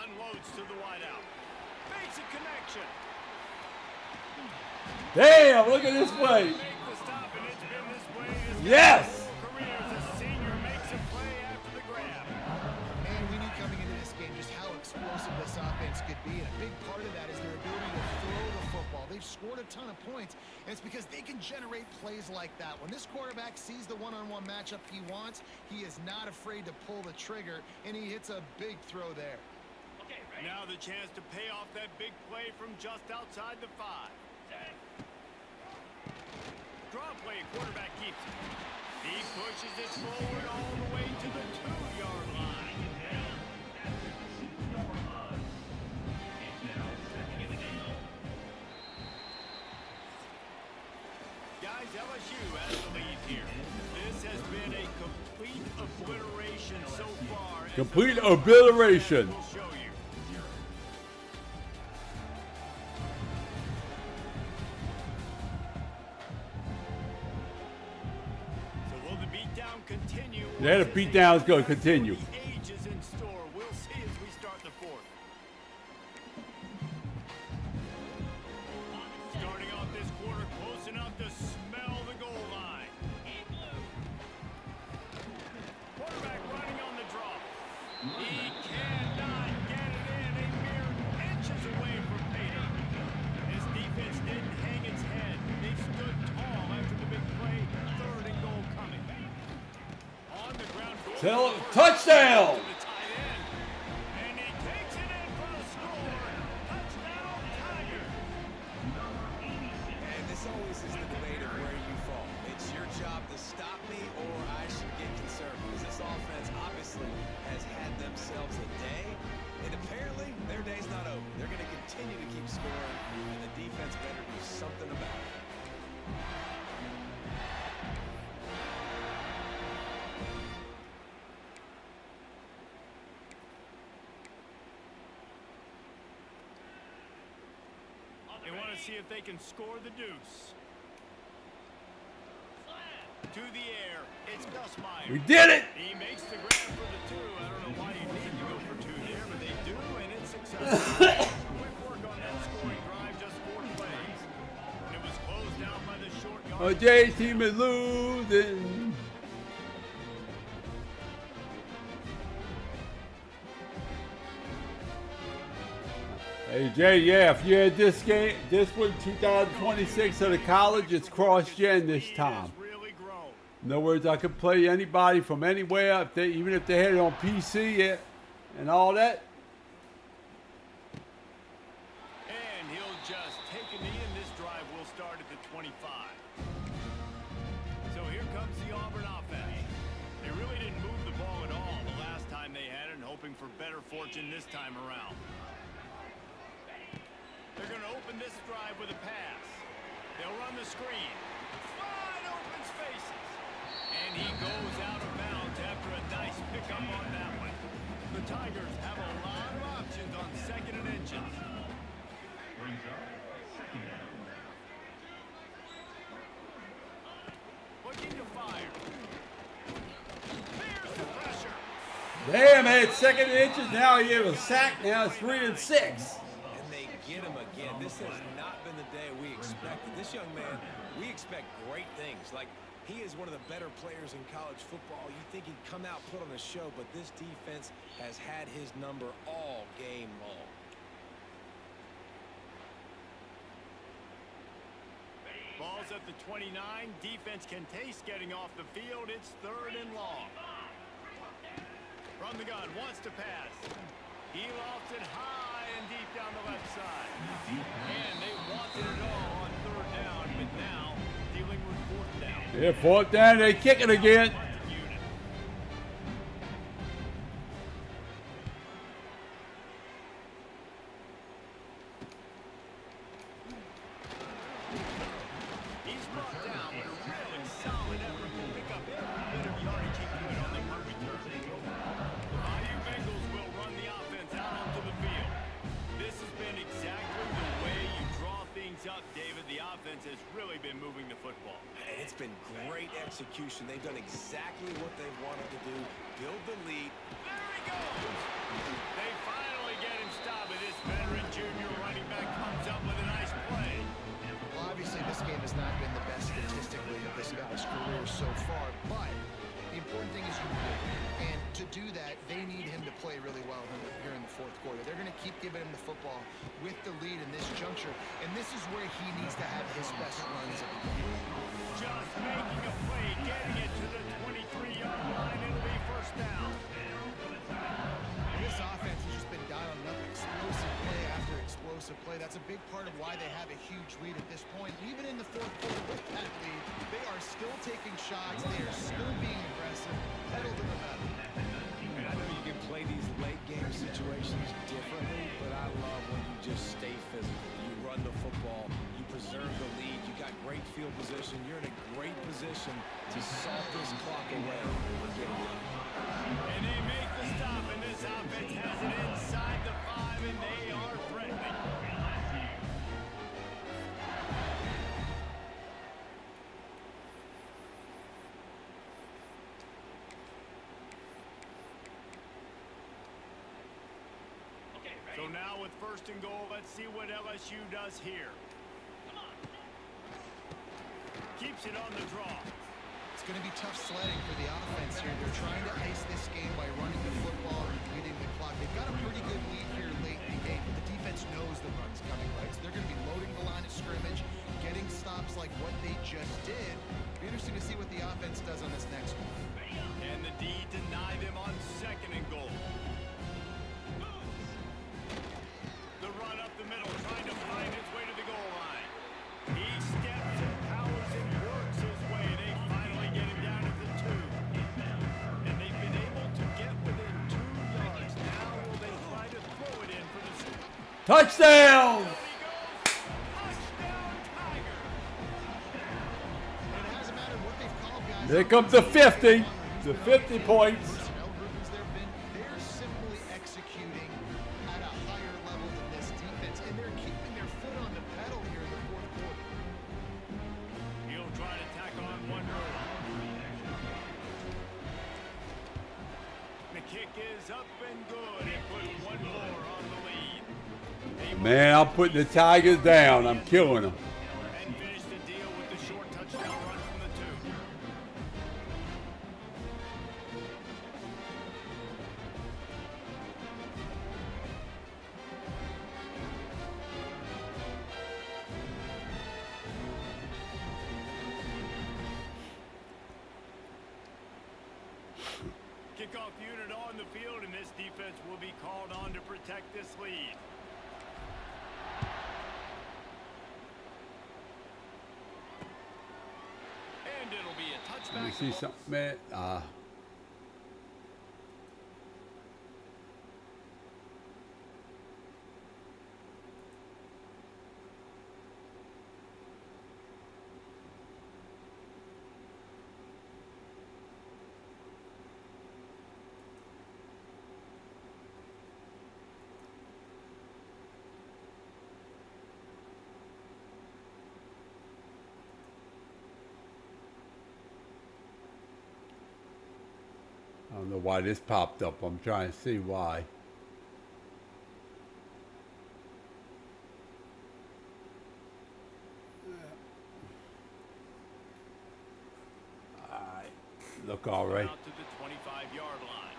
Unloads to the wideout. Makes a connection. Damn, look at this play. Make the stop, and it's been this way his Yes. career as a senior makes a play after the grab. And we knew coming into this game just how explosive this offense could be, and a big part of that is their ability to throw the football. They've scored a ton of points, and it's because they can generate plays like that. When this quarterback sees the one-on-one matchup he wants, he is not afraid to pull the trigger, and he hits a big throw there. Now the chance to pay off that big play from just outside the 5. Draw play, quarterback keeps it. He pushes it forward all the way to the 2-yard line. Guys, LSU has the lead here. This has been a complete obliteration so far. Complete obliteration. We'll show you. Continue. Yeah, the beatdown is going to continue. Age is in store. We'll see as we start the 4th. Starting off this quarter close enough to smell the goal line. Quarterback running on the draw. He cannot get it in. A mere inches away from payday. This defense didn't hang its head. They stood tall after the big play. 3rd and goal coming. Touchdown! And he takes it in for the score. Touchdown, Tigers. And this always is the debate of where you fall. It's your job to stop me or I should get concerned. Because this offense obviously has had themselves a day. And apparently their day's not over. They're going to continue to keep scoring. And the defense better do something about it. They want to see if they can score the deuce. To the air. It's Gus Meyer. We did it! He makes the grab for the 2. I don't know why you need to go for 2 there, but they do, and it's successful. Quick work on that scoring drive, just 4 plays. And it was closed out by the short yard. Oh, Jay's team is losing. Hey Jay, yeah, if you had this game, this one 2026 of the college, it's cross-gen this time. Really grown. In other words, I could play anybody from anywhere, if they, even if they had it on PC and all that. And he'll just take a knee, and this drive will start at the 25. So here comes the Auburn offense. They really didn't move the ball at all the last time they had it, and hoping for better fortune this time around. They're going to open this drive with a pass. They'll run the screen. Wide open spaces. And he goes out of bounds after a nice pickup on that one. The Tigers have a lot of options on 2nd and inches. Looking to fire. There's the pressure. Damn, man, 2nd and inches. Now he gave a sack. Now it's 3 and 6. Get him again. This has not been the day we expected. This young man, we expect great things. Like, he is one of the better players in college football. You think he'd come out, put on a show, but this defense has had his number all game long. Ball's at the 29. Defense can taste getting off the field. It's 3rd and long. From the gun, wants to pass. He lofts it high and deep down the left side. And they wanted it all on 3rd down, but now dealing with 4th down. Yeah, 4th down, they kick it again. He's brought down, but a really solid effort to pick up every bit of yardage he could on the punt return. The Bayou Bengals will run the offense out onto the field. This has been exactly the way you draw things up, David. The offense has really been moving the football. And it's been great execution. They've done exactly what they wanted to do. Build the lead. There he goes! They finally get him stopped, and this veteran junior running back comes up with a nice play. Well, obviously, this game has not been the best statistically of this guy's career so far, but the important thing is you win. And to do that, they need him to play really well here in the 4th quarter. They're going to keep giving him the football with the lead in this juncture, and this is where he needs to have his best runs of the game. Just making a play, getting it to the 23-yard line. It'll be 1st down. This offense has just been dialing up explosive play after explosive play. That's a big part of why they have a huge lead at this point. Even in the 4th quarter with that lead, they are still taking shots. They are still being aggressive, pedal to the metal. And I know you can play these late game situations differently, but I love when you just stay physical. You run the football, you preserve the lead, you got great field position, you're in a great position to salt this clock away and get it done. And they make the stop, and this offense has it inside the 5, and they are threatening. So now with 1st and goal, let's see what LSU does here. Keeps it on the draw. It's going to be tough sledding for the offense here. They're trying to ice this game by running the football and leading the clock. They've got a pretty good lead here late in the game, but the defense knows the run's coming, right? So they're going to be loading the line of scrimmage, getting stops like what they just did. Be interesting to see what the offense does on this next one. And the D deny them on 2nd and goal. The run up the middle, trying to find his way to the goal line. He steps and powers and works his way. They finally get him down at the 2. And they've been able to get within 2 yards. Now will they try to throw it in for the Touchdown! There he goes. Touchdown, Tigers. And it hasn't mattered what they've called, guys. Here comes the 50. The 50 points. Personnel groupings there have been. They're simply executing at a higher level than this defense, and they're keeping their foot on the pedal here in the 4th quarter. He'll try to tack on one more. The kick is up and good. It put one more on the lead. Man, I'm putting the Tigers down. I'm killing them. And finish the deal with the short touchdown run from the 2. Kickoff unit on the field, and this defense will be called on to protect this lead. And it'll be a touchback. You see something, man? I don't know why this popped up. I'm trying to see why. look all right. Out to the 25-yard line.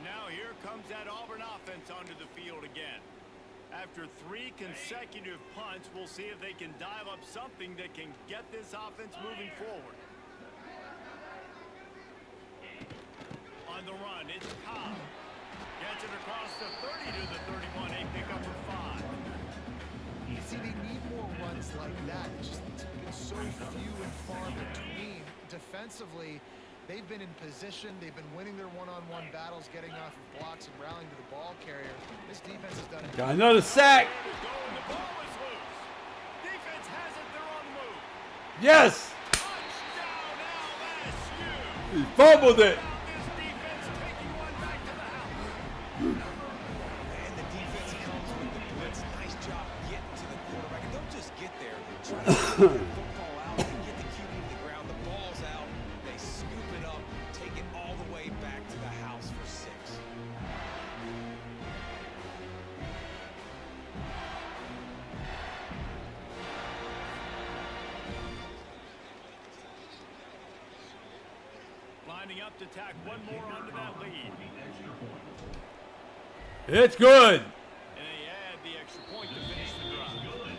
Now here comes that Auburn offense onto the field again. After 3 consecutive punts, we'll see if they can dial up something that can get this offense moving forward. On the run, it's Cobb. Gets it across the 30 to the 31. A pickup for 5. You see, they need more runs like that. It's been so few and far between. Defensively, they've been in position. They've been winning their one-on-one battles, getting off of blocks and rallying to the ball carrier. This defense has done it. Got another sack. The ball is loose. Defense has it. They're on the move. Yes. Touchdown LSU. He fumbled it. This defense taking one back to the house. And the defense comes with the blitz. Nice job getting to the quarterback. And don't just get there. Try to get the football out and get the QB to the ground. The ball's out. They scoop it up, take it all the way back to the house for 6. Lining up to tack one more onto that lead. It's good. And they add the extra point to finish the drive.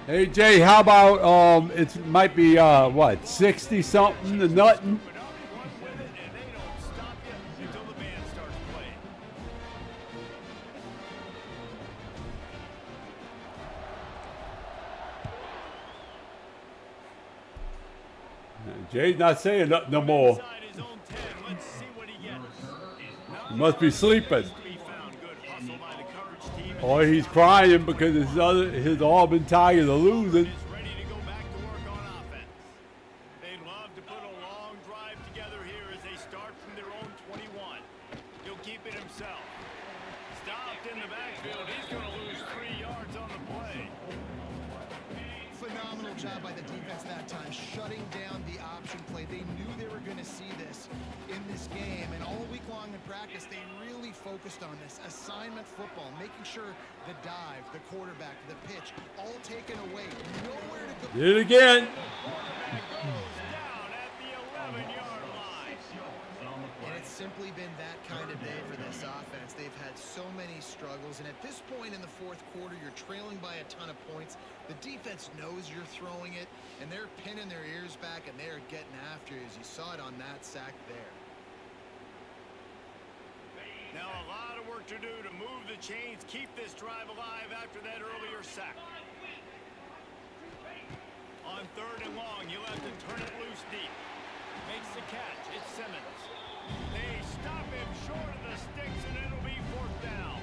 Hey Jay, how about it might be what 60 something to nothing. But up, run with it, and they don't stop you until the band starts playing. Jay's not saying nothing no more. Inside his own 10. Let's see what he gets. He must be sleeping. To be found. Good hustle by the coverage team. Or he's crying because his Auburn Tigers are losing. Is ready to go back to work on offense. They'd love to put a long drive together here as they start from their own 21. He'll keep it himself. Stopped in the backfield. He's going to lose 3 yards on the play. Phenomenal job by the defense that time, shutting down the option play. They knew they were going to see this in this game, and all week long in practice, they really focused on this assignment football, making sure the dive, the quarterback, the pitch, all taken away. Nowhere to go. Did it again. Quarterback goes down at the 11-yard line. And it's simply been that kind of day for this offense. They've had so many struggles, and at this point in the fourth quarter, you're trailing by a ton of points. The defense knows you're throwing it, and they're pinning their ears back, and they're getting after you, as you saw it on that sack there. Now a lot of work to do to move the chains, keep this drive alive after that earlier sack. On 3rd and long, you'll have to turn it loose deep. Makes the catch. It's Simmons. They stop him short of the sticks, and it'll be 4th down.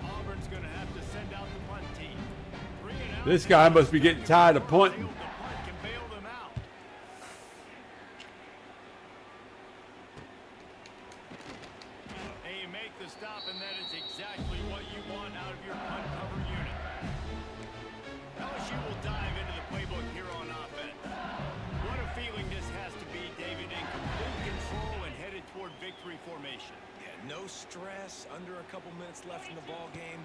Auburn's going to have to send out the punt team. 3 and out. This guy must be getting tired of punting. The punt can bail them out. And you make the stop, and that is exactly what you want out of your punt cover unit. LSU will dive into the playbook here on offense. What a feeling this has to be, David, in complete control and headed toward victory formation. Yeah, no stress, under a couple minutes left in the ball game.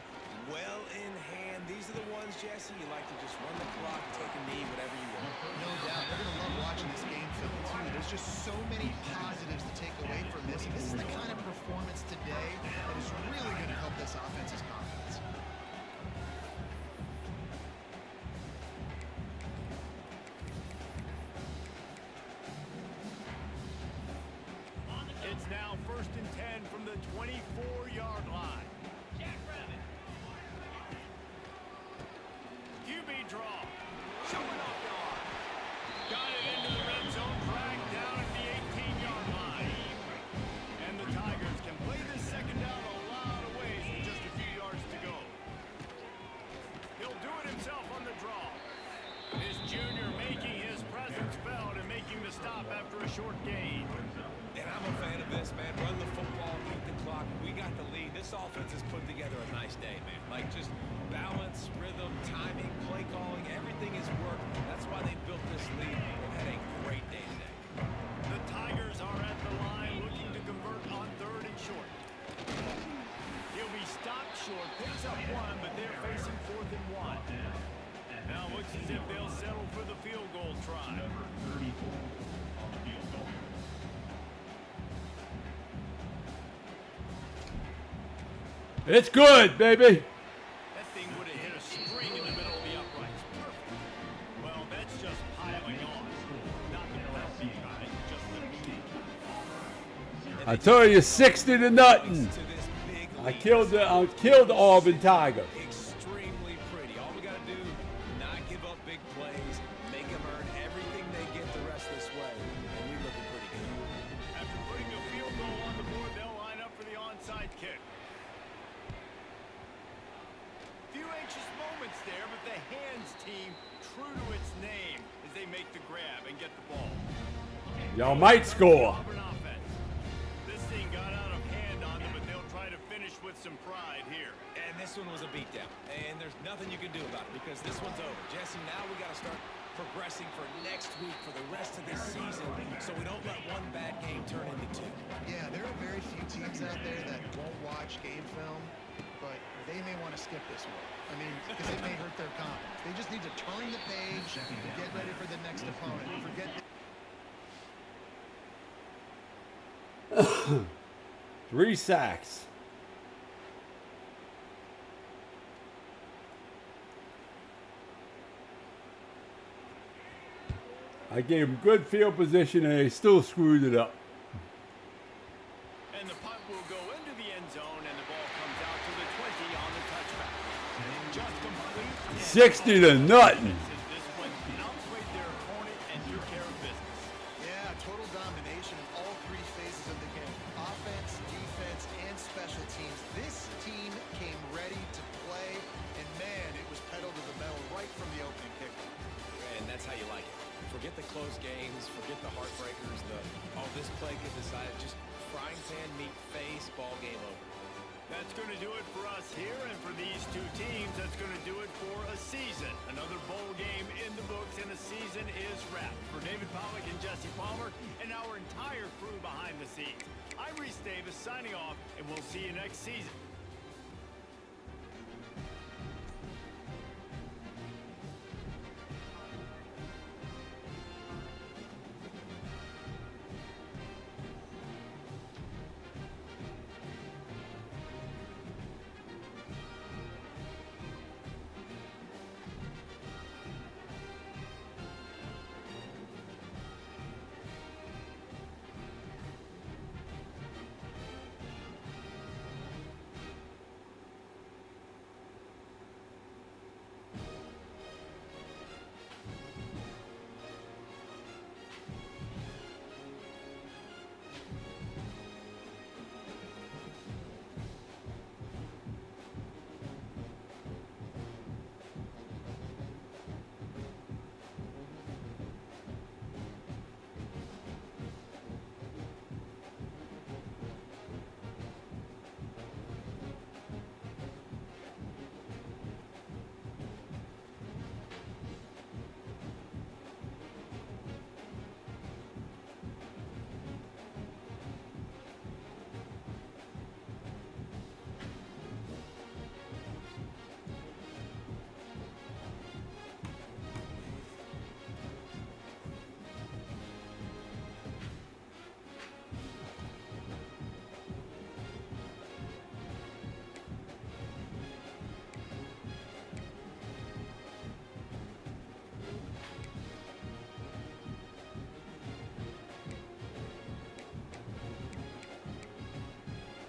Well in hand. These are the ones, Jesse, you like to just run the clock, take a knee, whatever you want. No doubt. They're going to love watching this game film, too. There's just so many positives to take away from this. And this is the kind of performance today that is really going to help this offense's confidence. It's now 1st and 10 from the 24-yard line. QB draw. Showing off the arm. Got it into the red zone. Dragged down at the 18-yard line. And the Tigers can play this second down a lot of ways with just a few yards to go. He'll do it himself on the draw. His junior making his presence felt and making the stop after a short gain. And I'm a fan of this, man. Run the football, eat the clock. We got the lead. This offense has put together a nice day, man. Like, just balance, rhythm, timing, play calling, everything has worked. That's why they built this lead. They've had a great day today. The Tigers are at the line looking to convert on 3rd and short. He'll be stopped short, picks up 1, but they're facing 4th and 1. Now looks as if they'll settle for the field goal try. It's good, baby. That thing would have hit a spring in the middle of the uprights. Perfect. Well, that's just piling on. Not the perfect kind, just the meaning. I tell you, 60 to nothing. I killed the Auburn Tigers. Extremely pretty. All we got to do, not give up big plays, make them earn everything they get the rest of this way, and we're looking pretty good. After putting a field goal on the board, they'll line up for the onside kick. Few anxious moments there, but the hands team, true to its name, as they make the grab and get the ball. Y'all might score. Auburn offense. This thing got out of hand on them, but they'll try to finish with some pride here. And this one was a beatdown, and there's nothing you can do about it because this one's over. Jesse, now we got to start progressing for next week for the rest of this season so we don't let one bad game turn into two. Yeah, there are very few teams out there that won't watch game film, but they may want to skip this one. I mean, because it may hurt their confidence. They just need to turn the page and get ready for the next opponent. Forget 3 sacks. I gave them good field position and they still screwed it up. And the punt will go into the end zone, and the ball comes out to the 20 on the touchback. Just complete. 60 to nothing. This one outplayed their opponent and took care of business. Yeah, total domination in all 3 phases of the game. Offense, defense, and special teams. This team came ready to play, and man, it was pedal to the metal right from the opening kickoff. And that's how you like it. Forget the close games, forget the heartbreakers, this play could decide, just frying pan meet face, ball game over. That's going to do it for us here, and for these two teams, that's going to do it for a season. Another bowl game in the books, and a season is wrapped. For David Pollack and Jesse Palmer, and our entire crew behind the scenes, I'm Reese Davis signing off, and we'll see you next season.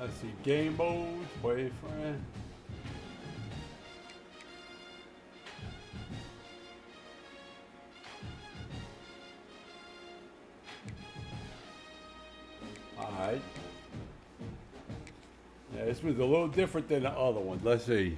Let's see, game modes, boyfriend. Alright. Yeah, this was a little different than the other one. Let's see.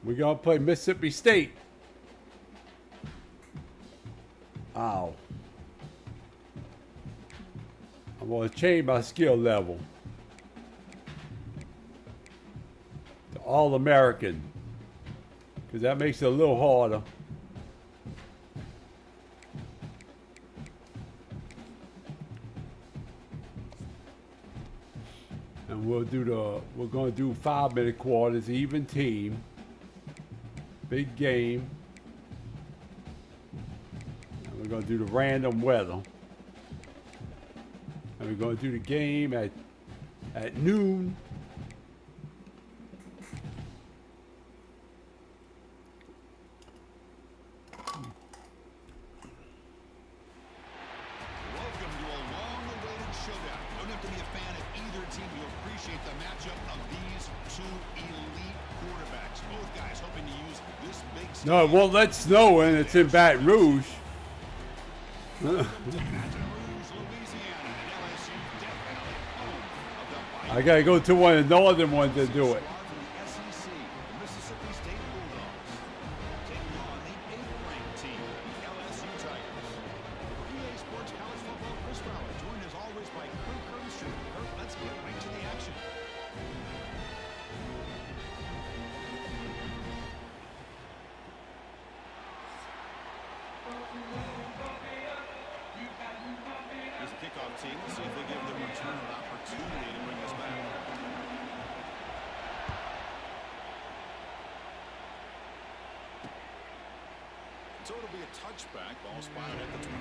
We're going to play Mississippi State. Ow. I'm going to change my skill level to All-American, because that makes it a little harder. And we're going to do 5-minute quarters, even team, big game. And we're going to do the random weather. And we're going to do the game at noon. Welcome to a long-awaited showdown. Don't have to be a fan of either team to appreciate the matchup of these two elite quarterbacks. Both guys hoping to use this big stage. No, it won't let snow in. It's in Baton Rouge. Welcome to Baton Rouge, Louisiana, and LSU Death Valley, home of the I got to go to one of the northern ones to do it. From the SEC, the Mississippi State Bulldogs, taking on the 8th-ranked team, the LSU Tigers. For EA Sports College Football, Chris Fowler, joined as always by Kirk Herbstreit. Kirk, let's get right to the action. Here's the kickoff team. Let's see if they give the return an opportunity to bring this back. So it'll be a touchback. Ball spotted at the 25.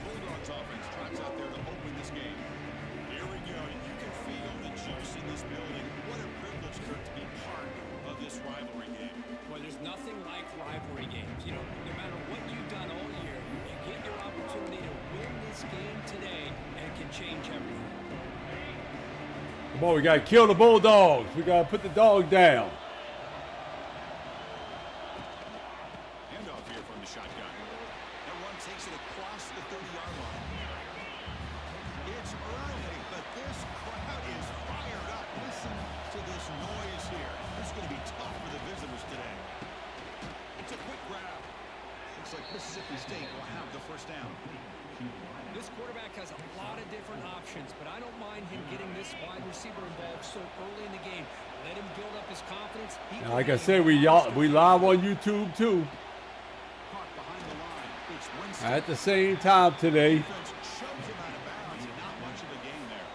Bulldogs offense trots out there to open this game. Here we go. You can feel the juice in this building. What a privilege, Kirk, to be part of this rivalry game. Well, there's nothing like rivalry games. You know, no matter what you've done all year, you get your opportunity to win this game today, and it can change everything. Come on, we got to kill the Bulldogs. We got to put the dog down. Handoff here from the shotgun. That run takes it across the 30-yard line. It's early, but this crowd is fired up. Listen to this noise here. It's going to be tough for the visitors today. It's a quick grab. Looks like Mississippi State will have the first down. This quarterback has a lot of different options, but I don't mind him getting this wide receiver involved so early in the game. Let him build up his confidence. And like I said, we live on YouTube too. Caught behind the line. It's Winston. At the same time today. Defense shoves him out of bounds and not much of a gain there.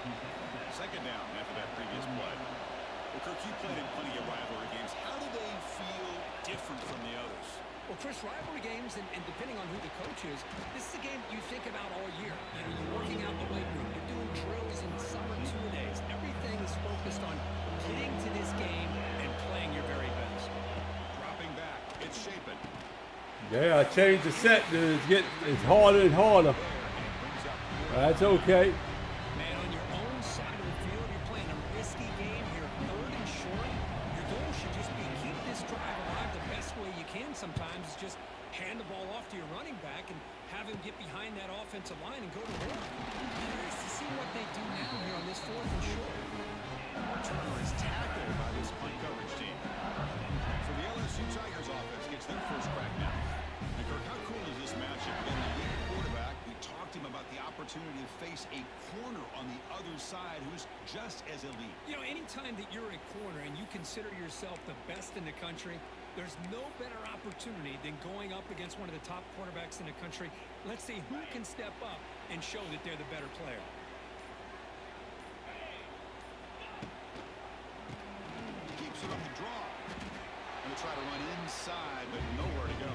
Second down after that previous play. Well, Kirk, you played in plenty of rivalry games. How do they feel different from the others? Well, Chris, rivalry games, and depending on who the coach is, this is a game you think about all year. You know, you're working out in the weight room, you're doing drills and summer two-a-days. Everything is focused on getting to this game and playing your very best. Dropping back. It's Shapen. Yeah, I changed the set. It's harder and harder. That's okay. Man, on your own side of the field, you're playing a risky game here. 3rd and short. Your goal should just be keep this drive alive the best way you can sometimes. Is just hand the ball off to your running back and have him get behind that offensive line and go to work. Curious to see what they do now here on this 4th and short. Turner is tackled by this punt coverage team. So the LSU Tigers offense gets their first crack now. And Kirk, how cool is this matchup? Again, the lead quarterback, we talked to him about the opportunity to face a corner on the other side who's just as elite. You know, anytime that you're a corner and you consider yourself the best in the country, there's no better opportunity than going up against one of the top quarterbacks in the country. Let's see who can step up and show that they're the better player. Keeps it on the draw. Going to try to run inside, but nowhere to go.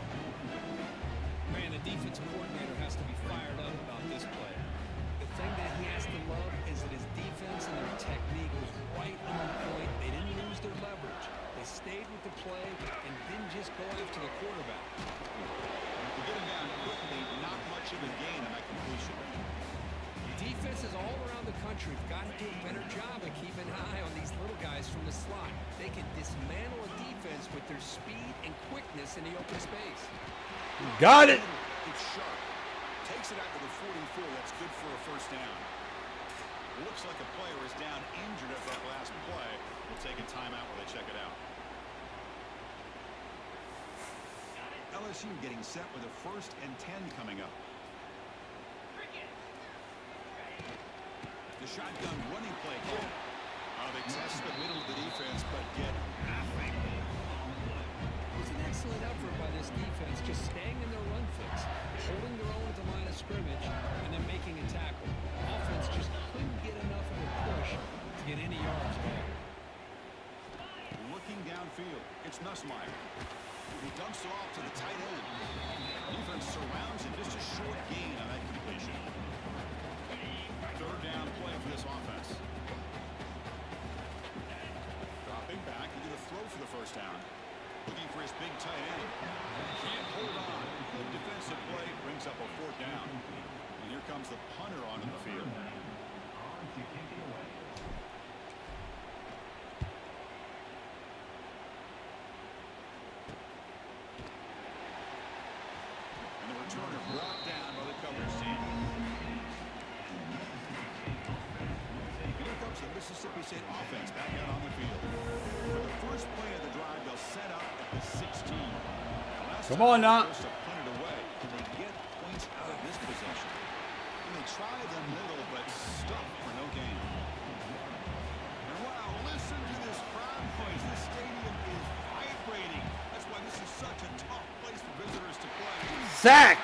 Man, the defensive coordinator has to be fired up about this play. The thing that he has to love is that his defense and their technique was right on point. They didn't lose their leverage. They stayed with the play and didn't just go after the quarterback. To get him down quickly, not much of a gain on that completion. Defenses all around the country have got to do a better job of keeping an eye on these little guys from the slot. They can dismantle a defense with their speed and quickness in the open space. Got it. It's sharp. Takes it out to the 44. That's good for a first down. Looks like a player is down injured at that last play. We'll take a timeout while they check it out. LSU getting set with a 1st and 10 coming up. The shotgun running play call. They test the middle of the defense, but get nothing. It was an excellent effort by this defense, just staying in their run fix, holding their own at the line of scrimmage, and then making a tackle. Offense just couldn't get enough of a push to get any yards back. Looking downfield, it's Nussmeier. He dumps it off to the tight end. Defense surrounds him, just a short gain on that completion. 3rd down play for this offense. Dropping back, he did a throw for the 1st down. Looking for his big tight end. Can't hold on. Good defensive play brings up a 4th down. And here comes the punter onto the field. And the returner brought down by the coverage team. Here comes the Mississippi State offense back out on the field. For the first play of the drive, they'll set up at the 16. Come on now. Punt it away. Can they get points out of this possession? And they try the middle, but stuck for no gain. And wow, listen to this crowd noise. This stadium is vibrating. That's why this is such a tough place for visitors to play. Sack!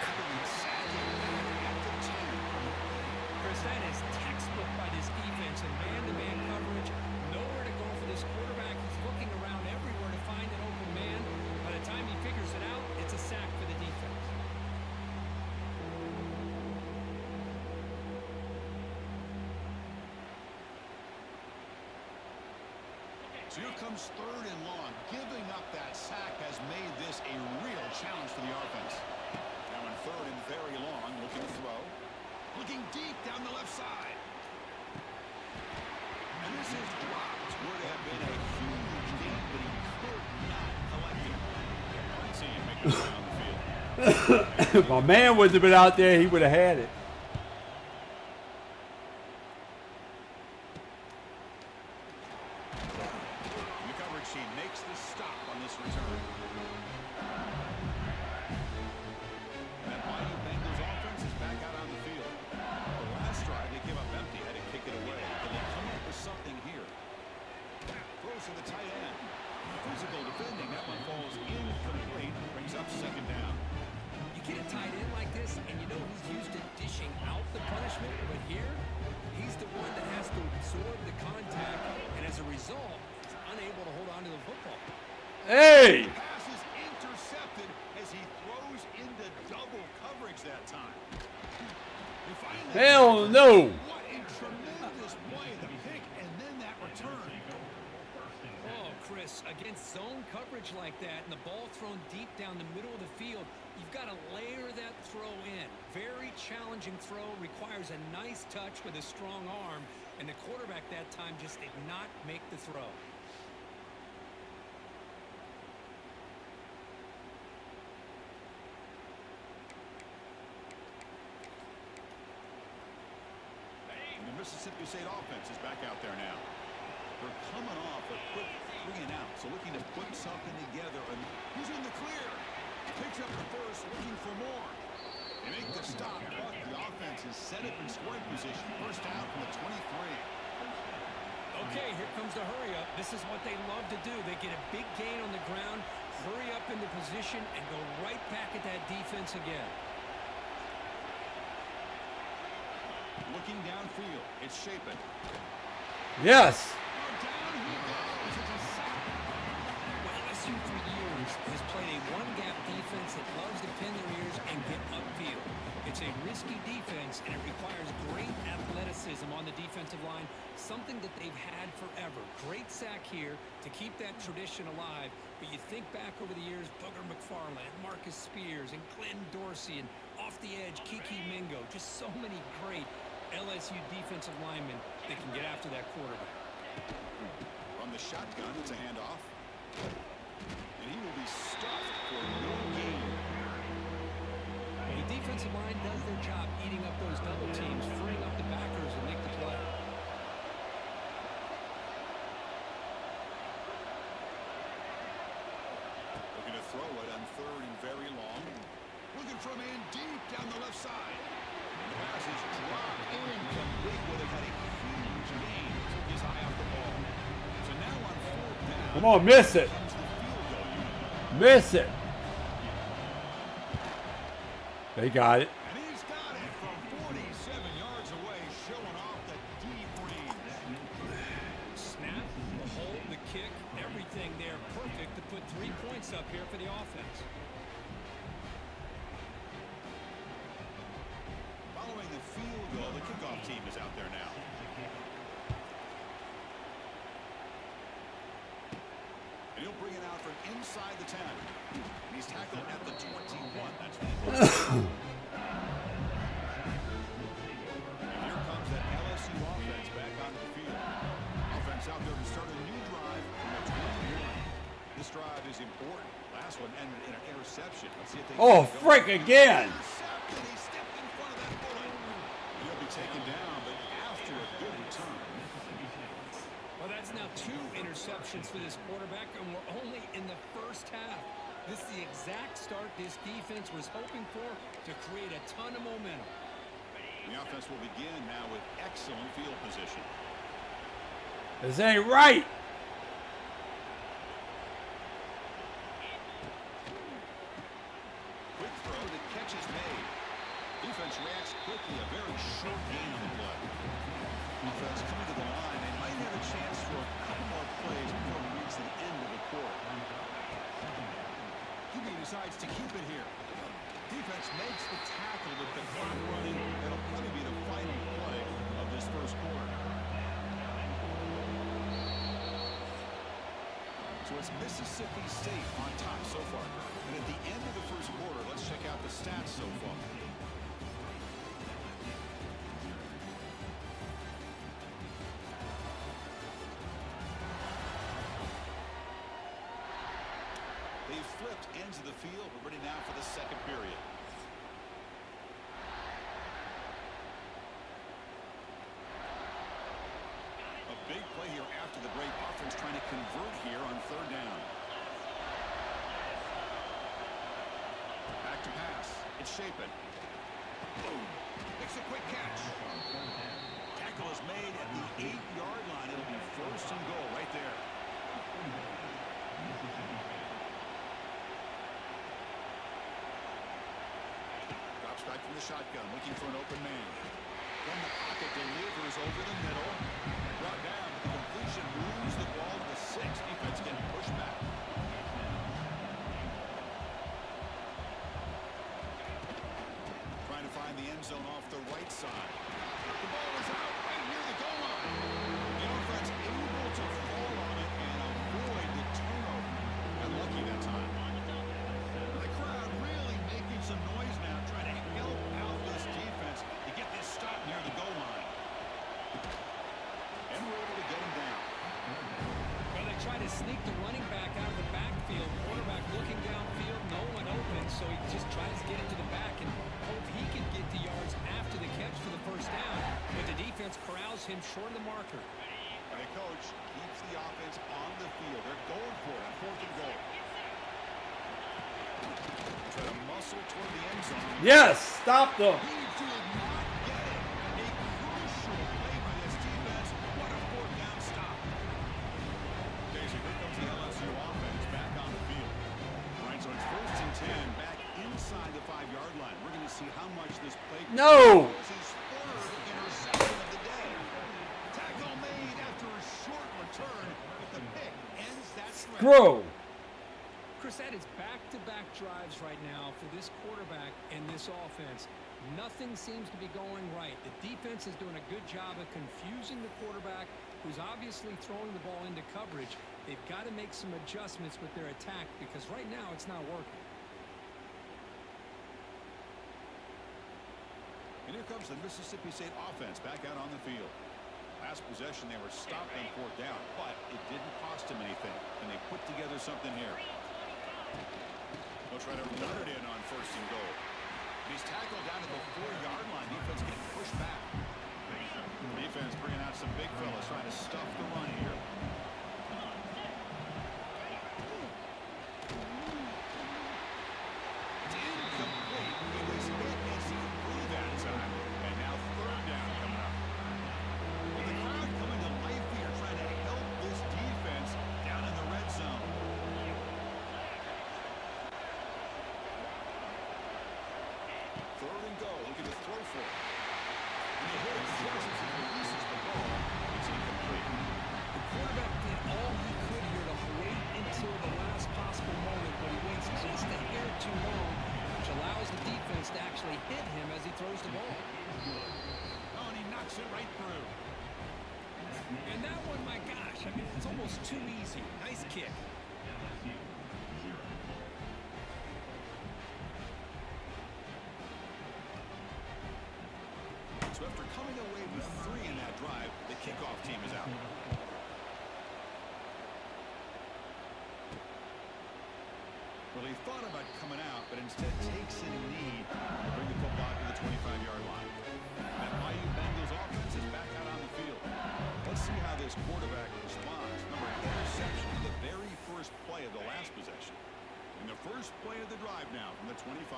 Chris, that is textbook by this defense and man-to-man coverage. Nowhere to go for this quarterback. He's looking around everywhere to find an open man. By the time he figures it out, it's a sack for the defense. So here comes 3rd and long. Giving up that sack has made this a real challenge for the offense. Now in 3rd and very long, looking to throw. Looking deep down the left side. And this is dropped. Would have been a huge gain, but he could not collect it. Let's see him make it down the field. If my man would have been out there, he would have had it. The coverage team makes the stop on this return. And that mighty Bengals offense is back out on the field. The last drive they give up empty, had to kick it away. Can they come up with something here? Throws to the tight end. Physical defending. That one falls incomplete. Brings up 2nd down. You get a tight end like this, and you know he's used to dishing out the punishment, but here, he's the one that has to absorb the contact, and as a result, he's unable to hold on to the football. Hey! Pass is intercepted as he throws into double coverage that time. They finally- Hell no! What a tremendous play, the pick, and then that return. Oh, Chris, against zone coverage like that and the ball thrown deep down the middle of the field, you've got to layer that throw in. Very challenging throw, requires a nice touch with a strong arm, and the quarterback that time just did not make the throw. And the Mississippi State offense is back out there now. They're coming off a quick 3 and out, so looking to put something together. And he's in the clear. Picks up the first, looking for more. They make the stop, but the offense is set up in scoring position. 1st down from the 23. Okay, here comes the hurry up. This is what they love to do. They get a big gain on the ground, hurry up into position, and go right back at that defense again. Looking downfield, it's Shapen. Yes! Well, LSU for years has played a one-gap defense that loves to pin their ears and get upfield. It's a risky defense, and it requires great athleticism on the defensive line, something that they've had forever. Great sack here to keep that tradition alive, but you think back over the years, Booger McFarland, Marcus Spears, and Glenn Dorsey, and off the edge, Kiki Mingo, just so many great LSU defensive linemen that can get after that quarterback. From the shotgun, it's a handoff. And he will be stuffed for no gain. The defensive line does their job eating up those double teams, freeing up the backers and make the play. Looking to throw it on 3rd and very long. Looking for a man deep down the left side. The pass is dropped incomplete. Would have had a huge gain. Took his eye off the ball. So now on 4th down. Come on, miss it. Comes the field goal unit. Miss it. They got it. And he's got it from 47 yards away, showing off the deep range. Snap, the hold, the kick, everything there perfect to put 3 points up here for the offense. Following the field goal, the kickoff team is out there now. And he'll bring it out from inside the 10. And he's tackled at the 21. That's and here comes that LSU offense back onto the field. Offense out there to start a new drive from the 21. This drive is important. Last one ended in an interception. Let's see if they Oh, frick again. Intercepted. He stepped in front of that bullet. He'll be taken down, but after a good return. Well, that's now 2 interceptions for this quarterback, and we're only in the first half. This is the exact start this defense was hoping for to create a ton of momentum. The offense will begin now with excellent field position. This ain't right. Quick throw, the catch is made. Defense reacts quickly, a very short gain on the play. Offense coming to the line, they might have a chance for a couple more plays before we reach the end of the quarter. QB decides to keep it here. Defense makes the tackle with the clock running. It'll probably be the final play of this first quarter. So it's Mississippi State on top so far. And at the end of the first quarter, let's check out the stats so far. They've flipped ends of the field. We're ready now for the second period. A big play here after the break. Offense trying to convert here on 3rd down. Back to pass. It's Shapen. Boom. Makes a quick catch. Tackle is made at the 8-yard line. It'll be 1st and goal right there. Drops back from the shotgun, looking for an open man. From the pocket, delivers over the middle. Brought down, but the completion moves the ball to the 6. Defense getting pushed back. Trying to find the end zone off the right side. The ball is out right near the goal line. The offense able to fall on it and avoid the turnover. Got lucky that time. The crowd really making some noise now, trying to help out this defense to get this stop near the goal line. And we're able to get him down. Well, they try to sneak the running back out of the backfield. Quarterback looking downfield, no one open, so he just tries to get it to the back and hope he can get the yards after the catch for the 1st down. But the defense corrals him short of the marker. And the coach keeps the offense on the field. They're going for it on 4th and goal. Try to muscle toward the end zone. Yes, stop them. He did not get it. A crucial play by this defense. What a 4th down stop. Okay, so here comes the LSU offense back on the field. All right, so it's 1st and 10 back inside the 5-yard line. We're going to see how much this play. No. This is 3rd interception of the day. Tackle made after a short return, but the pick ends that threat. Screw. Chris, that is back-to-back drives right now for this quarterback and this offense. Nothing seems to be going right. The defense is doing a good job of confusing the quarterback, who's obviously throwing the ball into coverage. They've got to make some adjustments with their attack because right now it's not working. And here comes the Mississippi State offense back out on the field. Last possession, they were stopped on 4th down, but it didn't cost them anything. And they put together something here. They'll try to run it in on 1st and goal. He's tackled down to the 4-yard line. Defense getting pushed back. Defense bringing out some big fellas trying to stuff the run here. Third and goal, looking to throw for it. And he hit it just as he releases the ball. It's incomplete. The quarterback did all he could here to wait until the last possible moment, but he waits just a hair too long, which allows the defense to actually hit him as he throws the ball. Oh, and he knocks it right through. And that one, my gosh, I mean, it's almost too easy. Nice kick. So after coming away with 3 in that drive, the kickoff team is out. Well, he thought about coming out, but instead takes it in knee to bring the football to the 25-yard line. And Bayou Bengals offense is back out on the field. Let's see how this quarterback responds. Remember, interception in the very first play of the last possession. In the first play of the drive now from the 25.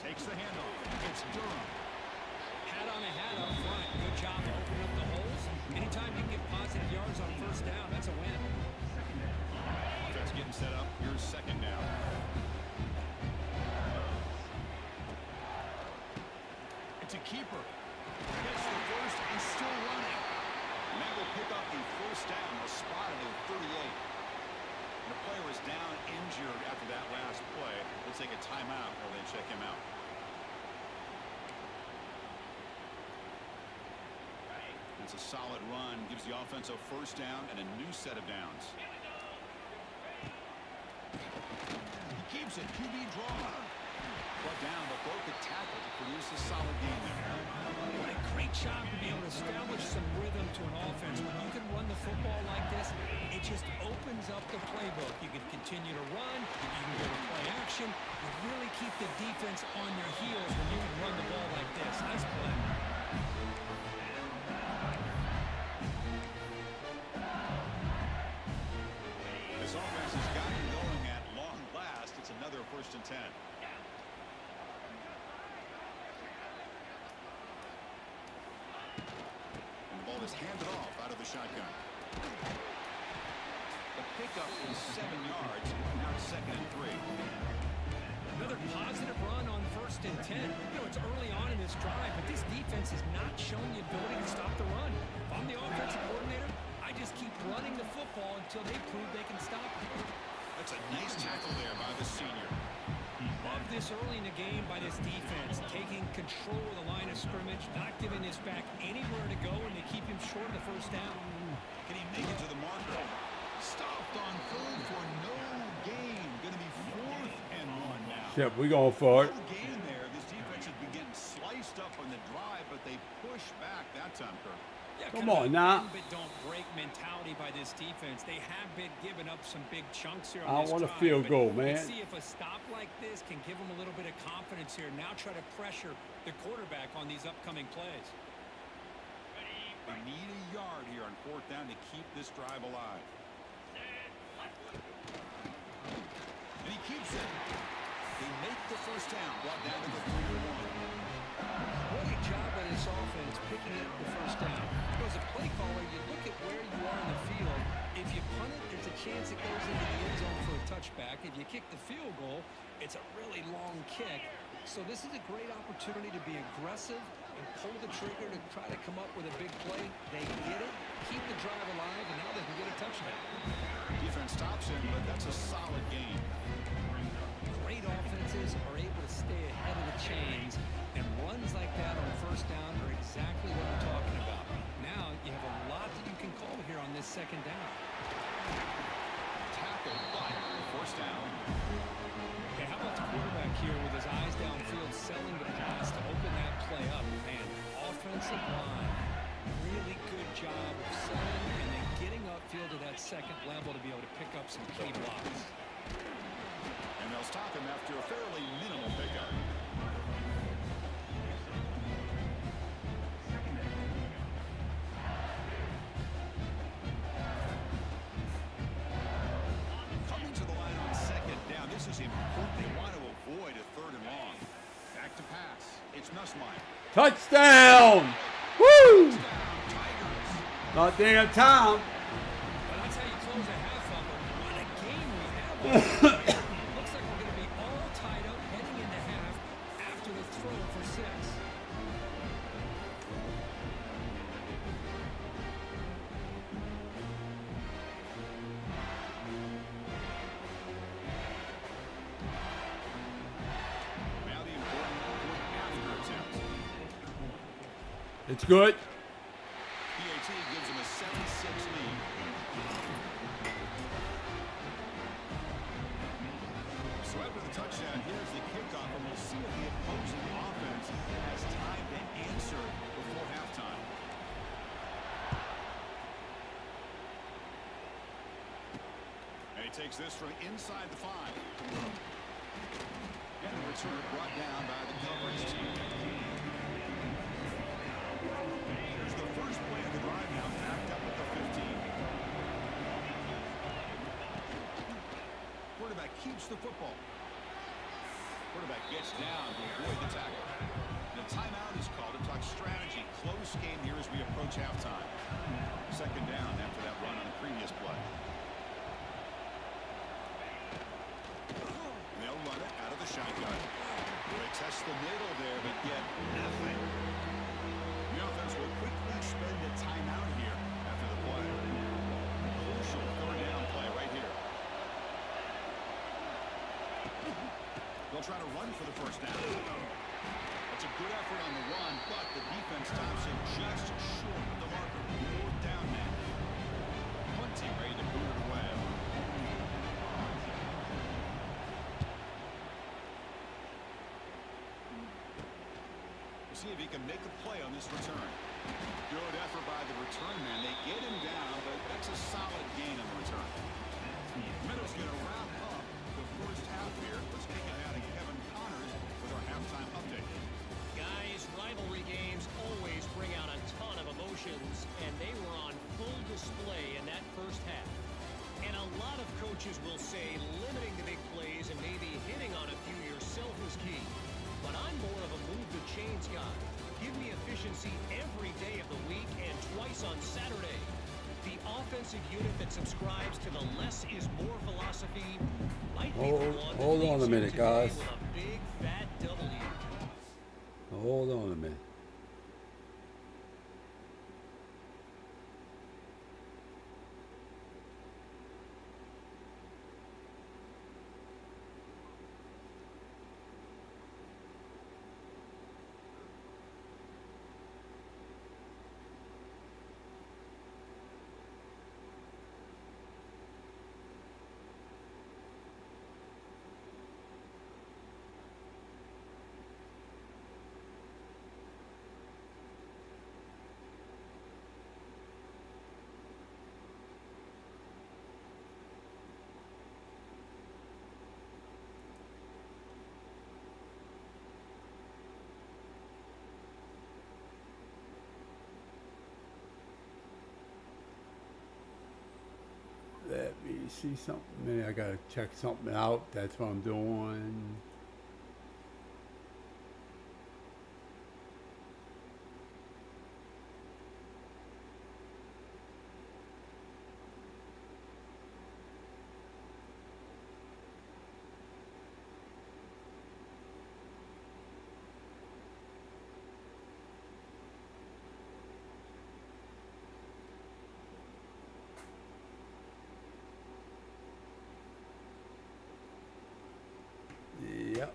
Takes the handoff. It's Durham. Hat on a hat up front. Good job to open up the holes. Anytime you can get positive yards on first down, that's a win. Offense getting set up. Here's second down. It's a keeper. Gets the first and still running. And that will pick up the first down. A spot at the 38. And the player is down injured after that last play. We'll take a timeout while they check him out. It's a solid run. Gives the offense a first down and a new set of downs. He keeps it. QB draw. Brought down, but broke the tackle to produce a solid game there. What a great job to be able to establish some rhythm to an offense. When you can run the football like this, it just opens up the playbook. You can continue to run, you can go to play action, you really keep the defense on your heels when you can run the ball like this. Nice play. This offense has gotten going at long last. It's another 1st and 10. Ball is handed off out of the shotgun. The pickup is 7 yards. Now it's 2nd and 3. Another positive run on 1st and 10. You know, it's early on in this drive, but this defense has not shown the ability to stop the run. If I'm the offensive coordinator, I just keep running the football until they prove they can stop it. That's a nice tackle there by the senior. Love this early in the game by this defense, taking control of the line of scrimmage, not giving this back anywhere to go, and they keep him short of the first down. Can he make it to the marker? Stopped on 3rd for no gain. Going to be 4th and 1 now. Yep, we going for it. No gain there. This defense has been getting sliced up on the drive, but they push back that time, Kirk. Yeah, Come kind of on a now. bend but don't break mentality by this defense. They have been giving up some big chunks here I on this want a drive, field but goal, man. let's see if a stop like this can give them a little bit of confidence here. Now try to pressure the quarterback on these upcoming plays. They need a yard here on 4th down to keep this drive alive. And he keeps it. They make the first down. Brought down to the 3-1. What a job by this offense picking up the first down. As a play caller, you look at where you are in the field. If you punt it, there's a chance it goes into the end zone for a touchback. If you kick the field goal, it's a really long kick. So this is a great opportunity to be aggressive and pull the trigger to try to come up with a big play. They get it, keep the drive alive, and now they can get a touchdown. Defense stops him, but that's a solid game. Great offenses are able to stay ahead of the chains, and runs like that on first down are exactly what I'm talking about. Now you have a lot that you can call here on this second down. Tackle by first down. Okay, how about the quarterback here with his eyes downfield, selling the pass to open that play up? Man, offensive line, really good job of selling and then getting upfield to that second level to be able to pick up some key blocks. And they'll stop him after a fairly minimal pickup. Coming to the line on 2nd down. This is important. They want to avoid a 3rd and long. Back to pass. It's Nussmeier. Touchdown! Woo! Tigers. Not damn time. But that's how you close a half of it. What a game we have Looks like we're going to be all tied up heading into half after the throw for 6. Now the important point after attempt. It's good. PAT gives him a 7-6 lead. So after the touchdown, here's the kickoff, and we'll see if the opposing offense has time to answer before halftime. And he takes this from inside the 5. And the return brought down by the coverage team. Here's the first play of the drive now, backed up at the 15. Quarterback keeps the football. Quarterback gets down to avoid the tackle. And a timeout is called to talk strategy. Close game here as we approach halftime. Second down after that run on the previous play. They'll run it out of the shotgun. They test the middle there, but get nothing. The offense will quickly spend a timeout here after the play. Crucial third down play right here. They'll try to run for the first down. That's a good effort on the run, but the defense stops him just short of the marker. Fourth down now. Punting ready to boot it away. We'll see if he can make a play on this return. Good effort by the return man. They get him down, but that's a solid gain on the return. Meadows going to wrap up the first half here. Let's take it out of Kevin Connors with our halftime update. Guys, rivalry games always bring out a ton of emotions, and they were on full display in that first half. And a lot of coaches will say limiting the big plays and maybe hitting on a few yourself is key. But I'm more of a move the chains guy. Give me efficiency every day of the week and twice on Saturday. The offensive unit that subscribes to the less is more philosophy might be the one that Hold on a leaves you minute, today guys. with a big fat W. Hold on a minute. Let me see something. Maybe I gotta check something out. That's what I'm doing. Yep.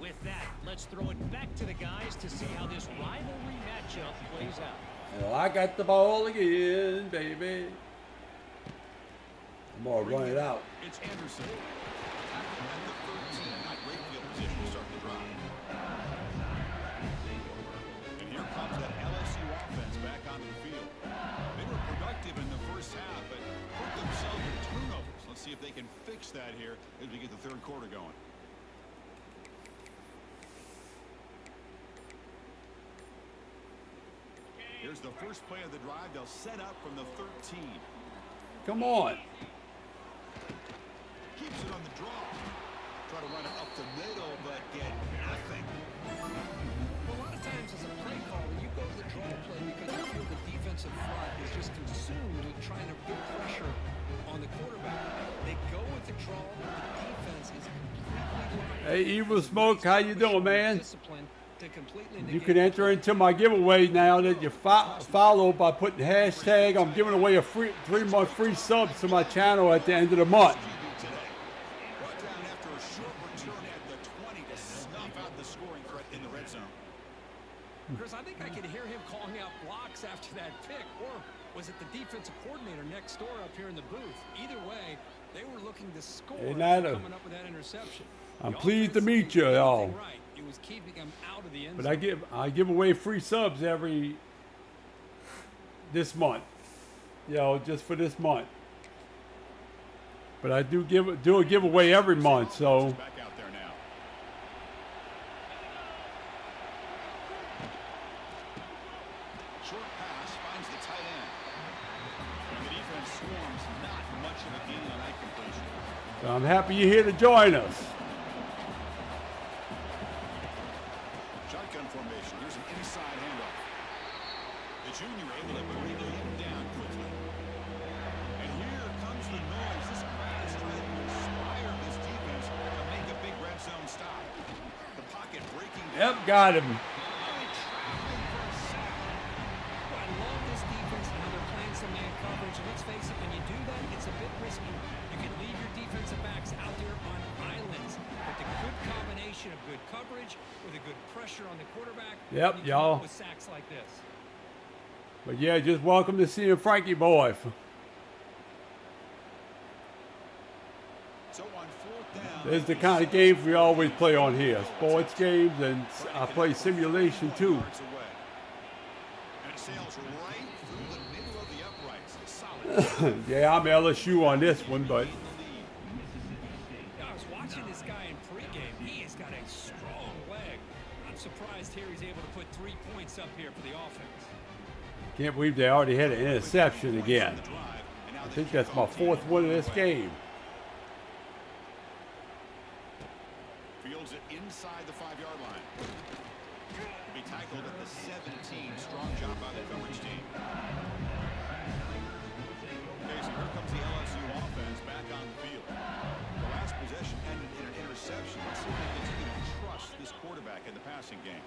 With that, let's throw it back to the guys to see how this rivalry matchup plays out. Well, I got the ball again, baby. I'm gonna run it out. It's Anderson. Tackle at the 13. Not great field position to start the drive. And here comes that LSU offense back onto the field. They were productive in the first half, but hurt themselves with turnovers. Let's see if they can fix that here as we get the third quarter going. Here's the first play of the drive. They'll set up from the 13. Come on. Keeps it on the draw. Try to run it up the middle, but get nothing. Well, a lot of Hey, Evil Smoke, how you doing, man? Discipline to completely You negate can enter into my giveaway now that you follow by putting hashtag. I'm giving away a free 3-month free subs to my channel at the end of the month. Brought down after a short return at the 20 to snuff out the scoring threat in the red zone. Chris, I think I could hear him calling out blocks after that pick, or was it the defensive coordinator next door up here in the booth? Either way, they were looking to score Hey, after Nada. coming up with that interception. I'm The pleased to offense meet didn't you, do anything y'all. right. It was keeping them out of the end But zone. I give away free subs this month. Just for this month. But I do a giveaway every month, so Back out there now. Short pass finds the tight end. And the defense swarms, not much of a gain on that completion. I'm happy you're here to join us. Shotgun formation. Here's an inside handoff. The junior able to bring him down quickly. And here comes the noise. This crowd is trying to inspire this defense to make a big red zone stop. The pocket breaking down. Yep, got him. I love this defense and how they're playing some man coverage. And let's face it, when you do that, it's a bit risky. You can leave your defensive backs out there on islands. But the good combination of good coverage with a good pressure on the quarterback. Yep, you come y'all. up with sacks like this. But yeah, just welcome to seeing Frankie Boy. So on fourth down, There's the kind of games we always play on here. Sports games, and I play simulation too. yards away. And it sails right through the middle of the uprights. Solid. Yeah, I'm LSU on this one, but I was watching this guy in pregame. He has got a strong leg. I'm surprised here he's able to put 3 points up here for the offense. can't believe they already had an interception again. I think that's my 4th one of this game. Fields it inside the 5-yard line. To be tackled at the 17. Strong job by the coverage team. Okay, so here comes the LSU offense back on the field. The last possession ended in an interception. Let's see if they continue to trust this quarterback in the passing game.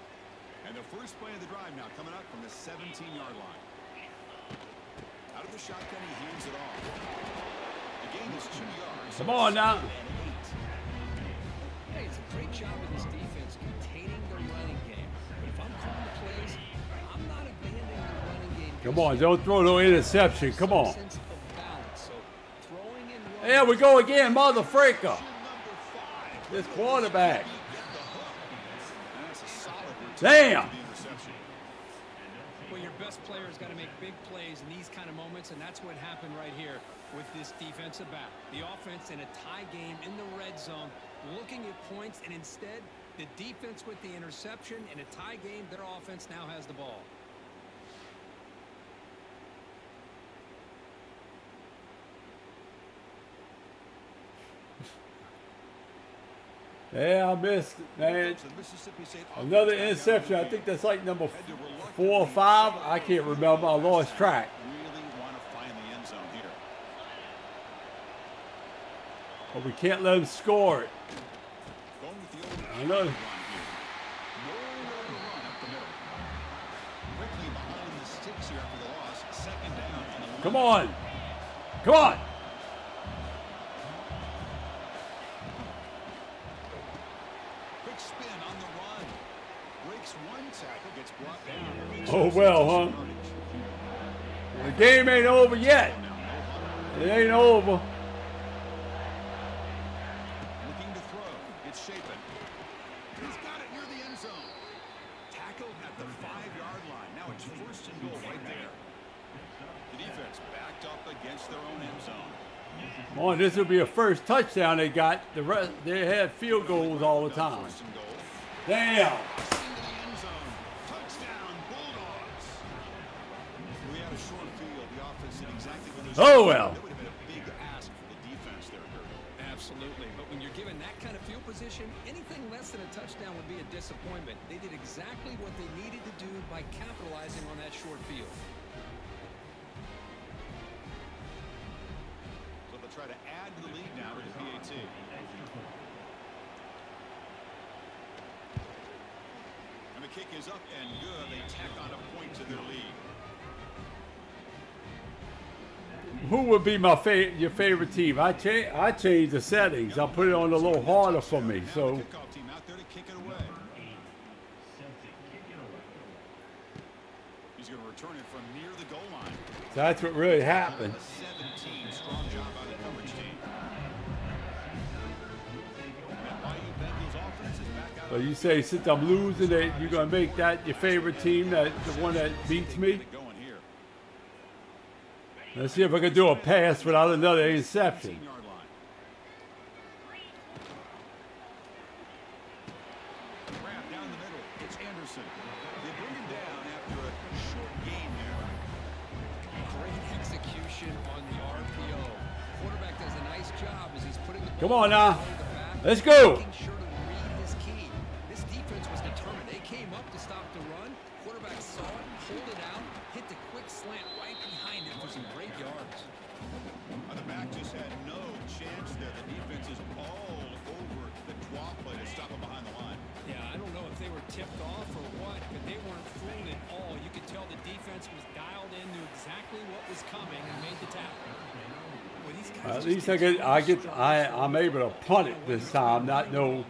And the first play of the drive now coming up from the 17-yard line. Out of the shotgun, he hands it off. The gain is 2 yards. Come on now. Hey, it's a great job of this defense containing the running game. But if I'm calling the plays, I'm not abandoning the running game. Come on, don't throw no interception. Come on. Sense of balance. So throwing and running. There we go again, mother freaker. This quarterback. Damn. Well, your best player's got to make big plays in these kind of moments, and that's what happened right here with this defensive back. The offense in a tie game in the red zone, looking at points, and instead, the defense with the interception. In a tie game, their offense now has the ball. Yeah, I missed it, man. Another interception. I think that's like number 4 or 5. I can't remember. I lost track. Really want to find the end zone here. But we can't let them score it. Going with the old I know. run here. Nowhere to run up the middle. Quickly behind the sticks here after the loss. Second down. On the Come on. Come on. quick spin on the run. Breaks one tackle, gets brought down. Oh, well, huh? The game ain't over yet. It ain't over. Looking to throw. It's Shapen. He's got it near the end zone. Tackled at the 5-yard line. Now it's first and goal right there. The defense backed up against their own end zone. Boy, this will be a first touchdown they got. The rest, they had field goals all the time. First and goal. Damn. Into the end zone. Touchdown, Bulldogs. We had a short field. The offense did exactly what they Oh, well. That would have been a big ask for the defense there, Kurt. Absolutely. But when you're given that kind of field position, anything less than a touchdown would be a disappointment. They did exactly what they needed to do by capitalizing on that short field. So they'll try to add to the lead now with the PAT. kick is up and good. They tack on a point to their lead. Who would be my your favorite team? I changed the settings. I put it on a little harder for me. So Kickoff team out there to kick it away. He's going to return it from near the goal line. that's what really happened. 17, strong job by the coverage team. That YU Bengals offense is back out. So you say since I'm losing, that you're gonna make that your favorite team, that the one that beats me. Going here. Let's see if I can do a pass without another interception. 15-yard line. Grab down the middle. It's Anderson. They bring him down after a short gain there. Great execution on the RPO. Quarterback does a nice job as he's putting the Come ball on now. behind the back, Let's go. making sure to read his key. This defense was determined. They came up to stop the run. Quarterback saw it, pulled it out, hit the quick slant right behind it for some great yards. The back just had no chance there. The defense is all over the draw play to stop him behind the line. Yeah, I don't know if they were tipped off or what, but they weren't fooled at all. You could tell the defense was dialed in, knew exactly what was coming, and made the tackle. Well, these guys At least I'm able to punt it this time, not no. route,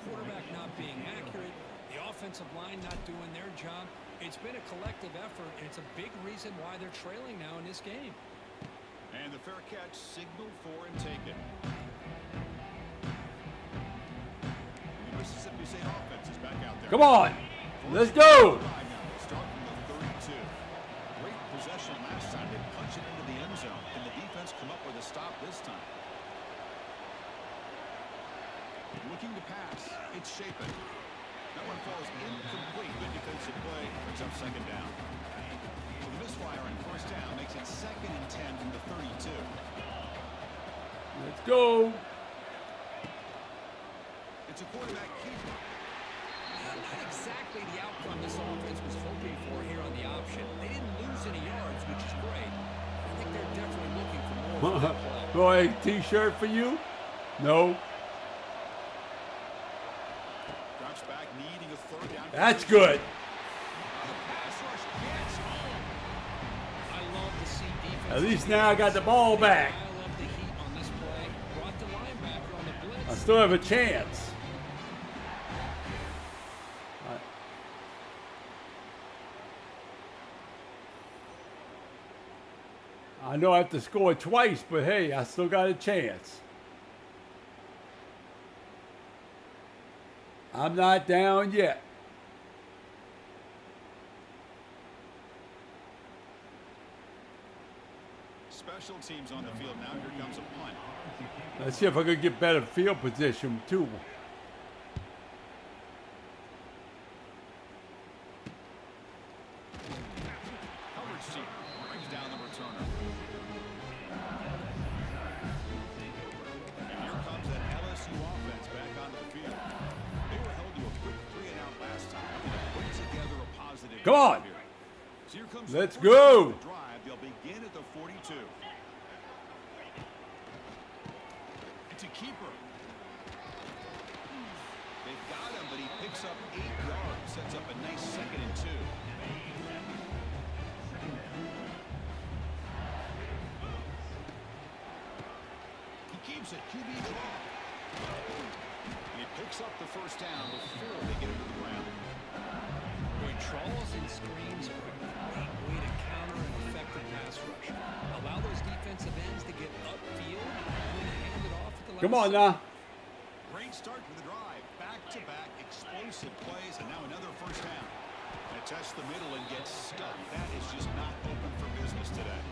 quarterback not being accurate, the offensive line not doing their job. It's been a collective effort, and it's a big reason why they're trailing now in this game. And the fair catch signaled for and taken. The Mississippi State offense is back out there. Come on, let's go. Start from the 32. Great possession last time. They punch it into the end zone. And the defense come up with a stop this time. Looking to pass. It's Shapen. That one falls incomplete. Good defensive play. Brings up second down. So the misfire on first down makes it 2nd and 10 from the 32. Let's go. It's a quarterback keeper. Not exactly the outcome this offense was hoping for here on the option. They didn't lose any yards, which is great. I think they're definitely looking for more from that play. Boy, T-shirt for you? No. Drops back, needing a third down. That's good. The pass rush gets home. I love to see defense. At least now I got the ball back. I love the heat on this play. Brought the linebacker on the blitz. I still have a chance. I know I have to score twice, but hey, I still got a chance. I'm not down yet. Special teams on the field now. Here comes a punt. Let's see if I could get better field position too. Coverage team brings down the returner. And here comes that LSU offense back onto the field. They were held to a quick 3-and-out last time. And put together a positive. Come on. here. So here comes Let's the first go. drive. They'll begin at the 42. It's a keeper. They've got him, but he picks up 8 yards. Sets up a nice 2nd and 2. He keeps it. QB draw. He picks up the first down before they get it to the ground. Boy, trawls and screens are a great way to counter an effective pass rush. Allow those defensive ends to get upfield and then hand it off at the last Come on now. Great start for the drive. Back-to-back explosive plays, and now another first down. They test the middle and get stuck. That is just not open for business today.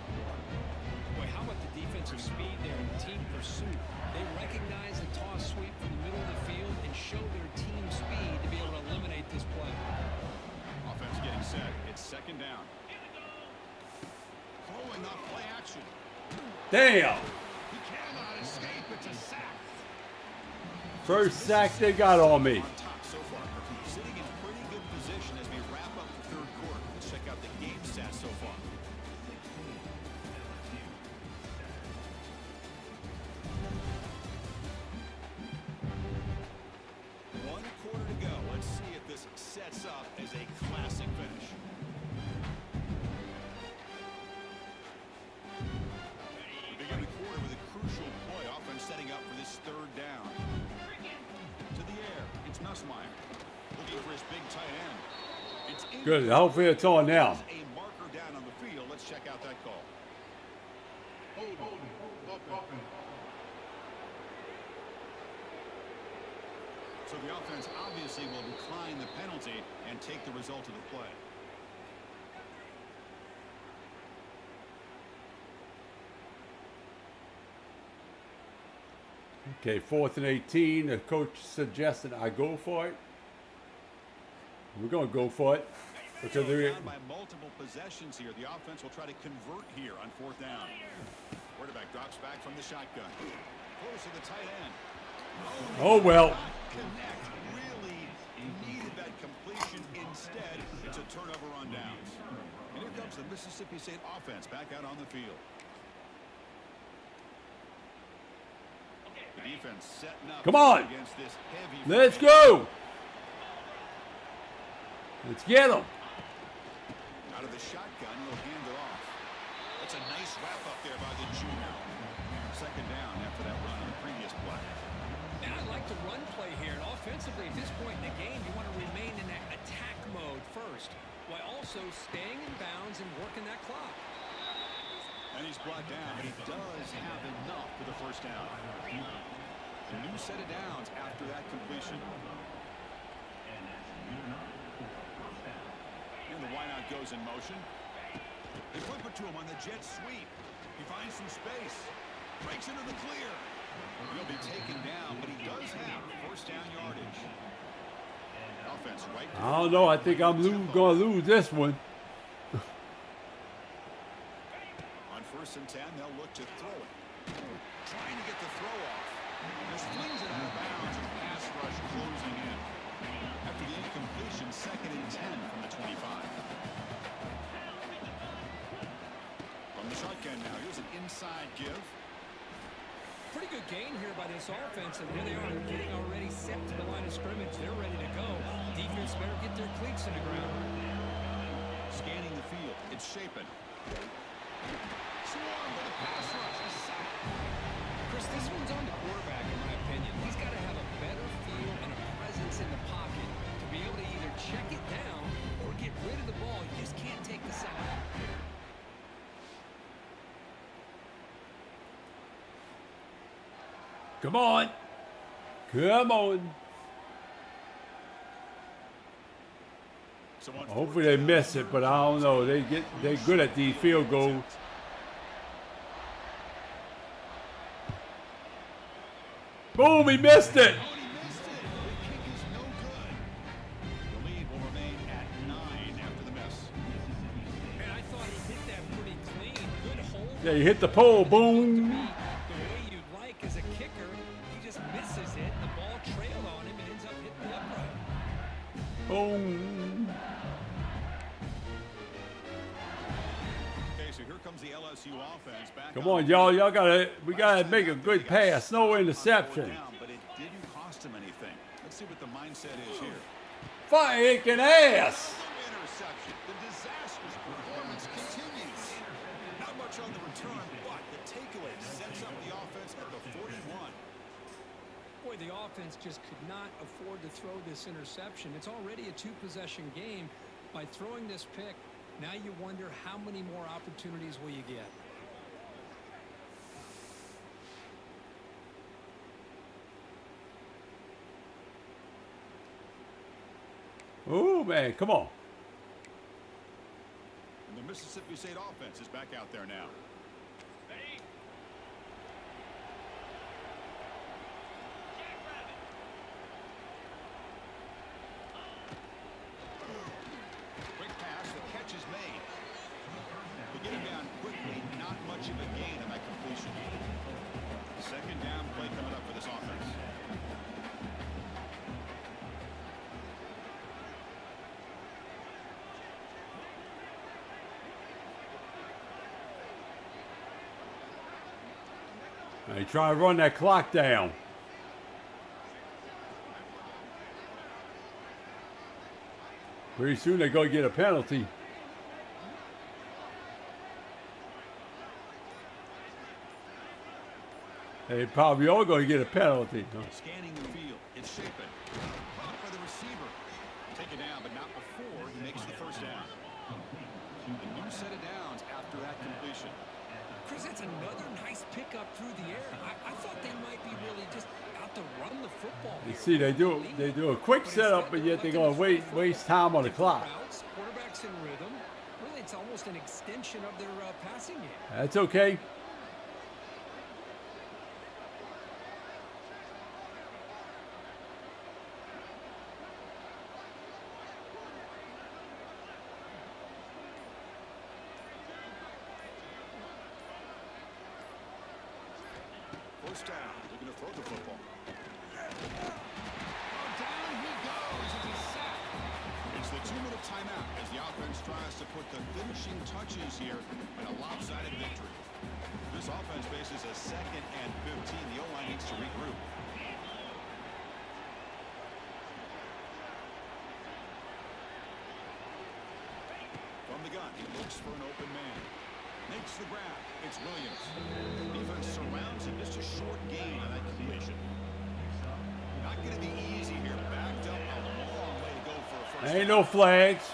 Boy, how about the defensive speed there and team pursuit? They recognize a toss sweep from the middle of the field and show their team speed to be able to eliminate this play. Offense getting set. It's second down. Throwing off play action. Damn. He cannot escape. It's a sack. First sack they got on me. On top so far. Sitting in pretty good position as we wrap up the third quarter. Let's check out the game stats so far. One quarter to go. Let's see if this sets up promising finish. We begin the quarter with a crucial play. Offense setting up for this third down. To the air. It's Nussmeier. Looking for his big tight end. It's Good. Hopefully it's on now. a marker down on the field. Let's check out that call. So the offense obviously will decline the penalty and take the result of the play. Okay, 4th and 18. The coach suggested I go for it. We're going to go for it. Because So they're, down by multiple possessions here. The offense will try to convert here on 4th down. Quarterback drops back from the shotgun. Close to the tight end. oh well. Connect. Really needed that completion. Instead, it's a turnover on downs. And here comes the Mississippi State offense back out on the field. The defense setting up Come on. against this heavy. Let's go. Let's get them. Out of the shotgun, he'll hand it off. That's a nice wrap up there by the junior. Second down after that run on the previous play. Now I'd like to run play here. And offensively, at this point in the game, you want to remain in that attack mode first, while also staying in bounds and working that clock. And he's brought down, but he does have enough for the first down. A new set of downs after that completion. And the wideout goes in motion. They flip it to him on the jet sweep. He finds some space. Breaks into the clear. He'll be taken down, but he does have first down yardage. Offense right. I don't know. I think I'm going to lose this one. On 1st and 10, they'll look to throw it. Trying to get the throw off. Just flings it out of bounds and pass rush closing in. After the incompletion, 2nd and 10 from the 25. From the shotgun now, here's an inside give. Pretty good gain here by this offense, and here they are getting already set to the line of scrimmage. They're ready to go. Defense better get their cleats in the ground. Scanning the field, it's Shapen. Swarmed by the pass rush. A sack. Chris, this one's on the quarterback, in my opinion. He's got to have a better feel and a presence in the pocket to be able to either check it down or get rid of the ball. You just can't take the sack. Come on. Come on. So on Hopefully they miss it, but I don't know. They're good at these field goals. Boom, he missed it. Oh, and he missed it. The kick is no good. The lead will remain at 9 after the miss. And I thought he hit that pretty clean. Good hold. Yeah, he hit the pole. To Boom. me, the way you'd like as a kicker, he just misses it. The ball trailed on him and ends up hitting the upright. Boom. Okay, so here comes the LSU offense back. Come on, y'all. We gotta make a good pass. No interception. Down, but it didn't cost him anything. Let's see what the mindset is here. Fucking ass. Interception. The disastrous performance continues. Not much on the return, but the takeaway sets up the offense at the 41. Boy, the offense just could not afford to throw this interception. It's already a two-possession game. By throwing this pick, now you wonder how many more opportunities will you get. Oh, man. Come on. And the Mississippi State offense is back out there now. Quick pass, the catch is made. They get him down quickly, not much of a gain on that completion. Second down play coming up for this offense. They try to run that clock down. Pretty soon they're going to get a penalty. They probably are going to get a penalty. Scanning the field. It's Shapen. Caught by the receiver. Take it down, but not before he makes the first down. A new set of downs after that completion. Chris, that's another nice pickup through the air. I thought they might be really just out to run the football. You here. see, they do a quick setup, but yet they're going to waste time on the clock. Routes, quarterbacks in rhythm. Really, it's almost an extension of their passing game. That's okay. First down. Looking to throw the football. Down he goes. It's a sack. It's the 2-minute timeout as the offense tries to put the finishing touches here in a lopsided victory. This offense faces a 2nd and 15. The O-line needs to regroup. From the gun, he looks for an open man. Makes the grab. It's Williams. Defense surrounds him. Just a short gain on that completion. Not going to be easy here. Backed up a long way to go for a first Ain't down. no flags.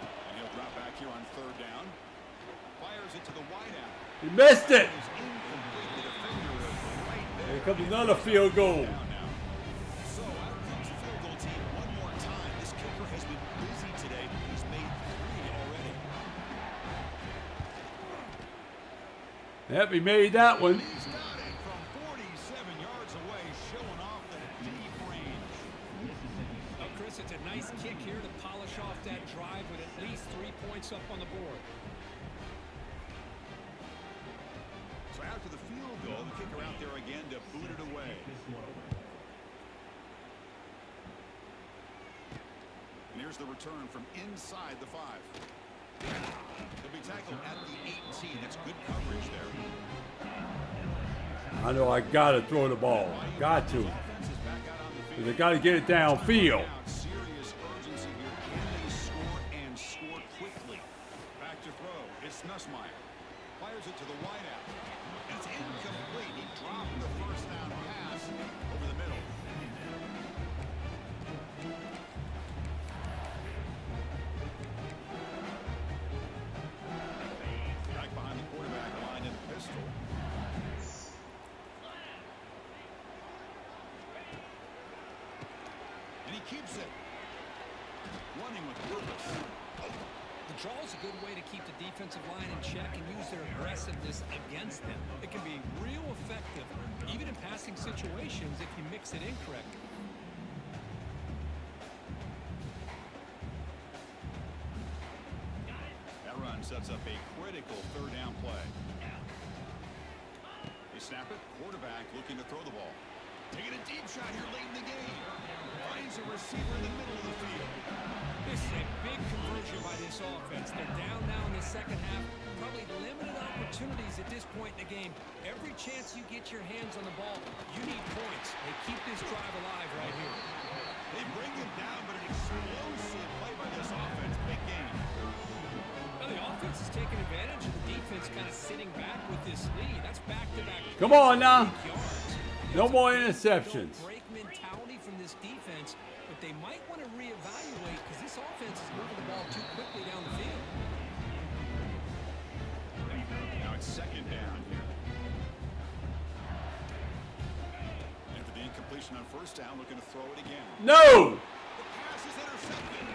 And he'll drop back here on 3rd down. Fires it to the wideout. He missed it. It's incomplete. The defender was right there. Here comes another field goal. Down now. So out comes the field goal team one more time. This kicker has been busy today. He's made 3 already. Yep, he made that one. He's got it from 47 yards away, showing off the deep range. Now, Chris, it's a nice kick here to polish off that drive with at least 3 points up on the board. So after the field goal, the kicker out there again to boot it away. And here's the return from inside the 5. He'll be tackled at the 18. That's good coverage there. I know I got to throw the ball. Got to. Offense is back out on the field. They got to get it downfield. Serious urgency here. Can they score and score quickly? Back to throw. It's Nussmeier. Fires it to the wideout. It's incomplete. He dropped the first down pass over the middle. Back behind the quarterback line in pistol. And he keeps it. Running with purpose. The draw is a good way to keep the defensive line in check and use their aggressiveness against them. It can be real effective, even in passing situations, if you mix it in correctly. That run sets up a critical 3rd down play. They snap it. Quarterback looking to throw the ball. Taking a deep shot here late in the game. Finds a receiver in the middle of the field. This is a big conversion by this offense. They're down now in the second half. Probably limited opportunities at this point in the game. Every chance you get your hands on the ball, you need points. They keep this drive alive right here. They bring him down, but an explosive play by this offense. Big game. Well, the offense is taking advantage of the defense kind of sitting back with this lead. That's back-to-back. Come on now. yards. No more interceptions. Break mentality from this defense, but they might want to reevaluate because this offense is moving the ball too quickly down the field. Now it's 2nd down here. After the incompletion on 1st down, looking to throw it again. No. The pass is intercepted.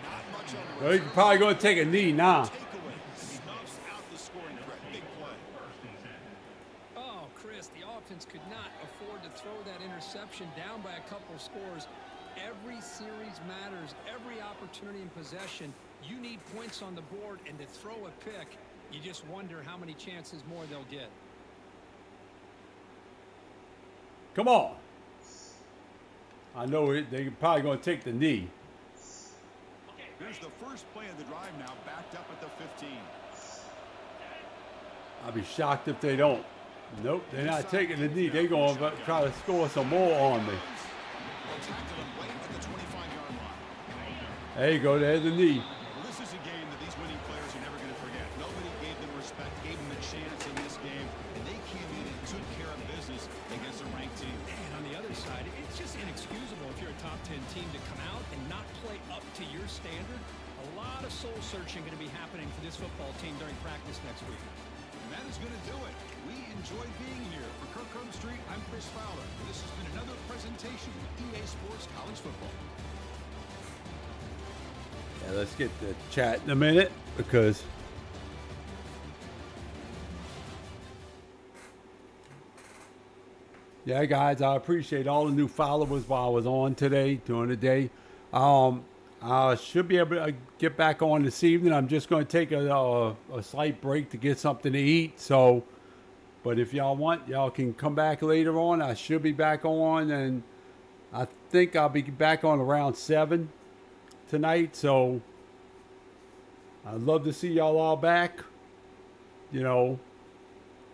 Not much on the Well, he's probably going to take a knee now. takeaway. Snuffs out the scoring threat. Big play. Oh, Chris, the offense could not afford to throw that interception down by a couple of scores. Every series matters. Every opportunity in possession, you need points on the board, and to throw a pick, you just wonder how many chances more they'll get. Come on. I know it. They're probably going to take the knee. Here's the first play of the drive now, backed up at the 15. I'll be shocked if they don't. Nope, they're not taking the knee. They're going to try to score some more on me. Tackle him right at the 25-yard line. There you go. There's the knee. Well, this is a game that these winning players are never going to forget. Nobody gave them respect, gave them a chance in this game, and they came in and took care of business against a ranked team. And on the other side, it's just inexcusable if you're a top 10 team to come out and not play up to your standard. A lot of soul searching going to be happening for this football team during practice next week. And that is going to do it. We enjoyed being here. For Kirk Street, I'm Chris Fowler. And this has been another presentation of EA Sports College Football. Yeah, let's get to chat in a minute because yeah, guys, I appreciate all the new followers while I was on today during the day. I should be able to get back on this evening. I'm just going to take a slight break to get something to eat. So, but if y'all want, y'all can come back later on. I should be back on, and I think I'll be back on around 7 tonight. So I'd love to see y'all all back. You know,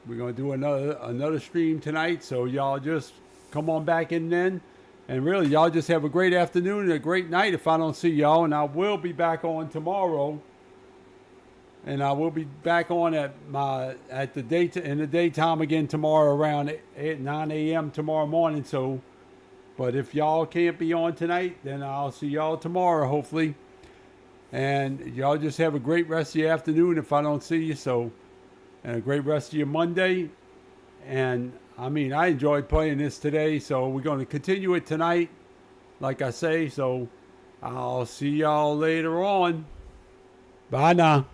we're going to do another stream tonight. So y'all just come on back in then. And really, y'all just have a great afternoon and a great night if I don't see y'all. And I will be back on tomorrow. And I will be back on in the daytime again tomorrow around 9 a.m. tomorrow morning. So, but if y'all can't be on tonight, then I'll see y'all tomorrow, hopefully. And y'all just have a great rest of your afternoon if I don't see you. So, and a great rest of your Monday. And I mean, I enjoyed playing this today, so we're going to continue it tonight, like I say. So I'll see y'all later on. Bye now.